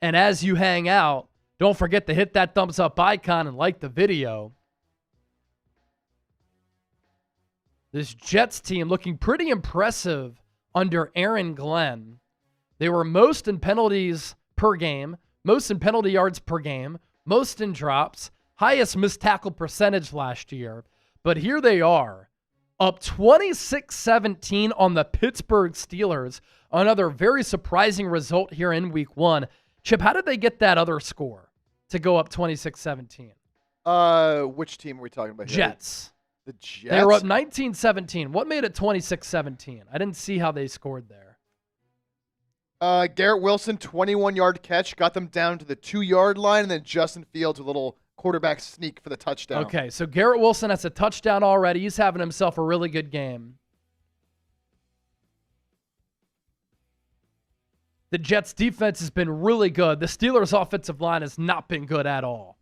and as you hang out, don't forget to hit that thumbs up icon and like the video. This Jets team looking pretty impressive under Aaron Glenn. They were most in penalties per game, most in penalty yards per game, most in drops, highest missed tackle percentage last year. But here they are, up 26-17 on the Pittsburgh Steelers. Another very surprising result here in week one. Chip, how did they get that other score to go up 26-17?
Which team are we talking about here?
Jets.
The Jets?
They were up 19-17. What made it 26-17? I didn't see how they scored there.
Garrett Wilson, 21-yard catch, got them down to the 2-yard line, and then Justin Fields, a little quarterback sneak for the touchdown.
Okay, so Garrett Wilson has a touchdown already. He's having himself a really good game. The Jets' defense has been really good. The Steelers' offensive line has not been good at all.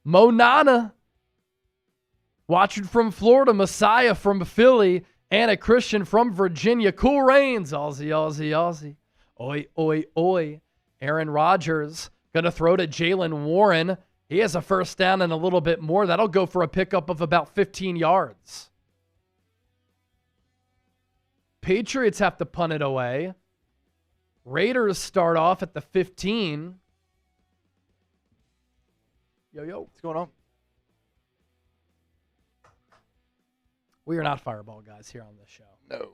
Mo Nana, watching from Florida, Messiah from Philly, Anna Christian from Virginia. Cool Reigns, Aussie, Aussie, Aussie. Oi, oi, oi. Aaron Rodgers going to throw to Jaylen Warren. He has a first down and a little bit more. That'll go for a pickup of about 15 yards. Patriots have to punt it away. Raiders start off at the 15.
Yo, what's going on?
We are not fireball guys here on this show.
No.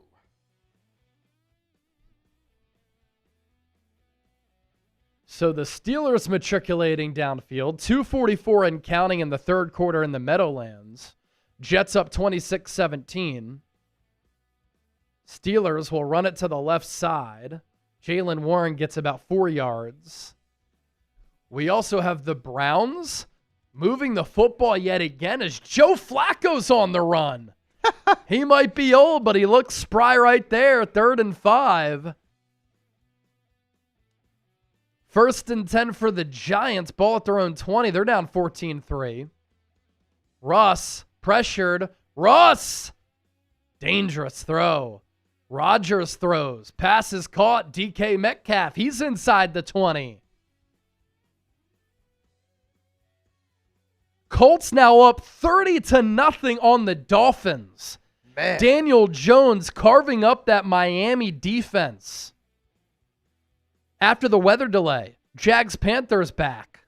So the Steelers matriculating downfield, 2:44 and counting in the third quarter in the Meadowlands. Jets up 26-17. Steelers will run it to the left side. Jaylen Warren gets about 4 yards. We also have the Browns moving the football yet again as Joe Flacco's on the run. He might be old, but he looks spry right there. 3rd and 5. 1st and 10 for the Giants. Ball at their own 20. They're down 14-3. Russ pressured. Russ! Dangerous throw. Rodgers throws. Pass is caught. DK Metcalf. He's inside the 20. Colts now up 30-0 on the Dolphins.
Man.
Daniel Jones carving up that Miami defense. After the weather delay, Jags-Panthers back.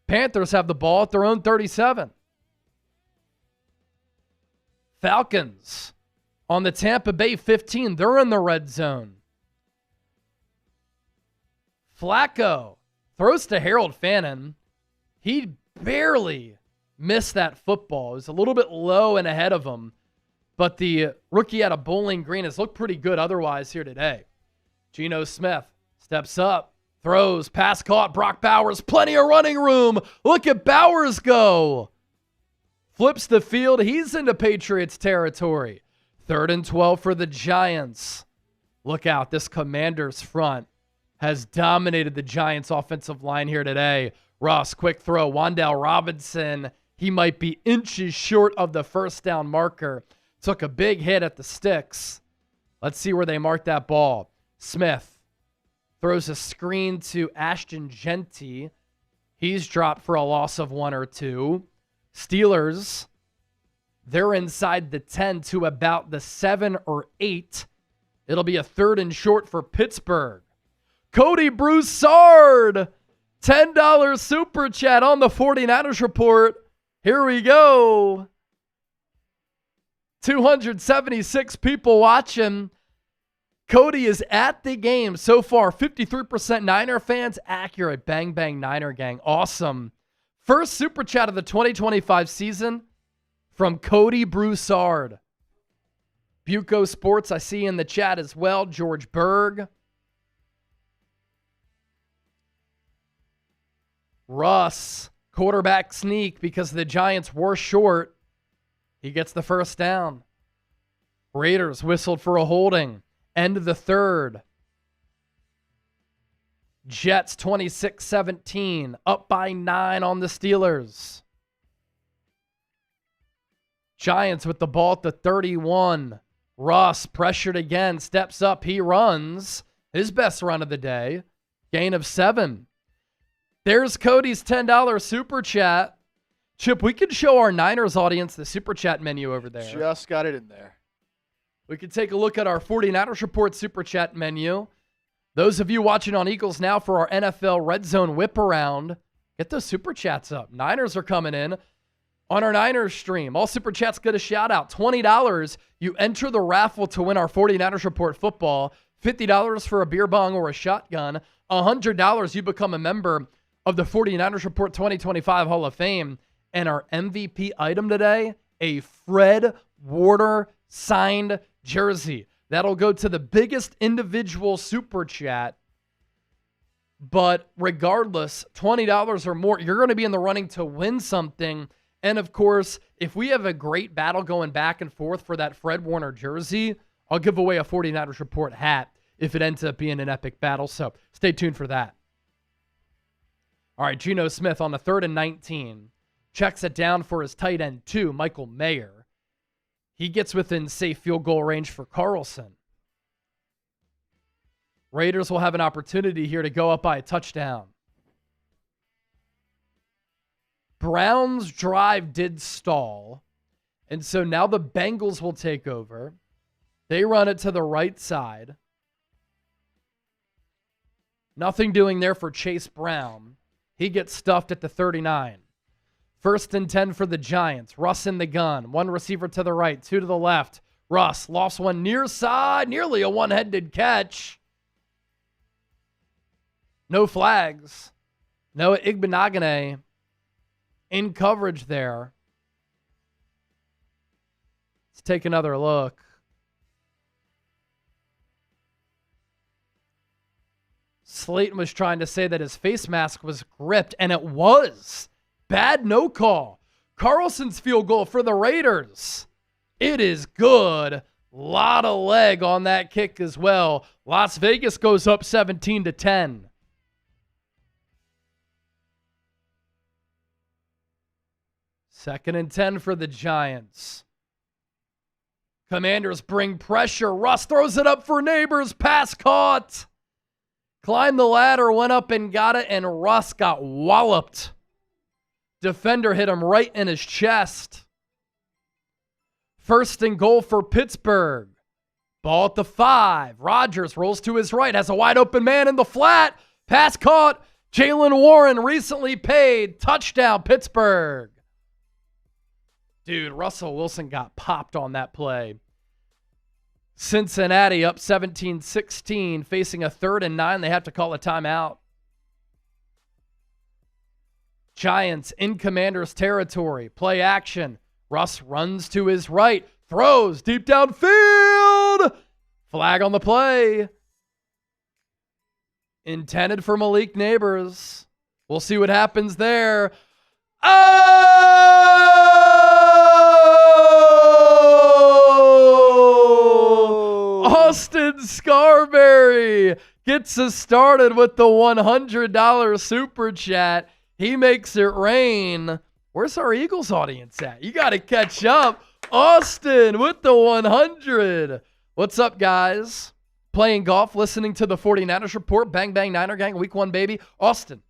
Panthers have the ball at their own 37. Falcons on the Tampa Bay 15. They're in the red zone. Flacco throws to Harold Fannin. He barely missed that football. It was a little bit low and ahead of him, but the rookie out of Bowling Green has looked pretty good otherwise here today. Geno Smith steps up, throws, pass caught. Brock Bowers, plenty of running room. Look at Bowers go. Flips the field. He's into Patriots territory. 3rd and 12 for the Giants. Look out. This Commanders front has dominated the Giants offensive line here today. Russ, quick throw. Wan'Dale Robinson. He might be inches short of the first down marker. Took a big hit at the sticks. Let's see where they mark that ball. Smith throws a screen to Ashton Genty. He's dropped for a loss of 1 or 2. Steelers, they're inside the 10 to about the 7 or 8. It'll be a 3rd and short for Pittsburgh. Cody Broussard $10 super chat on the 49ers report. Here we go. 276 people watching. Cody is at the game so far. 53% Niner fans. Accurate. Bang, bang, Niner gang. Awesome. First super chat of the 2025 season from Cody Broussard. Buco Sports, I see in the chat as well. George Berg. Russ, quarterback sneak because the Giants were short. He gets the first down. Raiders whistled for a holding. End of the third. Jets 26-17. Up by 9 on the Steelers. Giants with the ball at the 31. Russ pressured again. Steps up. He runs. His best run of the day. Gain of 7. There's Cody's $10 super chat. Chip, we could show our Niners audience the super chat menu over there.
Just got it in there.
We could take a look at our 49ers Report super chat menu. Those of you watching on Eagles Now for our NFL RedZone whip around, get those super chats up. Niners are coming in on our Niners stream. All super chats get a shout out. $20, you enter the raffle to win our 49ers Report football. $50 for a beer bong or a shotgun. $100, you become a member of the 49ers Report 2025 Hall of Fame. And our MVP item today, a Fred Warner signed jersey. That'll go to the biggest individual super chat. But regardless, $20 or more, you're going to be in the running to win something. And of course, if we have a great battle going back and forth for that Fred Warner jersey, I'll give away a 49ers Report hat if it ends up being an epic battle. So stay tuned for that. All right, Geno Smith on the 3rd and 19. Checks it down for his tight end 2, Michael Mayer. He gets within safe field goal range for Carlson. Raiders will have an opportunity here to go up by a touchdown. Browns' drive did stall, and so now the Bengals will take over. They run it to the right side. Nothing doing there for Chase Brown. He gets stuffed at the 39. 1st and 10 for the Giants. Russ in the gun. 1 receiver to the right, 2 to the left. Russ lost one near side. Nearly a one-handed catch. No flags. No Igbenogany in coverage there. Let's take another look. Slayton was trying to say that his face mask was gripped, and it was. Bad no call. Carlson's field goal for the Raiders. It is good. Lot of leg on that kick as well. Las Vegas goes up 17-10. Second and 10 for the Giants. Commanders bring pressure. Russ throws it up for Neighbors. Pass caught. Climbed the ladder, went up and got it, and Russ got walloped. Defender hit him right in his chest. 1st and goal for Pittsburgh. Ball at the 5. Rodgers rolls to his right, has a wide open man in the flat. Pass caught. Jaylen Warren recently paid. Touchdown, Pittsburgh. Dude, Russell Wilson got popped on that play. Cincinnati up 17-16, facing a 3rd and 9. They have to call a timeout. Giants in Commanders territory. Play action. Russ runs to his right. Throws deep downfield. Flag on the play. Intended for Malik Neighbors. We'll see what happens there. Oh! Austin Scarberry gets us started with the $100 super chat. He makes it rain. Where's our Eagles audience at? You got to catch up. Austin with the 100. What's up, guys? Playing golf, listening to the 49ers Report. Bang, bang, Niner gang. Week 1, baby. Austin,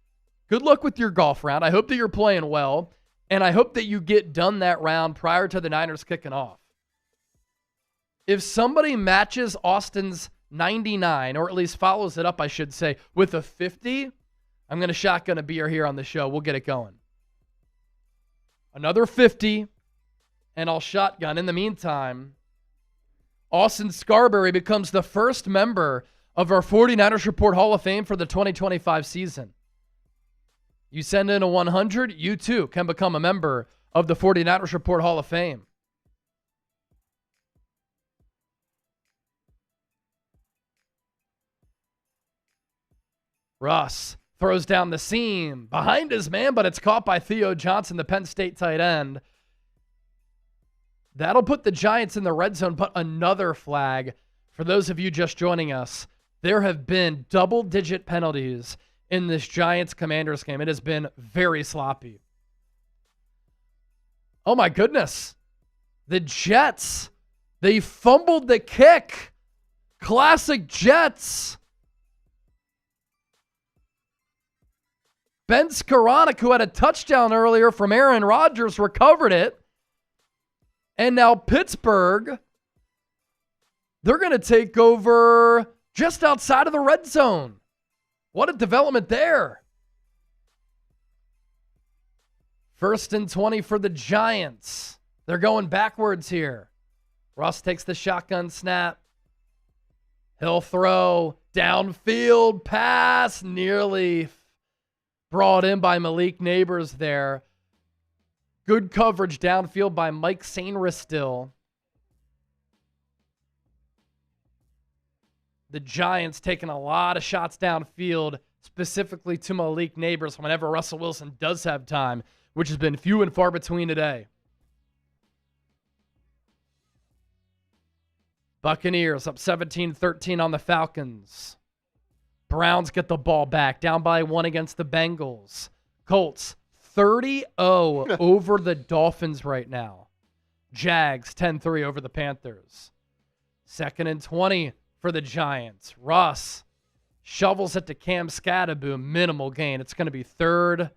good luck with your golf round. I hope that you're playing well, and I hope that you get done that round prior to the Niners kicking off. If somebody matches Austin's 99, or at least follows it up, I should say, with a 50, I'm going to shotgun a beer here on the show. We'll get it going. Another 50, and I'll shotgun. In the meantime, Austin Scarberry becomes the first member of our 49ers Report Hall of Fame for the 2025 season. You send in a 100, you too can become a member of the 49ers Report Hall of Fame. Russ throws down the seam behind his man, but it's caught by Theo Johnson, the Penn State tight end. That'll put the Giants in the red zone, but another flag. For those of you just joining us, there have been double-digit penalties in this Giants-Commanders game. It has been very sloppy. Oh my goodness. The Jets, they fumbled the kick. Classic Jets. Ben Skoranek, who had a touchdown earlier from Aaron Rodgers, recovered it. And now Pittsburgh, they're going to take over just outside of the red zone. What a development there. 1st and 20 for the Giants. They're going backwards here. Russ takes the shotgun snap. He'll throw downfield pass, nearly brought in by Malik Neighbors there. Good coverage downfield by Mike Sainristil still. The Giants taking a lot of shots downfield, specifically to Malik Neighbors whenever Russell Wilson does have time, which has been few and far between today. Buccaneers up 17-13 on the Falcons. Browns get the ball back, down by 1 against the Bengals. Colts 30-0 over the Dolphins right now. Jags 10-3 over the Panthers. 2nd and 20 for the Giants. Russ shovels it to Cam Scatterboom. Minimal gain. It's going to be 3rd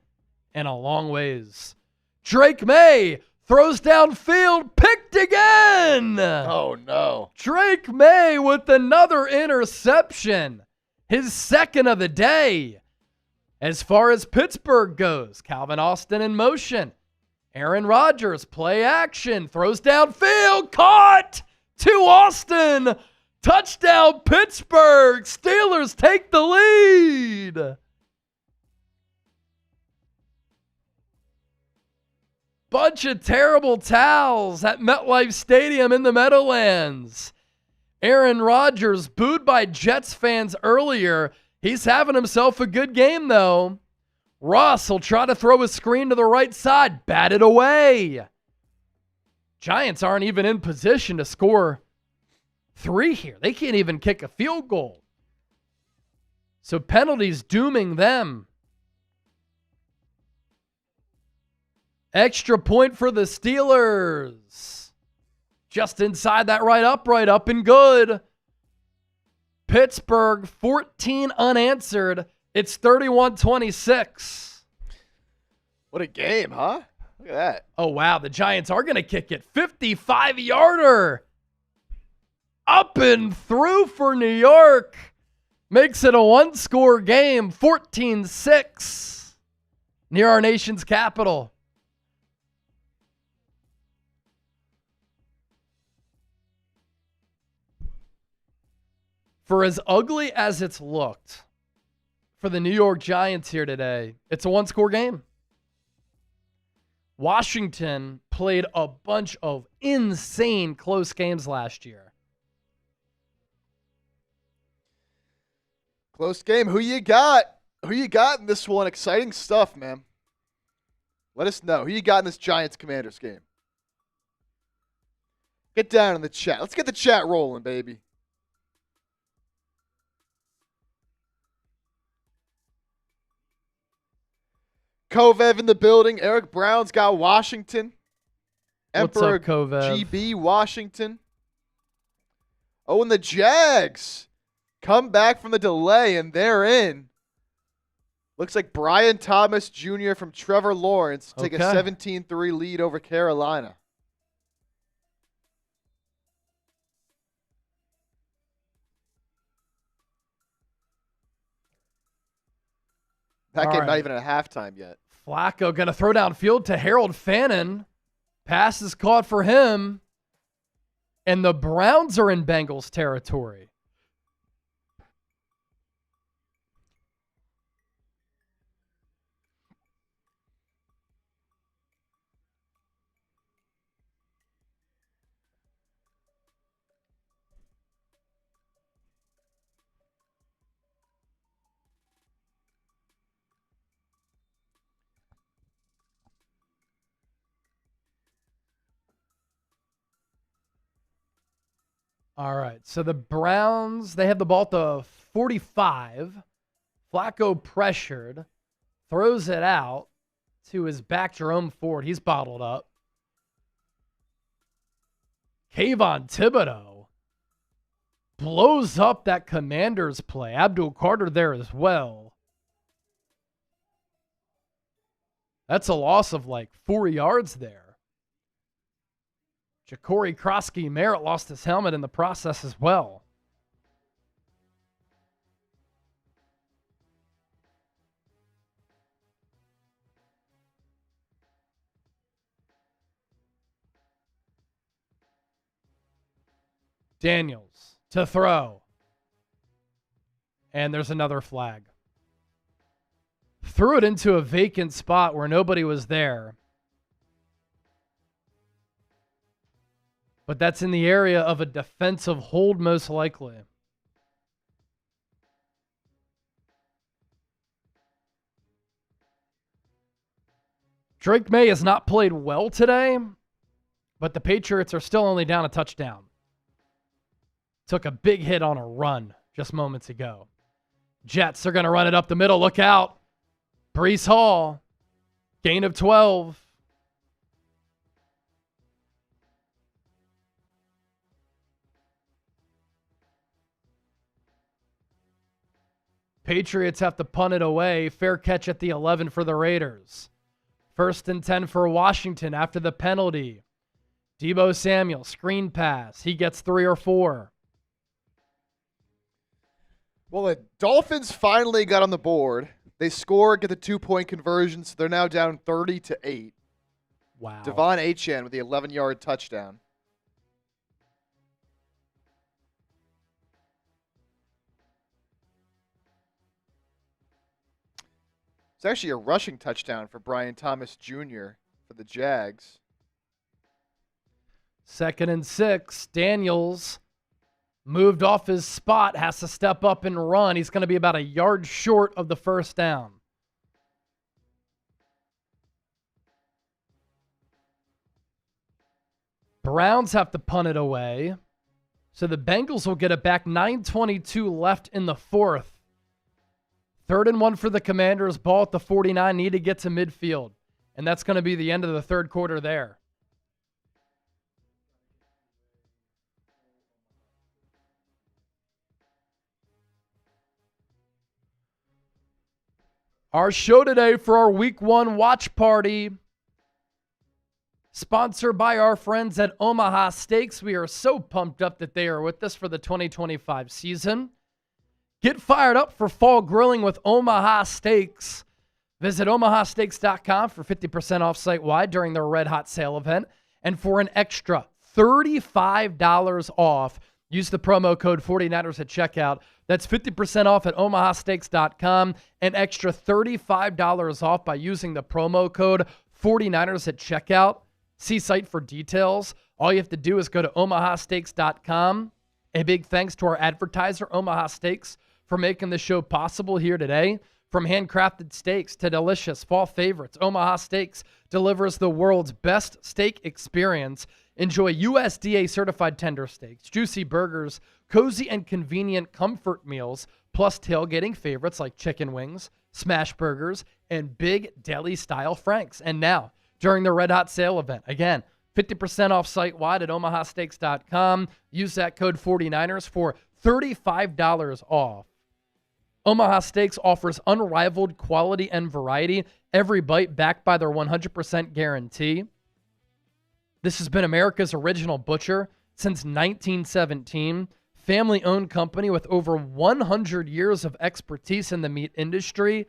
and a long ways. Drake May throws downfield. Picked again.
Oh, no.
Drake May with another interception. His 2nd of the day. As far as Pittsburgh goes, Calvin Austin in motion. Aaron Rodgers, play action, throws downfield, caught to Austin. Touchdown, Pittsburgh. Steelers take the lead. Bunch of terrible towels at MetLife Stadium in the Meadowlands. Aaron Rodgers booed by Jets fans earlier. He's having himself a good game, though. Russ will try to throw a screen to the right side. Batted away. Giants aren't even in position to score 3 here. They can't even kick a field goal. So penalties dooming them. Extra point for the Steelers. Just inside that right up and good. Pittsburgh, 14 unanswered. It's 31-26.
What a game, huh? Look at that.
Oh, wow. The Giants are going to kick it. 55-yarder. Up and through for New York. Makes it a 1-score game. 14-6. Near our nation's capital. For as ugly as it's looked for the New York Giants here today, it's a 1-score game. Washington played a bunch of insane close games last year.
Close game. Who you got? Who you got in this one? Exciting stuff, man. Let us know. Who you got in this Giants-Commanders game? Get down in the chat. Let's get the chat rolling, baby. Kovev in the building. Eric Brown's got Washington. Emperor
What's up, Kovev?
GB Washington. Oh, and the Jags come back from the delay, and they're in. Looks like Brian Thomas Jr. from Trevor Lawrence to take a 17-3 lead over Carolina. That game not even at halftime yet.
Flacco going to throw downfield to Harold Fannin. Pass is caught for him. And the Browns are in Bengals territory. All right, so the Browns, they have the ball at the 45. Flacco pressured, throws it out to his back, Jerome Ford. He's bottled up. Kayvon Thibodeau blows up that Commanders play. Abdul Carter there as well. That's a loss of like 4 yards there. Ja'Cory Krosky-Merritt lost his helmet in the process as well. Daniels to throw. And there's another flag. Threw it into a vacant spot where nobody was there. But that's in the area of a defensive hold, most likely. Drake May has not played well today, but the Patriots are still only down a touchdown. Took a big hit on a run just moments ago. Jets are going to run it up the middle. Look out. Breece Hall. Gain of 12. Patriots have to punt it away. Fair catch at the 11 for the Raiders. 1st and 10 for Washington after the penalty. Deebo Samuel, screen pass. He gets 3 or 4.
Well, the Dolphins finally got on the board. They score, get the 2-point conversion, so they're now down 30-8.
Wow.
Devon Achane with the 11-yard touchdown. It's actually a rushing touchdown for Brian Thomas Jr. for the Jags.
2nd and 6. Daniels moved off his spot, has to step up and run. He's going to be about a yard short of the first down. Browns have to punt it away. So the Bengals will get it back. 9:22 left in the 4th. 3rd and 1 for the Commanders. Ball at the 49. Need to get to midfield. And that's going to be the end of the third quarter there. Our show today for our Week 1 watch party, sponsored by our friends at Omaha Steaks. We are so pumped up that they are with us for the 2025 season. Get fired up for fall grilling with Omaha Steaks. Visit omahasteaks.com for 50% off site-wide during their Red Hot Sale event. And for an extra $35 off, use the promo code 49ers at checkout. That's 50% off at omahasteaks.com. An extra $35 off by using the promo code 49ers at checkout. See site for details. All you have to do is go to omahasteaks.com. A big thanks to our advertiser, Omaha Steaks, for making the show possible here today. From handcrafted steaks to delicious fall favorites, Omaha Steaks delivers the world's best steak experience. Enjoy USDA certified tender steaks, juicy burgers, cozy and convenient comfort meals, plus tailgating favorites like chicken wings, smash burgers, and big deli-style franks. And now, during the Red Hot Sale event, again, 50% off site-wide at omahasteaks.com. Use that code 49ers for $35 off. Omaha Steaks offers unrivaled quality and variety, every bite backed by their 100% guarantee. This has been America's original butcher since 1917. Family-owned company with over 100 years of expertise in the meat industry.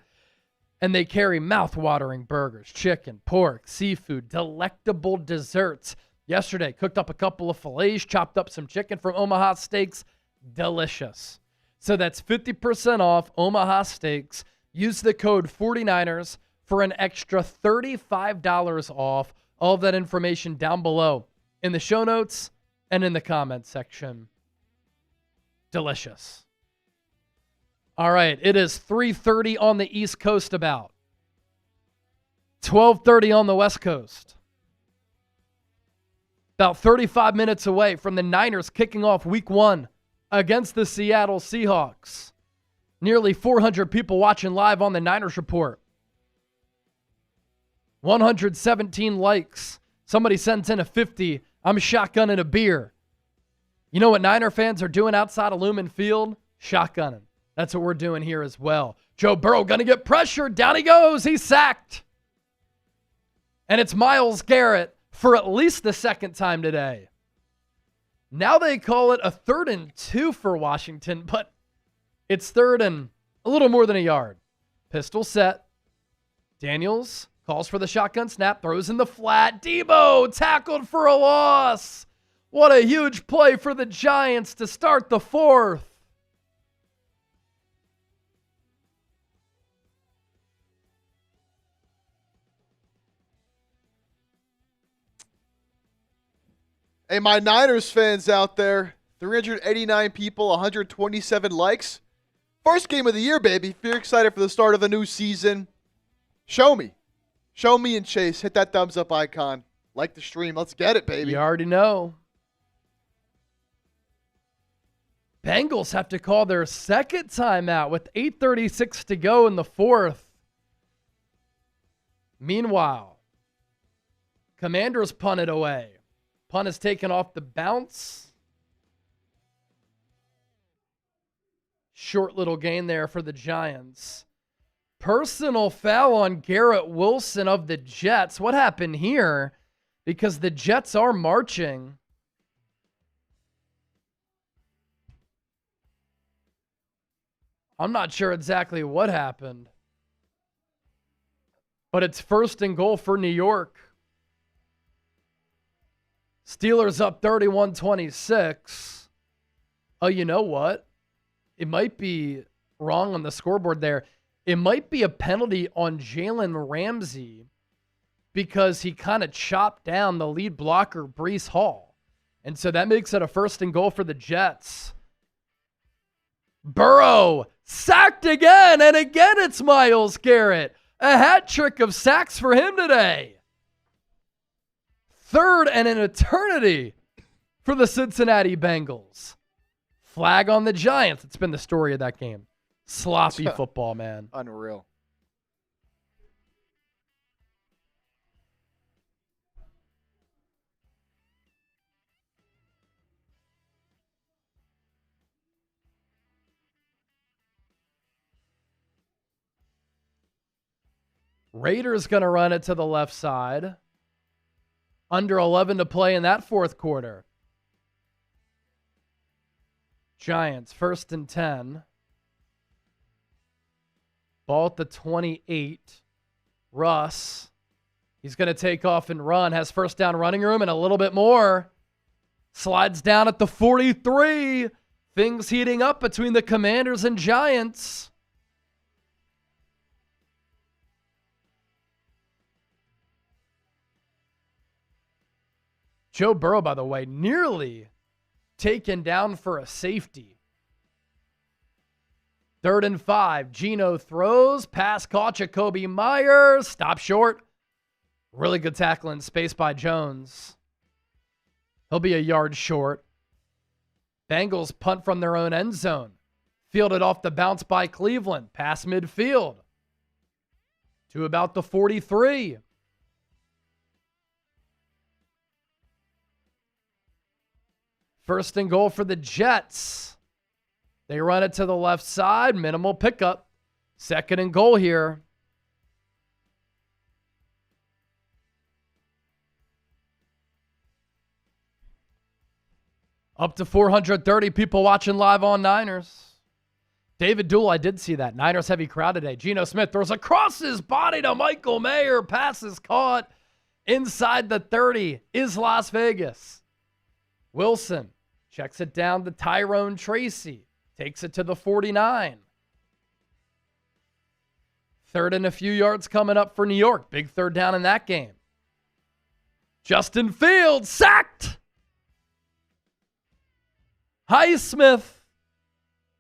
And they carry mouth-watering burgers, chicken, pork, seafood, delectable desserts. Yesterday, cooked up a couple of fillets, chopped up some chicken from Omaha Steaks. Delicious. So that's 50% off Omaha Steaks. Use the code 49ers for an extra $35 off. All of that information down below in the show notes and in the comments section. Delicious. All right, it is 3:30 on the East Coast about. 12:30 on the West Coast. About 35 minutes away from the Niners kicking off week 1 against the Seattle Seahawks. Nearly 400 people watching live on the Niners Report. 117 likes. Somebody sent in a 50. I'm shotgunning a beer. You know what Niner fans are doing outside of Lumen Field? Shotgunning. That's what we're doing here as well. Joe Burrow going to get pressured. Down he goes. He's sacked. And it's Myles Garrett for at least the second time today. Now they call it a 3rd and 2 for Washington, but it's 3rd and a little more than a yard. Pistol set. Daniels calls for the shotgun snap, throws in the flat. Debo tackled for a loss. What a huge play for the Giants to start the 4th.
Hey, my Niners fans out there, 389 people, 127 likes. First game of the year, baby. If you're excited for the start of a new season, show me. Show me and Chase. Hit that thumbs up icon. Like the stream. Let's get it, baby.
You already know. Bengals have to call their second timeout with 8:36 to go in the 4th. Meanwhile, Commanders punt it away. Punt is taken off the bounce. Short little gain there for the Giants. Personal foul on Garrett Wilson of the Jets. What happened here? Because the Jets are marching. I'm not sure exactly what happened. But it's 1st and goal for New York. Steelers up 31-26. Oh, you know what? It might be wrong on the scoreboard there. It might be a penalty on Jalen Ramsey because he kind of chopped down the lead blocker, Breece Hall. And so that makes it a 1st and goal for the Jets. Burrow sacked again, and again it's Myles Garrett. A hat trick of sacks for him today. 3rd and an eternity for the Cincinnati Bengals. Flag on the Giants. It's been the story of that game. Sloppy football, man.
Unreal.
Raiders going to run it to the left side. Under 11 to play in that 4th quarter. Giants 1st and 10. Ball at the 28. Russ. He's going to take off and run. Has first down running room and a little bit more. Slides down at the 43. Things heating up between the Commanders and Giants. Joe Burrow, by the way, nearly taken down for a safety. 3rd and 5. Geno throws. Pass caught. Jacoby Myers. Stop short. Really good tackle in space by Jones. He'll be a yard short. Bengals punt from their own end zone. Fielded off the bounce by Cleveland. Pass midfield to about the 43. First and goal for the Jets. They run it to the left side. Minimal pickup. 2nd and goal here. Up to 430 people watching live on Niners. David Duell, I did see that. Niners heavy crowd today. Geno Smith throws across his body to Michael Mayer. Pass is caught inside the 30 is Las Vegas. Wilson checks it down to Tyrone Tracy. Takes it to the 49. Third and a few yards coming up for New York. Big third down in that game. Justin Fields sacked. Highsmith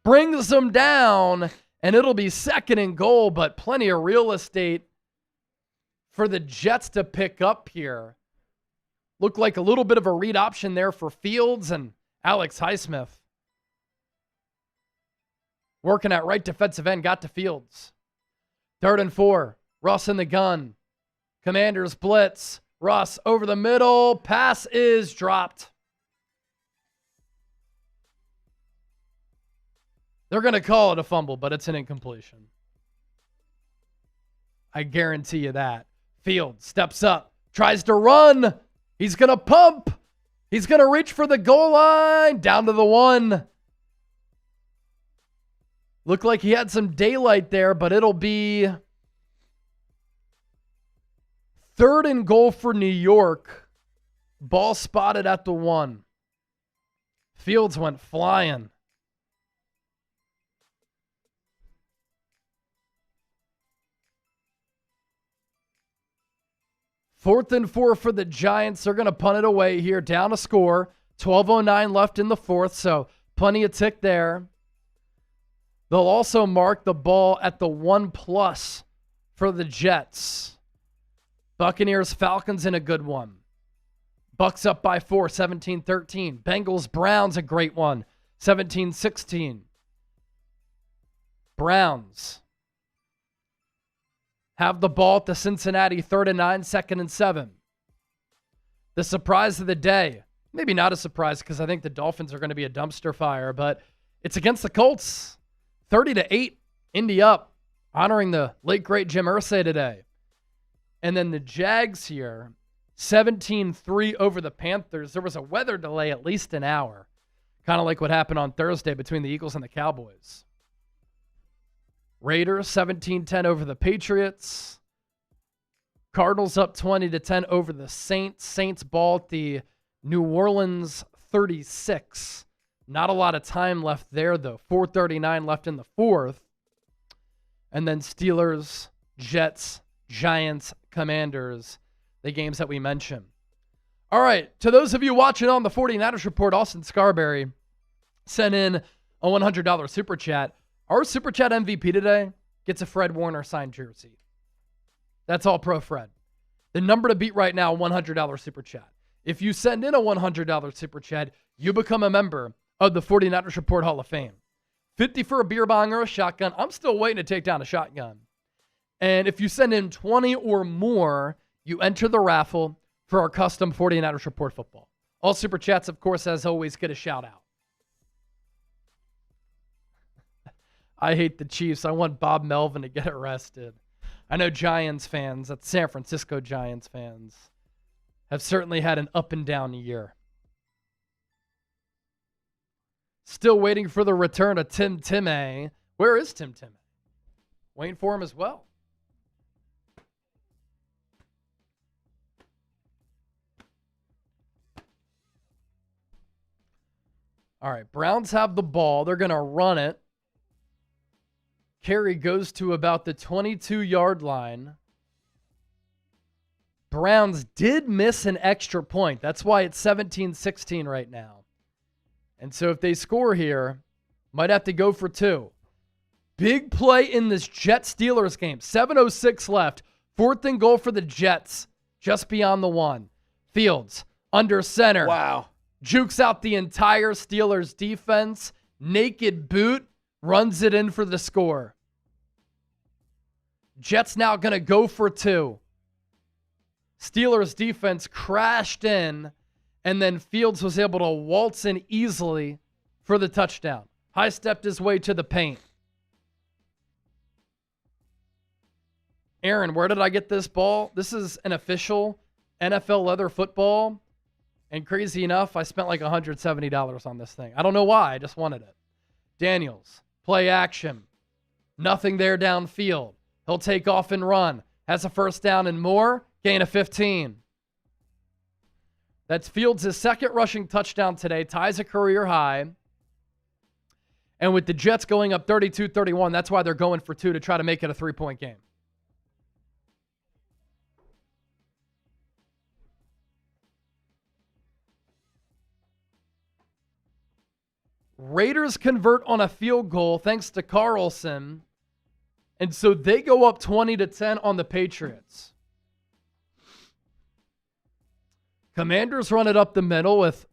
brings them down, and it'll be second and goal, but plenty of real estate for the Jets to pick up here. Looked like a little bit of a read option there for Fields and Alex Highsmith. Working at right defensive end, got to Fields. 3rd and 4, Russ in the gun. Commanders blitz. Russ over the middle. Pass is dropped. They're going to call it a fumble, but it's an incompletion. I guarantee you that. Fields steps up, tries to run. He's going to pump. He's going to reach for the goal line. Down to the 1. Looked like he had some daylight there, but it'll be 3rd and goal for New York. Ball spotted at the 1. Fields went flying. Fourth and 4 for the Giants. They're going to punt it away here. Down a score. 12:09 left in the 4th, so plenty of tick there. They'll also mark the ball at the 1+ for the Jets. Buccaneers, Falcons in a good one. Bucks up by 4, 17-13. Bengals, Browns, a great one, 17-16. Browns have the ball at the Cincinnati 3rd and 9, 2nd and 7. The surprise of the day, maybe not a surprise because I think the Dolphins are going to be a dumpster fire, but it's against the Colts. 30-8, Indy up, honoring the late, great Jim Irsay today. And then the Jags here, 17-3 over the Panthers. There was a weather delay at least an hour, kind of like what happened on Thursday between the Eagles and the Cowboys. Raiders 17-10 over the Patriots. Cardinals up 20-10 over the Saints. Saints ball at the New Orleans 36. Not a lot of time left there, though. 4:39 left in the 4th. And then Steelers, Jets, Giants, Commanders, the games that we mentioned. All right, to those of you watching on the 49ers Report, Austin Scarberry sent in a $100 super chat. Our super chat MVP today gets a Fred Warner signed jersey. That's all pro Fred. The number to beat right now, $100 super chat. If you send in a $100 super chat, you become a member of the 49ers Report Hall of Fame. 50 for a beer bong or a shotgun. I'm still waiting to take down a shotgun. And if you send in 20 or more, you enter the raffle for our custom 49ers Report football. All super chats, of course, as always, get a shout out. I hate the Chiefs. I want Bob Melvin to get arrested. I know Giants fans, that's San Francisco Giants fans, have certainly had an up and down year. Still waiting for the return of Tim Timme. Where is Tim Timme? Waiting for him as well. All right, Browns have the ball. They're going to run it. Carry goes to about the 22-yard line. Browns did miss an extra point. That's why it's 17-16 right now. And so if they score here, might have to go for 2. Big play in this Jets-Steelers game. 7:06 left. 4th and goal for the Jets, just beyond the 1. Fields, under center.
Wow.
Jukes out the entire Steelers defense. Naked boot. Runs it in for the score. Jets now going to go for 2. Steelers defense crashed in, and then Fields was able to waltz in easily for the touchdown. High stepped his way to the paint. Aaron, where did I get this ball? This is an official NFL leather football, and crazy enough, I spent like $170 on this thing. I don't know why, I just wanted it. Daniels, Play action. Nothing there downfield. He'll take off and run. Has a first down and more. Gain of 15. That's Fields' second rushing touchdown today. Ties a career high. And with the Jets going up 32-31, that's why they're going for 2 to try to make it a 3-point game. Raiders convert on a field goal thanks to Carlson. And so they go up 20-10 on the Patriots. Commanders run it up the middle with,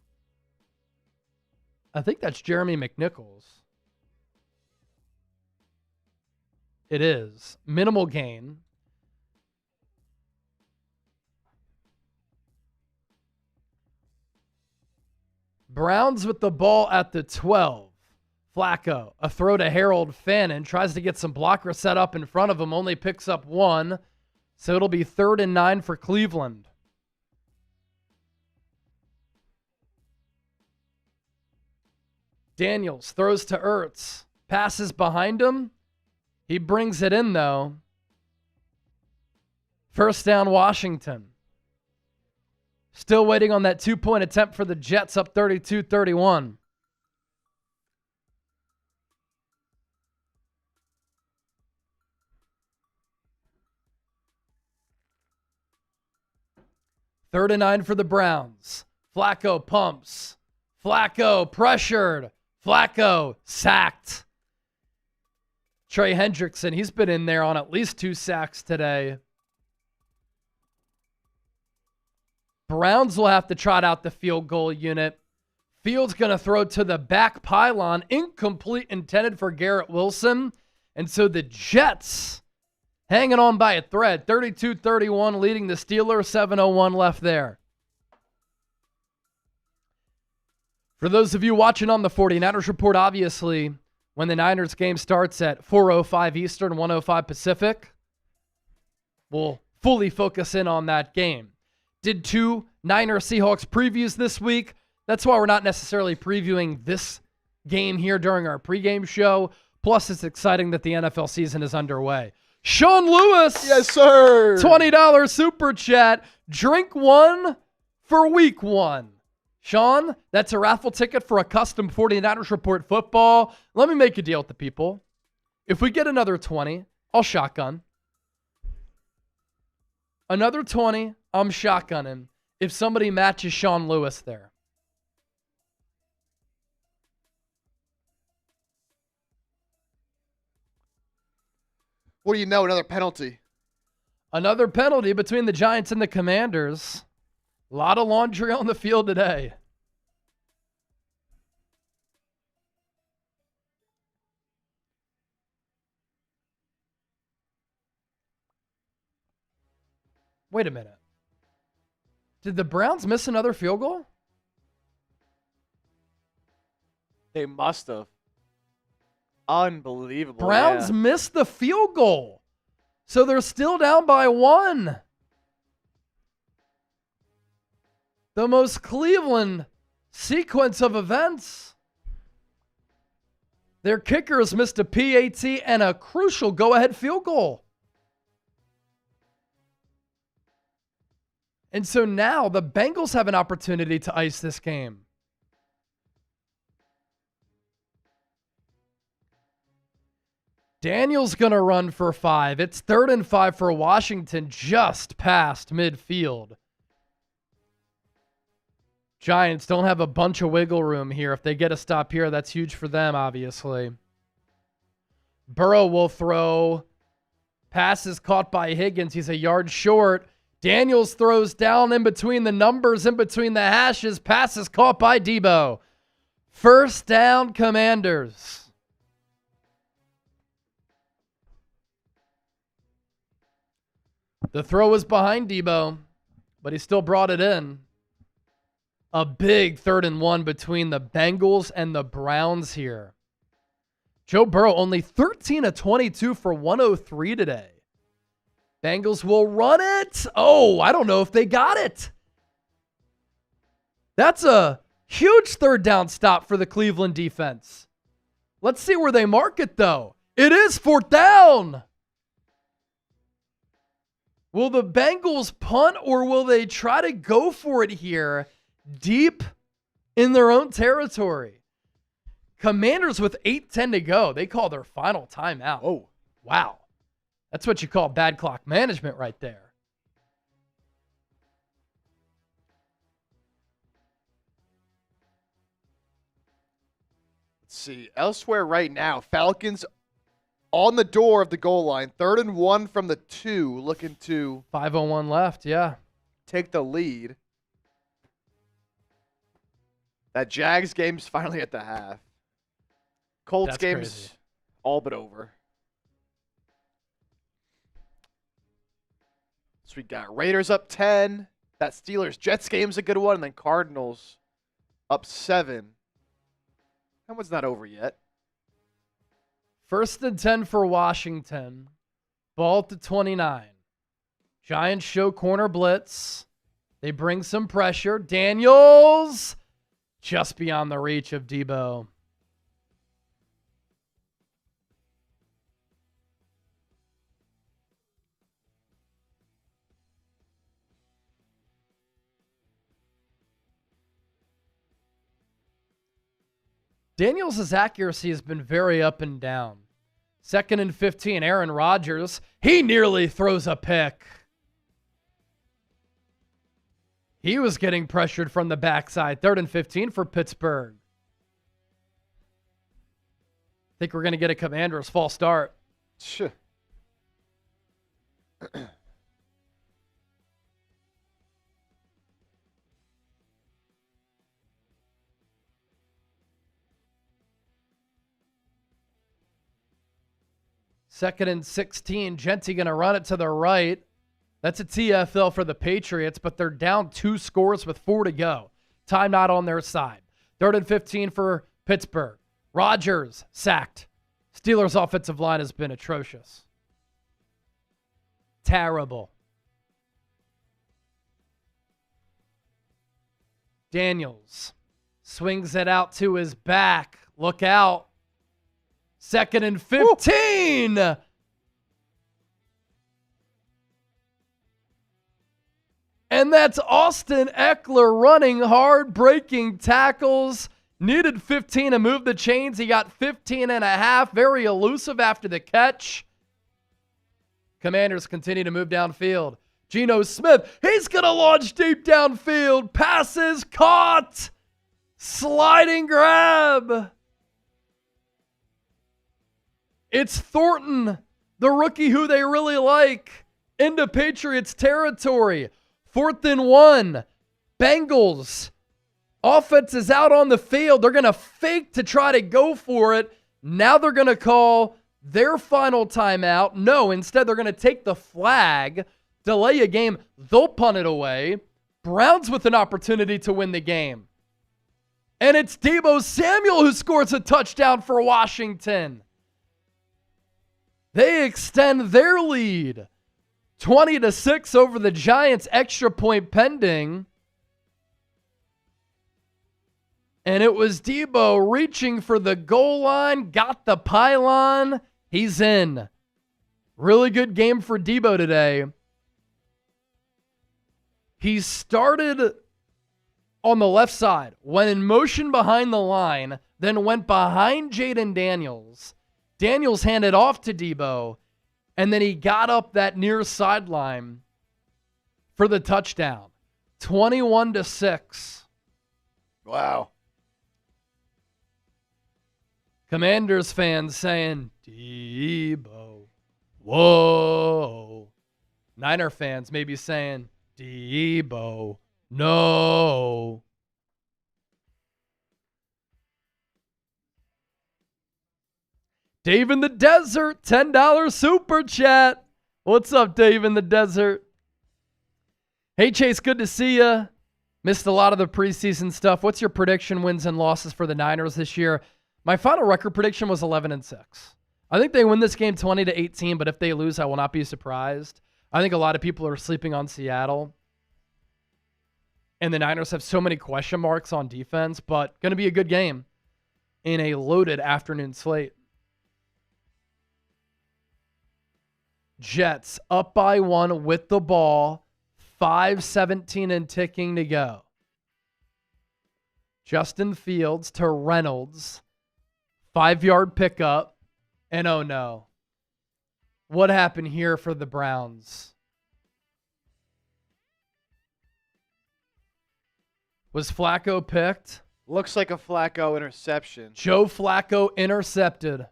I think that's Jeremy McNichols. It is. Minimal gain. Browns with the ball at the 12. Flacco, a throw to Harold Fannin, tries to get some blockers set up in front of him, only picks up 1. So it'll be 3rd and 9 for Cleveland. Daniels throws to Ertz. Passes behind him. He brings it in, though. First down, Washington. Still waiting on that 2-point attempt for the Jets, up 32-31. Third and 9 for the Browns. Flacco pumps. Flacco pressured. Flacco sacked. Trey Hendrickson, he's been in there on at least 2 sacks today. Browns will have to trot out the field goal unit. Fields going to throw to the back pylon. Incomplete, intended for Garrett Wilson. And so the Jets hanging on by a thread. 32-31 leading the Steelers. 7:01 left there. For those of you watching on the 49ers Report, obviously, when the Niners game starts at 4:05 Eastern, 1:05 Pacific, we'll fully focus in on that game. Did 2 Niners Seahawks previews this week. That's why we're not necessarily previewing this game here during our pregame show. Plus, it's exciting that the NFL season is underway. Sean Lewis.
Yes, sir.
$20 super chat. Drink 1 for week 1. Sean, that's a raffle ticket for a custom 49ers Report football. Let me make a deal with the people. If we get another 20, I'll shotgun. Another 20, I'm shotgunning if somebody matches Sean Lewis there.
What do you know? Another penalty.
Another penalty between the Giants and the Commanders. A lot of laundry on the field today. Wait a minute. Did the Browns miss another field goal?
They must have. Unbelievable.
Browns missed the field goal. So they're still down by 1. The most Cleveland sequence of events. Their kickers missed a PAT and a crucial go-ahead field goal. And so now the Bengals have an opportunity to ice this game. Daniel's going to run for 5. It's 3rd and 5 for Washington, just past midfield. Giants don't have a bunch of wiggle room here. If they get a stop here, that's huge for them, obviously. Burrow will throw. Pass is caught by Higgins. He's a yard short. Daniels throws down in between the numbers, in between the hashes. Pass is caught by Debo. First down, Commanders. The throw was behind Debo, but he still brought it in. A big 3rd and 1 between the Bengals and the Browns here. Joe Burrow only 13 of 22 for 103 today. Bengals will run it. Oh, I don't know if they got it. That's a huge 3rd down stop for the Cleveland defense. Let's see where they mark it, though. It is 4th down. Will the Bengals punt or will they try to go for it here deep in their own territory? Commanders with 8:10 to go. They call their final timeout.
Oh,
wow. That's what you call bad clock management right there.
Let's see. Elsewhere right now, Falcons on the door of the goal line. 3rd and 1 from the 2, looking to
5:01 left, yeah.
take the lead. That Jags game's finally at the half. Colts
That's
game's
crazy.
all but over. So we got Raiders up 10. That Steelers-Jets game's a good one. And then Cardinals up 7. That one's not over yet.
1st and 10 for Washington. Ball at the 29. Giants show corner blitz. They bring some pressure. Daniels just beyond the reach of Debo. Daniels' accuracy has been very up and down. 2nd and 15, Aaron Rodgers. He nearly throws a pick. He was getting pressured from the backside. 3rd and 15 for Pittsburgh. Think we're going to get a Commanders false start.
Sure.
Second and 16. Genty going to run it to the right. That's a TFL for the Patriots, but they're down 2 scores with 4 to go. Time not on their side. 3rd and 15 for Pittsburgh. Rodgers sacked. Steelers' offensive line has been atrocious. Terrible. Daniels swings it out to his back. Look out. 2nd and 15. Woo. And that's Austin Eckler running hard, breaking tackles. Needed 15 to move the chains. He got 15 and a half. Very elusive after the catch. Commanders continue to move downfield. Geno Smith, he's going to launch deep downfield. Passes caught. Sliding grab. It's Thornton, the rookie who they really like, into Patriots territory. 4th and 1. Bengals. Offense is out on the field. They're going to fake to try to go for it. Now they're going to call their final timeout. No, instead they're going to take the flag, delay a game. They'll punt it away. Browns with an opportunity to win the game. And it's Deebo Samuel who scores a touchdown for Washington. They extend their lead 20-6 over the Giants, extra point pending. And it was Deebo reaching for the goal line, got the pylon. He's in. Really good game for Deebo today. He started on the left side, went in motion behind the line, then went behind Jaden Daniels. Daniels handed off to Deebo, and then he got up that near sideline for the touchdown. 21-6.
Wow.
Commanders fans saying, Deebo. Whoa. Niner fans maybe saying, Deebo. No. Dave in the Desert, $10 super chat. What's up, Dave in the Desert? Hey, Chase, good to see you. Missed a lot of the preseason stuff. What's your prediction, wins and losses for the Niners this year? My final record prediction was 11-6. I think they win this game 20-18, but if they lose, I will not be surprised. I think a lot of people are sleeping on Seattle. And the Niners have so many question marks on defense, but going to be a good game. in a loaded afternoon slate. Jets up by 1 with the ball, 5:17 and ticking to go. Justin Fields to Reynolds, 5-yard pickup, and oh no. What happened here for the Browns? Was Flacco picked?
Looks like a Flacco interception.
Joe Flacco intercepted.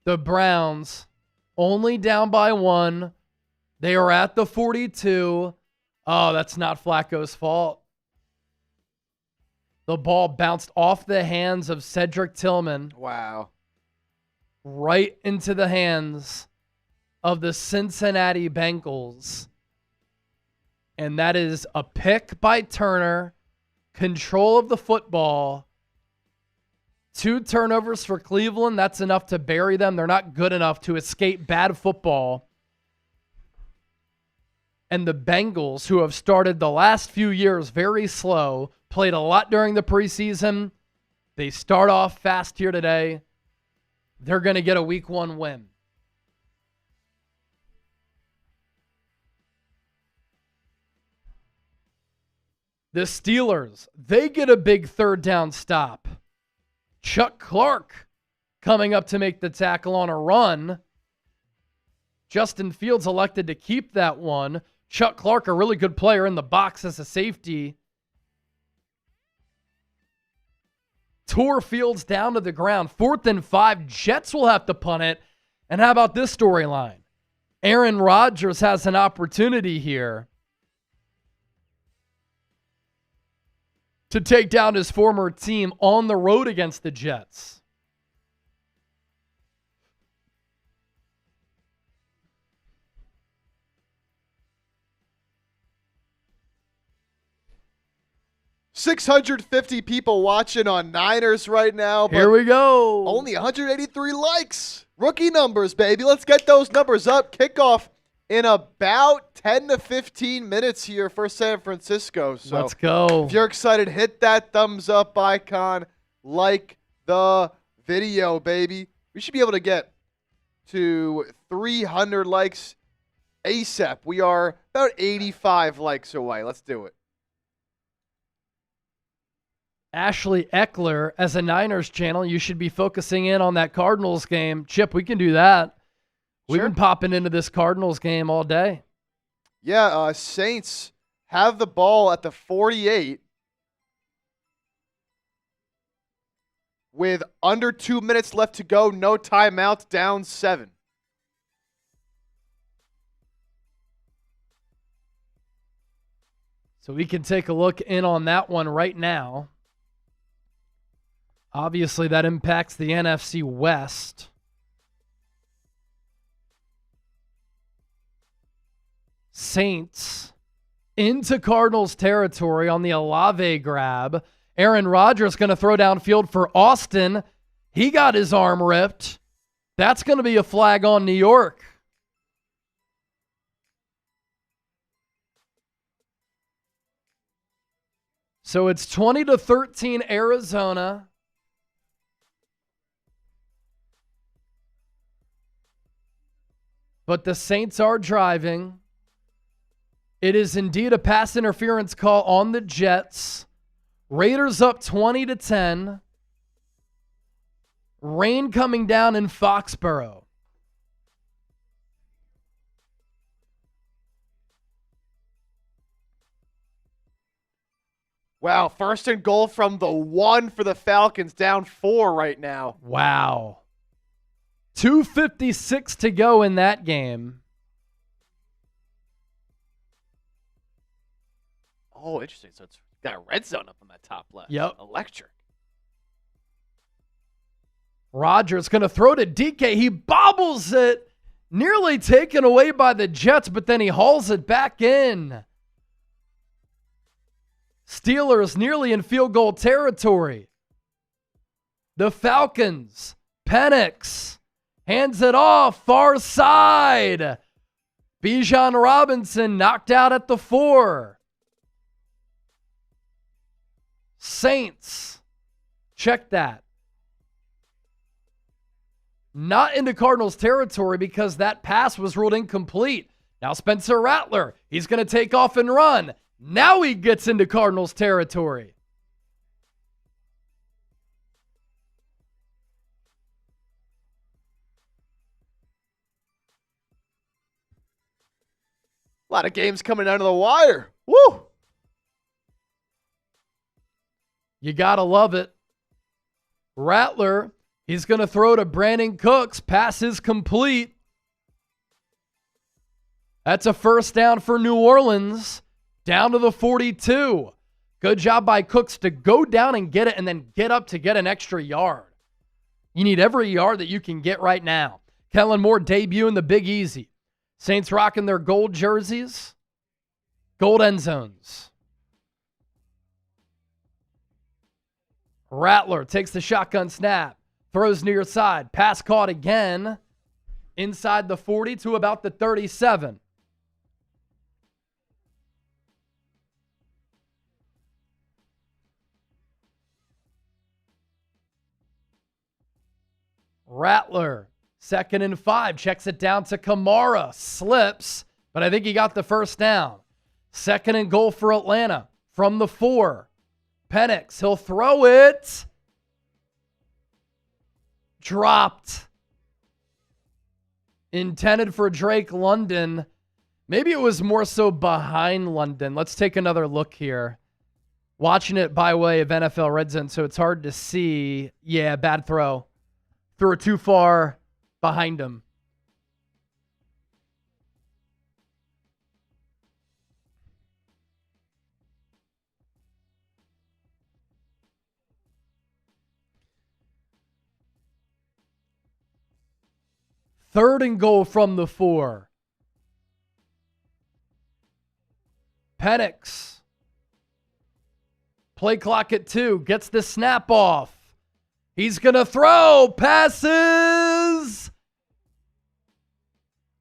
The Browns only down by 1. They are at the 42. Oh, that's not Flacco's fault. The ball bounced off the hands of Cedric Tillman.
Wow.
Right into the hands of the Cincinnati Bengals. And that is a pick by Turner. Control of the football. 2 turnovers for Cleveland. That's enough to bury them. They're not good enough to escape bad football. And the Bengals, who have started the last few years very slow, played a lot during the preseason. They start off fast here today. They're going to get a week 1 win. The Steelers, they get a big 3rd down stop. Chuck Clark coming up to make the tackle on a run. Justin Fields elected to keep that one. Chuck Clark, a really good player in the box as a safety. Tore Fields down to the ground. 4th and 5. Jets will have to punt it. And how about this storyline? Aaron Rodgers has an opportunity here to take down his former team on the road against the Jets.
$650 people watching on Niners right now. But
here we go.
Only 183 likes. Rookie numbers, baby. Let's get those numbers up. Kickoff in about 10 to 15 minutes here for San Francisco. So
let's go.
If you're excited, hit that thumbs up icon. Like the video, baby. We should be able to get to 300 likes ASAP. We are about 85 likes away. Let's do it.
Ashley Eckler, as a Niners channel, you should be focusing in on that Cardinals game. Chip, we can do that. We've been popping into this Cardinals game all day.
Yeah, Saints have the ball at the 48 with under 2 minutes left to go. No timeouts, down 7.
So we can take a look in on that one right now. Obviously, that impacts the NFC West. Saints into Cardinals territory on the Olave grab. Aaron Rodgers going to throw downfield for Austin. He got his arm ripped. That's going to be a flag on New York. So it's 20-13 Arizona. But the Saints are driving. It is indeed a pass interference call on the Jets. Raiders up 20-10. Rain coming down in Foxborough.
Wow, 1st and goal from the 1 for the Falcons, down 4 right now.
Wow. 2:56 to go in that game.
Oh, interesting. So it's got a red zone up on that top left.
Yep.
Electric.
Rodgers going to throw to DK. He bobbles it. Nearly taken away by the Jets, but then he hauls it back in. Steelers nearly in field goal territory. The Falcons. Penix hands it off. Far side. Bijan Robinson knocked out at the 4. Saints. Check that. Not into Cardinals territory because that pass was ruled incomplete. Now Spencer Rattler, he's going to take off and run. Now he gets into Cardinals territory.
A lot of games coming down to the wire. Woo!
You got to love it. Rattler, he's going to throw to Brandon Cooks. Pass is complete. That's a first down for New Orleans. Down to the 42. Good job by Cooks to go down and get it and then get up to get an extra yard. You need every yard that you can get right now. Kellen Moore debuting the Big Easy. Saints rocking their gold jerseys. Gold end zones. Rattler takes the shotgun snap. Throws near side. Pass caught again. Inside the 40 to about the 37. Rattler, 2nd and 5, checks it down to Kamara, slips, but I think he got the first down. 2nd and goal for Atlanta from the 4. Penix, he'll throw it. Dropped. Intended for Drake London. Maybe it was more so behind London. Let's take another look here. Watching it by way of NFL RedZone, so it's hard to see. Yeah, bad throw. Threw it too far behind him. Third and goal from the 4. Penix. Play clock at 2. Gets the snap off. He's going to throw. Passes.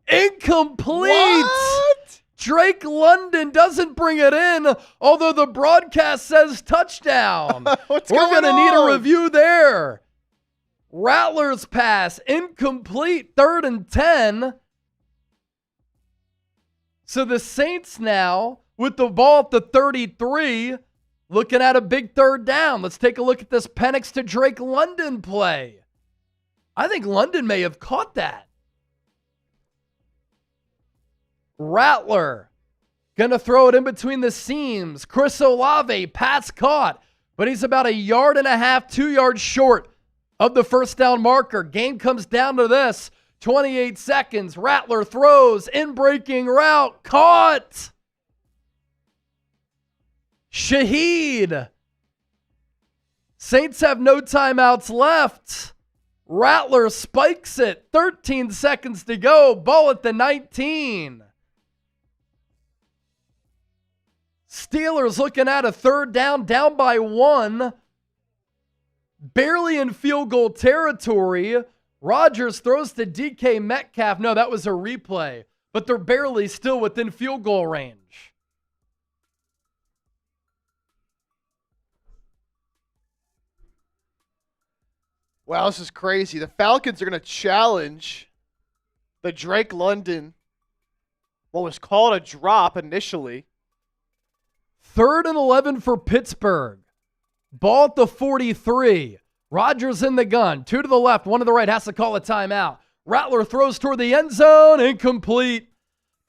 Incomplete.
What?
Drake London doesn't bring it in, although the broadcast says touchdown. We're going to need a review there. Rattler's pass, incomplete, 3rd and 10. So the Saints now, with the ball at the 33, looking at a big 3rd down. Let's take a look at this Penix to Drake London play. I think London may have caught that. Rattler, gonna throw it in between the seams. Chris Olave, pass caught, but he's about 1.5 yards, 2 yards short of the first down marker. Game comes down to this. 28 seconds. Rattler throws, in-breaking route, caught. Shaheed. Saints have no timeouts left. Rattler spikes it. 13 seconds to go. Ball at the 19. Steelers looking at a 3rd down, down by 1. Barely in field goal territory. Rodgers throws to DK Metcalf. No, that was a replay. But they're barely still within field goal range.
Wow, this is crazy. The Falcons are going to challenge the Drake London, what was called a drop initially.
3rd and 11 for Pittsburgh. Ball at the 43. Rodgers in the gun. 2 to the left, 1 to the right. Has to call a timeout. Rattler throws toward the end zone. Incomplete.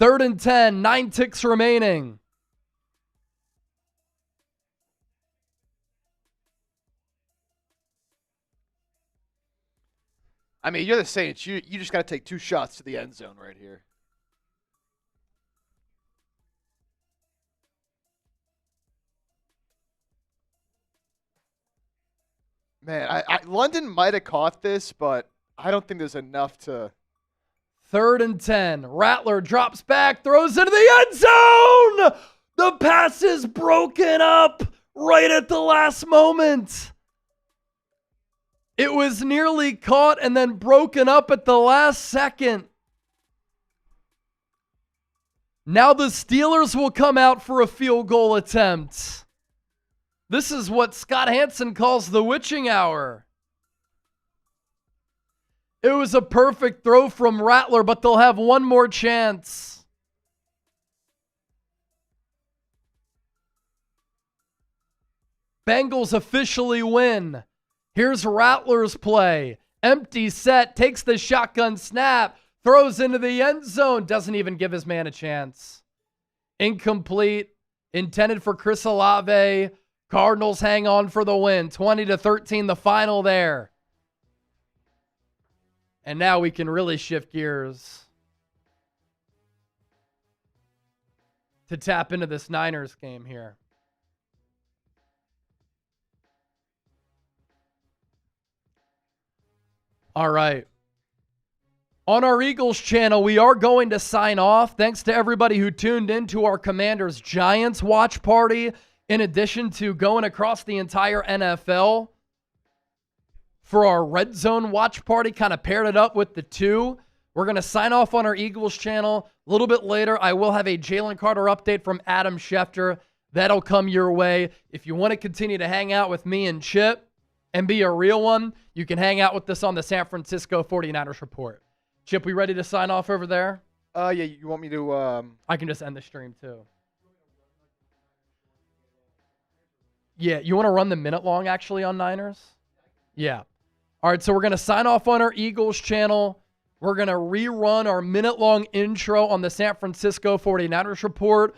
3rd and 10. 9 ticks remaining.
I mean, you're the Saints. You just got to take 2 shots to the end zone right here. Man, London might have caught this, but I don't think there's enough to.
3rd and 10. Rattler drops back, throws into the end zone. The pass is broken up right at the last moment. It was nearly caught and then broken up at the last second. Now the Steelers will come out for a field goal attempt. This is what Scott Hansen calls the witching hour. It was a perfect throw from Rattler, but they'll have one more chance. Bengals officially win. Here's Rattler's play. Empty set, takes the shotgun snap, throws into the end zone, doesn't even give his man a chance. Incomplete, intended for Chris Olave. Cardinals hang on for the win. 20-13, the final there. And now we can really shift gears to tap into this Niners game here. All right. On our Eagles channel, we are going to sign off. Thanks to everybody who tuned in to our Commanders Giants watch party, in addition to going across the entire NFL for our Red Zone watch party, kind of paired it up with the two. We're going to sign off on our Eagles channel. A little bit later, I will have a Jalen Carter update from Adam Schefter. That'll come your way. If you want to continue to hang out with me and Chip and be a real one, you can hang out with us on the San Francisco 49ers Report. Chip, we ready to sign off over there?
Yeah, you want me to...
I can just end the stream, too. Yeah, you want to run the minute long, actually, on Niners? Yeah. All right, so we're going to sign off on our Eagles channel. We're going to rerun our minute-long intro on the San Francisco 49ers Report.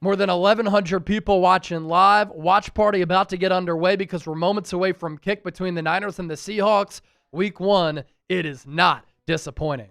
More than 1,100 people watching live. Watch party about to get underway because we're moments away from kick between the Niners and the Seahawks. Week 1, it is not disappointing.